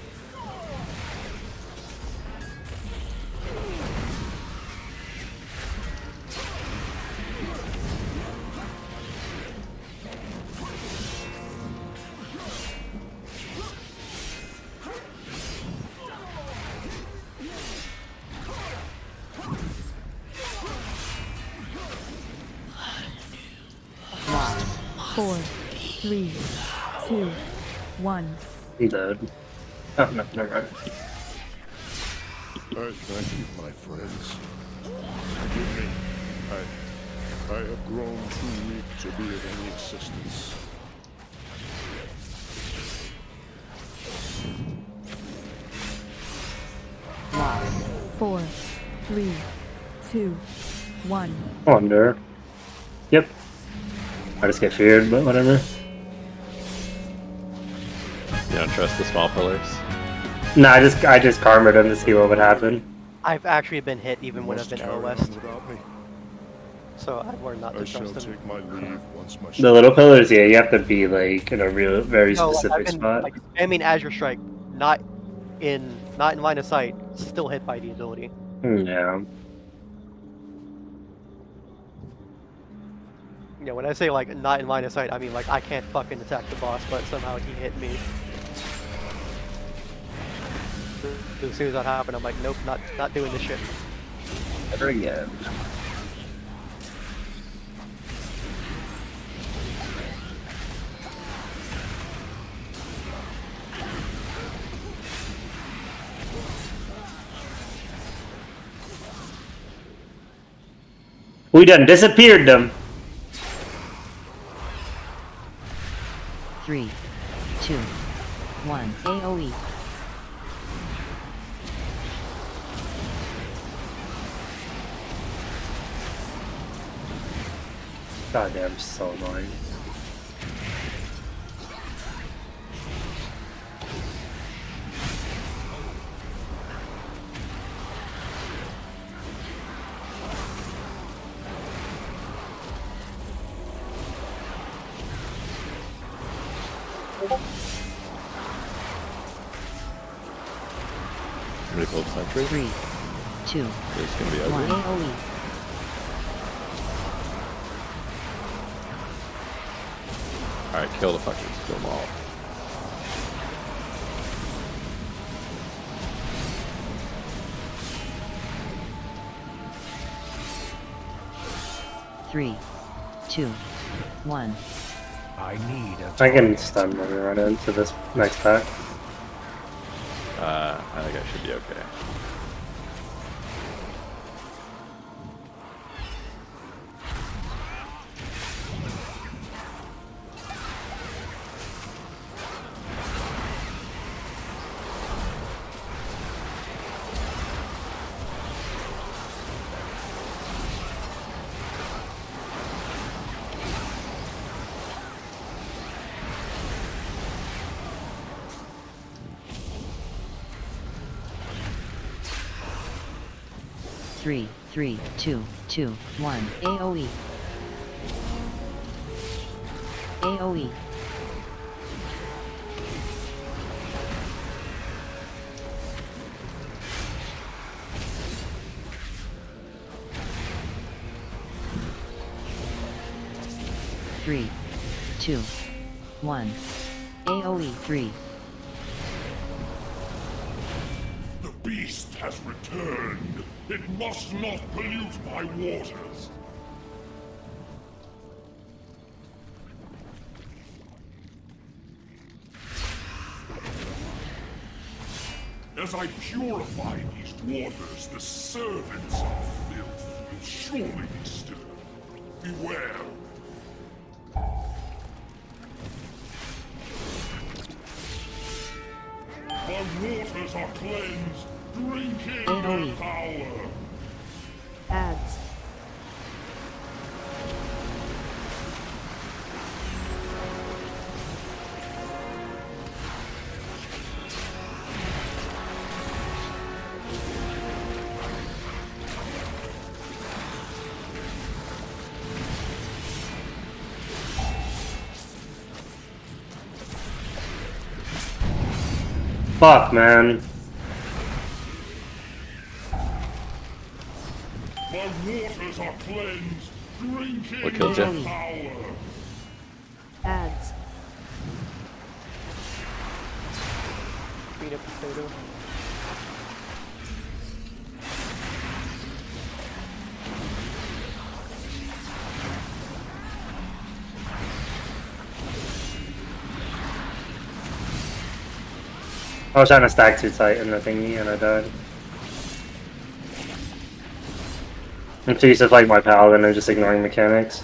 Lost. 4, 3, 2, 1. Reload. Oh, no, never mind. I thank you, my friends. Forgive me. I have grown too weak to be of any assistance. Lost. 4, 3, 2, 1. Wonder. Yep. I just get feared, but whatever. You don't trust the small pillars? No, I just karmaed him to see what would happen. I've actually been hit even when I've been Carry on OS'd. without me. So I've learned not I to shall trust him. take my leave once my The little pillars, yeah, you have to be like in a real, very No, like, specific I've been, spot. like, spamming Azure Strike, not in line of sight, still hit by the ability. Yeah. Yeah, when I say like not in line of sight, I mean like I can't fucking attack the boss, but somehow he hit me. As soon as that happened, I'm like, nope, not doing this shit. Never again. We done disappeared them. 3, 2, 1. AoE. Goddamn, so annoying. Somebody pulled sentry? 3, 2, It's gonna be 1. ugly. AoE. Alright, kill the fuckers. Kill them all. Three, 2, 1. I need a I can stun when we run into this next pack. I think I should be okay. Three, 2, 2, 1. AoE. AoE. Three, 2, 1. AoE 3. The beast has returned. It must not pollute my waters. As I purify these waters, the servants of filth will surely be stirred. Beware. My waters are cleansed. Drink in their power. Ads. Fuck, man. My waters are cleansed. Drink in What killed you? their power. Ads. Peanut potato. I was trying to stack too tight in the thingy and I died. I'm too used to playing my paladin and just ignoring mechanics.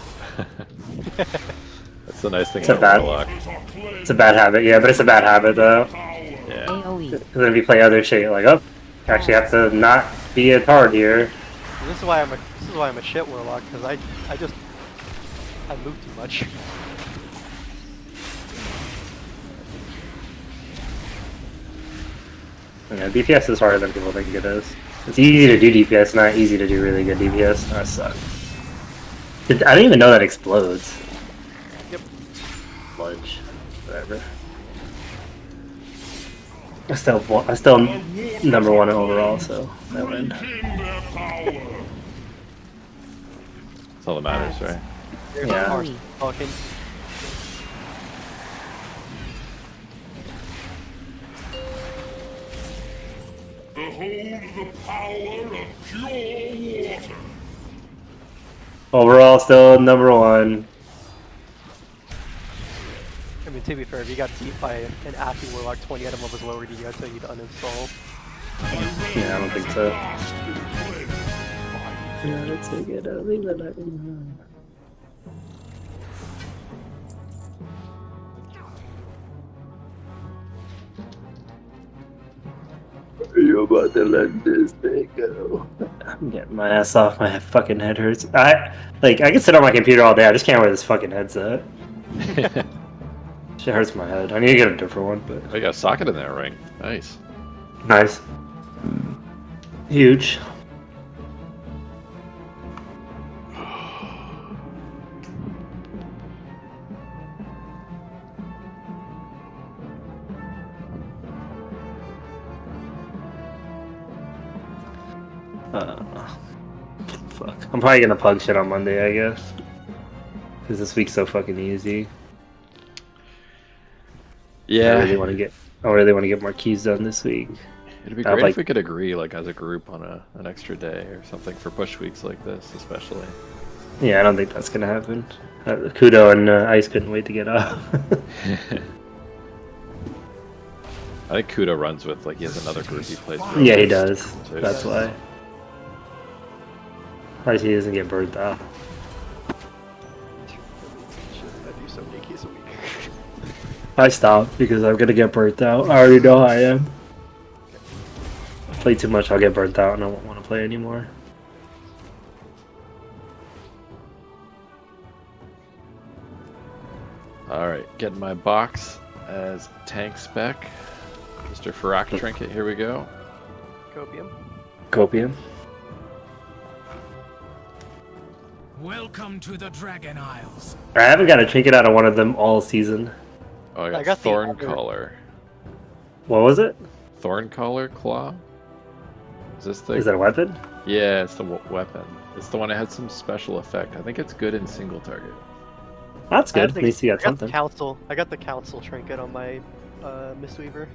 That's the nice thing It's a about bad, Warlock. it's a bad habit, yeah, but it's a bad habit though. Yeah. AoE. Because then if you play other shit, you're like, oh, actually have to not be a tard here. This is why I'm a shit warlock, because I move too much. Yeah, DPS is harder than people think it is. It's easy to do DPS, not easy to do really good DPS. That sucks. I didn't even know that explodes. Yep. Lunge. Whatever. I still number one overall, so I win. That's all that matters, right? There's Yeah. Mars talking. Behold the power of pure water. Overall, still number one. I mean, to be fair, if you got beat by an Appy Warlock 20 item levels lower, you gotta tell you to uninstall. Yeah, I don't think so. Yeah, let's take it. I think that You're about to let this thing go. I'm getting my ass off. My fucking head hurts. I can sit on my computer all day. I just can't wear this fucking headset. Shit hurts my head. I need to get a different one, but Oh, you got a socket in there, ring. Nice. nice. Huge. Fuck. I'm probably gonna pug shit on Monday, I guess. Because this week's so fucking easy. Yeah. I really want to get more keys done this week. It'd be I'd great like- if we could agree, like, as a group on an extra day or something for push weeks like this, especially. Yeah, I don't think that's gonna happen. Kudo and Ice couldn't wait to get off. I think Kudo runs with, like, he has another group he plays with. Yeah, he does. too. That's why. Ice he doesn't get burnt out. I do so many keys a week. I stopped because I'm gonna get burnt out. I already know how I am. Play too much, I'll get burnt out and I won't want to play anymore. Alright, getting my box as tank spec. Mr. Farak Trinket, here we go. Copium. Copium. Welcome to the Dragon Isles. I haven't got a trinket out of one of them all season. Oh, I got, got the Thorn other- Collar. What was it? Thorn Collar Claw? Is this the... Is that a weapon? Yeah, it's the weapon. It's the one that had some special effect. I think it's good in single target. That's I good. have At least you got I something. I got the council trinket on my Mistweaver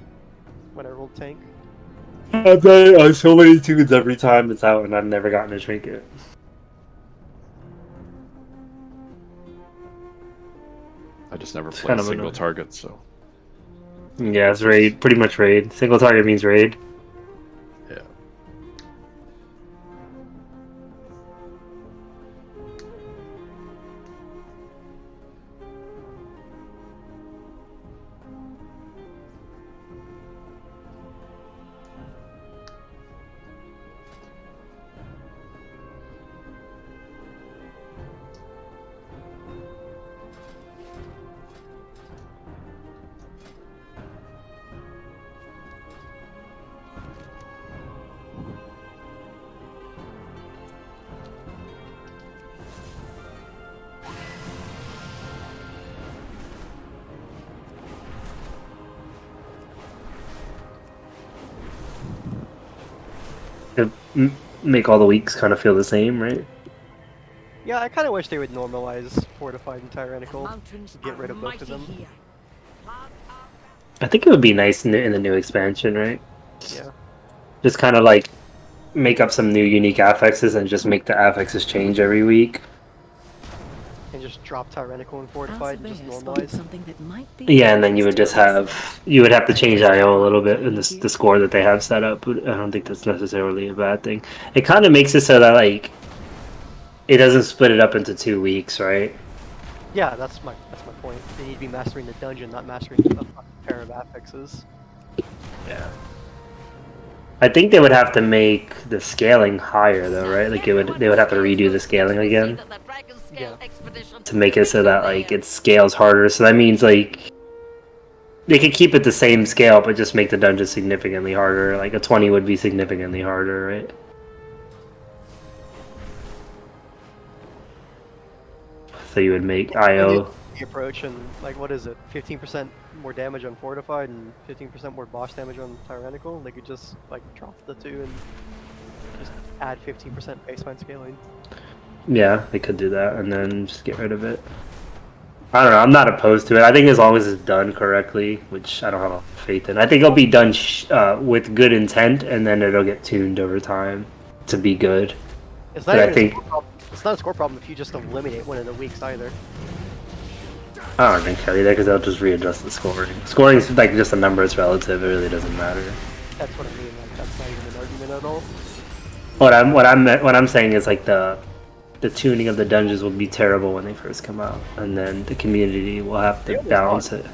when I rolled tank. I've done it on so many tunes every time it's out and I've never gotten a trinket. I just never played kind of single annoying. target, so... Yeah, it's raid. Pretty much raid. Single target means raid. Yeah. make all the weeks kind of feel the same, right? Yeah, I kind of wish they would normalize Fortified and Tyrannical. Get rid of both of them. I think it would be nice in the new expansion, right? Yeah. Just kind of like make up some new unique affixes and just make the affixes change every week. And just drop Tyrannical and Fortified and just normalize. Yeah, and then you would just have to change IO a little bit in the score that they have set up. But I don't think that's necessarily a bad thing. It kind of makes it so that like it doesn't split it up into 2 weeks, right? Yeah, that's my point. They need to be mastering the dungeon, not mastering a fucking pair of affixes. Yeah. I think they would have to make the scaling higher though, right? Like they would have to redo the scaling again. Yeah. To make it so that like it scales harder. So that means like they could keep it the same scale but just make the dungeon significantly harder. Like a 20 would be significantly harder, right? So you would make IO The approach and like what is it? 15% more damage on Fortified and 15% more boss damage on Tyrannical. They could just like drop the two and just add 15% baseline scaling. Yeah, they could do that and then just get rid of it. I don't know. I'm not opposed to it. I think as long as it's done correctly, which I don't have a faith in. I think it'll be done with good intent, and then it'll get tuned over time to be good. It's not it's not a score problem if you just eliminate one of the weeks either. I don't think so either, because they'll just readjust the scoring. Scoring is like just a number; it's relative. It really doesn't matter. That's what I mean. Like that's not even an argument at all. What I'm saying is like the tuning of the dungeons will be terrible when they first come out, and then the community will have to balance it.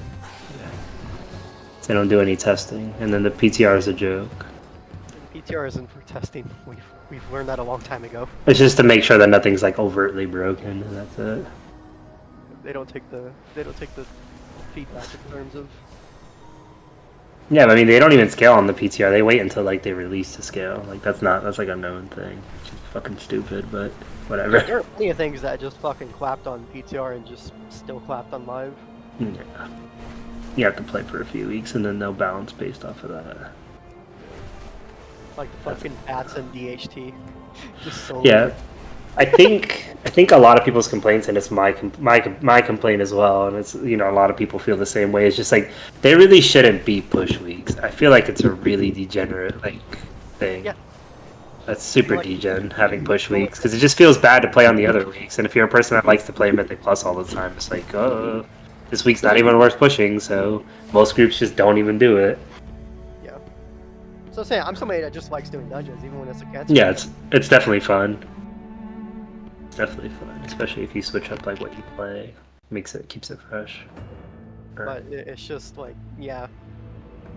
So they don't do any testing, and then the PTR is a joke. The PTR isn't for testing. We've learned that a long time ago. It's just to make sure that nothing's like overtly broken, and that's it. They don't take the feedback in terms of. Yeah, but I mean they don't even scale on the PTR. They wait until like they release to scale. Like that's like a known thing. Which is fucking stupid, but whatever. There are plenty of things that just fucking clapped on PTR and just still clapped on live. Yeah. You have to play for a few weeks and then they'll balance based off of that. Like the fucking bats and DHT. Just so yeah. I think a lot of people's complaints, and it's my complaint as well, and it's, you know, a lot of people feel the same way. It's just like they really shouldn't be push weeks. I feel like it's a really degenerate like thing. Yeah. That's super degen having push weeks, because it just feels bad to play on the other weeks. And if you're a person that likes to play Mythic Plus all the time, it's like, oh, this week's not even worth pushing. So most groups just don't even do it. Yeah. So say I'm somebody that just likes doing dungeons, even when it's a catch. Yeah, it's definitely fun. It's definitely fun, especially if you switch up like what you play. Keeps it fresh. But it's just like, yeah.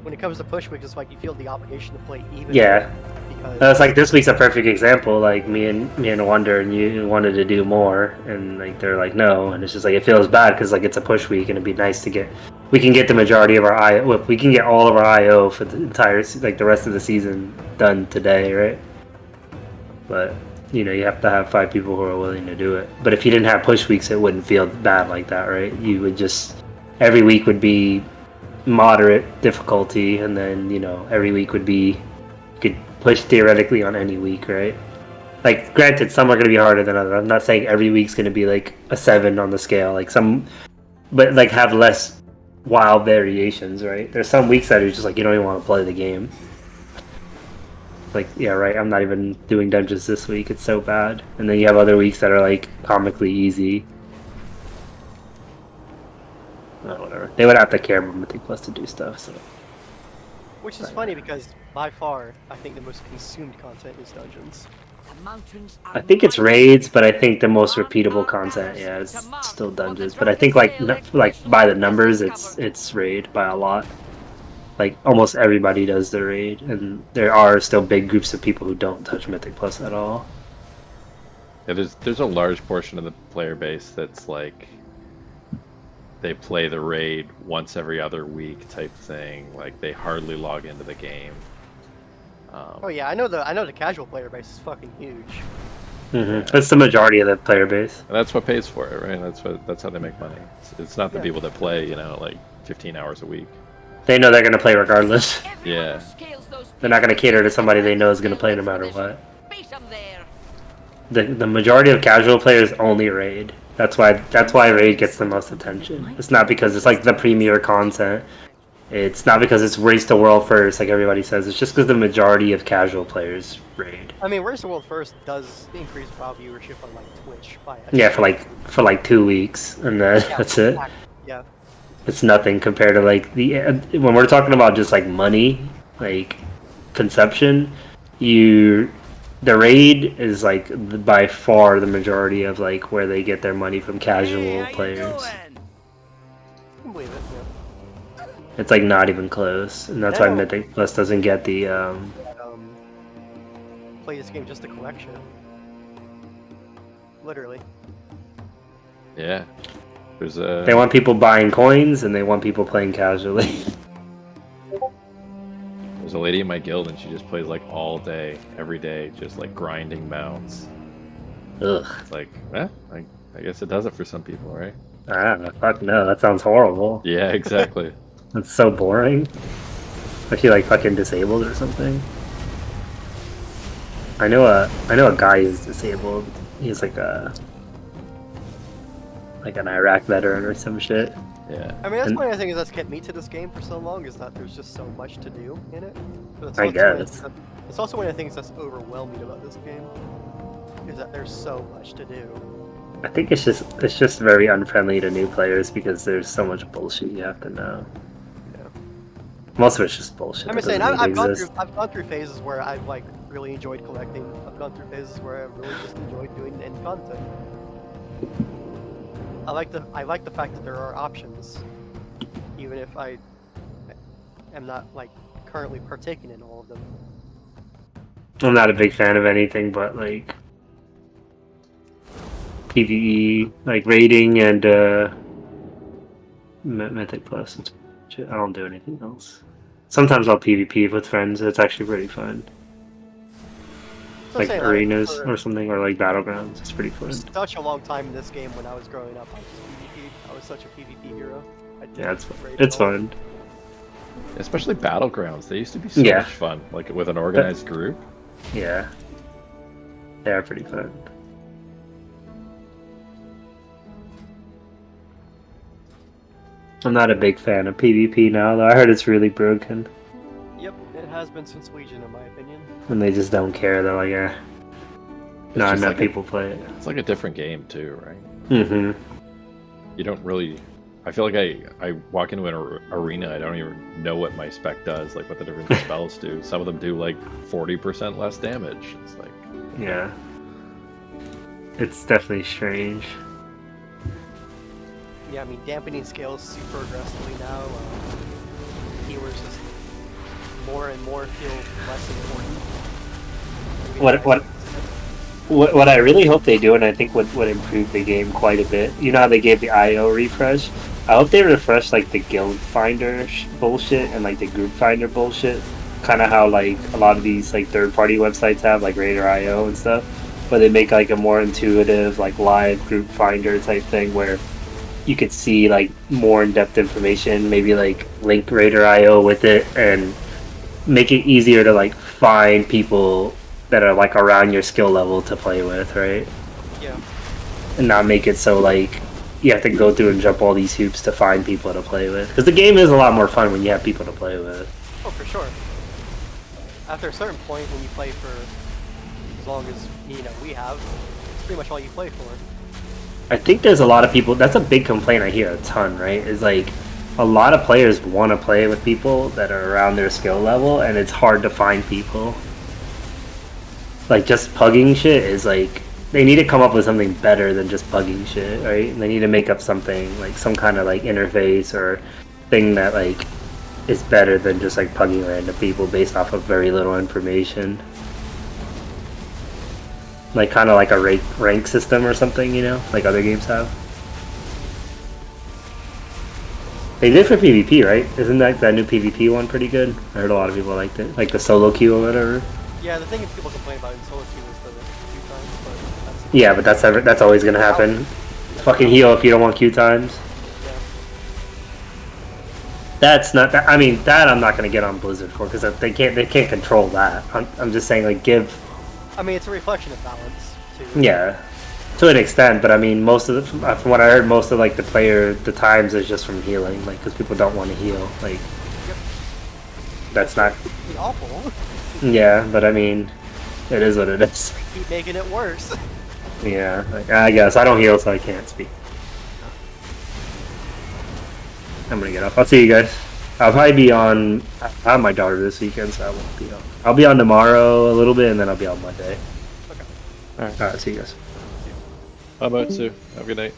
When it comes to push week, it's like you feel the obligation to play even. Yeah. Because It's like this week's a perfect example. Like me and Wonder and you wanted to do more, and like they're like no, and it's just like it feels bad because like it's a push week, and it'd be nice to we can get the majority of our IO. We can get all of our IO for the entire like the rest of the season done today, right? But you know, you have to have 5 people who are willing to do it. But if you didn't have push weeks, it wouldn't feel bad like that, right? You would just every week would be moderate difficulty, and then you know every week would be you could push theoretically on any week, right? Like granted, some are going to be harder than others. I'm not saying every week's going to be like a 7 on the scale, like some, but like have less wild variations, right? There's some weeks that are just like you don't even want to play the game. Like, yeah, right, I'm not even doing dungeons this week, it's so bad. And then you have other weeks that are like comically easy. Whatever. They would have to care about Mythic Plus to do stuff, so. Which is funny because by far, I think the most consumed content is dungeons. I think it's raids, but I think the most repeatable content, yeah, is still dungeons. But I think like by the numbers, it's raid by a lot. Like almost everybody does the raid, and there are still big groups of people who don't touch Mythic Plus at all. Yeah, there's a large portion of the player base that's like they play the raid once every other week type thing. Like they hardly log into the game. Oh yeah, I know the casual player base is fucking huge. Mm-hmm. That's the majority of the player base. And that's what pays for it, right? That's how they make money. It's not the people that play, you know, like 15 hours a week. They know they're gonna play regardless. Yeah. They're not gonna cater to somebody they know is gonna play no matter what. The majority of casual players only raid. That's why raid gets the most attention. It's not because it's like the premier content. It's not because it's race to world first, like everybody says. It's just because the majority of casual players raid. I mean, race to world first does increase WoW viewership on like Twitch by. Yeah, for like 2 weeks, and then that's it. Yeah. It's nothing compared to like when we're talking about just like money, like consumption. The raid is like by far the majority of like where they get their money from casual players. I can believe it. Yeah. It's like not even close, and that's why Mythic Plus doesn't get the play this game just to collection. Literally. Yeah. There's a. They want people buying coins, and they want people playing casually. There's a lady in my guild, and she just plays like all day, every day, just like grinding mounts. Ugh. It's like, I guess it does it for some people, right? Fuck no, that sounds horrible. Yeah, exactly. That's so boring. Is she like fucking disabled or something? I know a guy who's disabled. He's like an Iraq veteran or some shit. Yeah. I mean, that's one of the things that's kept me to this game for so long, is that there's just so much to do in it. I guess. It's also one of the things that's overwhelming about this game, is that there's so much to do. I think it's just very unfriendly to new players because there's so much bullshit you have to know. Yeah. Most of it's just bullshit. I'm saying I've gone through phases where I've like really enjoyed collecting. I've gone through phases where I've really just enjoyed doing end content. I like the fact that there are options, even if I am not like currently partaking in all of them. I'm not a big fan of anything but like PvE, like raiding and Mythic Plus. I don't do anything else. Sometimes I'll PvP with friends. It's actually pretty fun. Like arenas or something, or like battlegrounds. It's pretty fun. Such a long time in this game when I was growing up, I was PvP. I was such a PvP hero. Yeah, it's fun. Especially battlegrounds. They used to be so much fun, like with an organized group. Yeah, they are pretty fun. I'm not a big fan of PvP now, though. I heard it's really broken. Yep, it has been since Legion, in my opinion. And they just don't care. They're like, eh. Not enough people play it. It's like a different game too, right? Mm-hmm. You don't really. I feel like I walk into an arena, I don't even know what my spec does, like what the different spells do. Some of them do like 40% less damage. It's like. Yeah. It's definitely strange. Yeah, I mean, dampening scales super aggressively now. Healers just more and more feel less important. What I really hope they do, and I think would improve the game quite a bit. You know how they gave the IO refresh? I hope they refresh like the guild finder bullshit and like the group finder bullshit. Kind of how like a lot of these like third-party websites have, like Raider.io and stuff, where they make like a more intuitive like live group finder type thing where you could see like more in-depth information, maybe like link Raider.io with it and make it easier to like find people that are like around your skill level to play with, right? Yeah. And not make it so like you have to go through and jump all these hoops to find people to play with. Because the game is a lot more fun when you have people to play with. Oh, for sure. After a certain point, when you play for as long as we have, it's pretty much all you play for. I think there's a lot of people. That's a big complaint I hear a ton, right? Is like a lot of players want to play with people that are around their skill level, and it's hard to find people. Like just pugging shit is like they need to come up with something better than just pugging shit, right? And they need to make up something like some kind of like interface or thing that like is better than just like pugging random people based off of very little information. Like kind of like a rank system or something, like other games have. They did for PvP, right? Isn't that new PvP one pretty good? I heard a lot of people liked it, like the solo queue or whatever. Yeah, the thing is people complain about in solo queue is the queue times, but that's... Yeah, but that's always gonna happen. Fucking heal if you don't want queue times. Yeah. That's not. I mean, that I'm not gonna get on Blizzard for because they can't control that. I'm just saying like give. I mean, it's a reflection of balance too. Yeah, to an extent, but I mean, most of from what I heard, most of like the times is just from healing, like because people don't want to heal. Like, yep. That's not. It's awful. Yeah, but I mean, it is what it is. They keep making it worse. Yeah, like, I guess I don't heal, so I can't speak. I'm gonna get off. I'll see you guys. I'll probably be on. I have my daughter this weekend, so I won't be on. I'll be on tomorrow a little bit, and then I'll be on Monday. Okay. Alright, see you guys. Bye bye, Sue. Have a good night.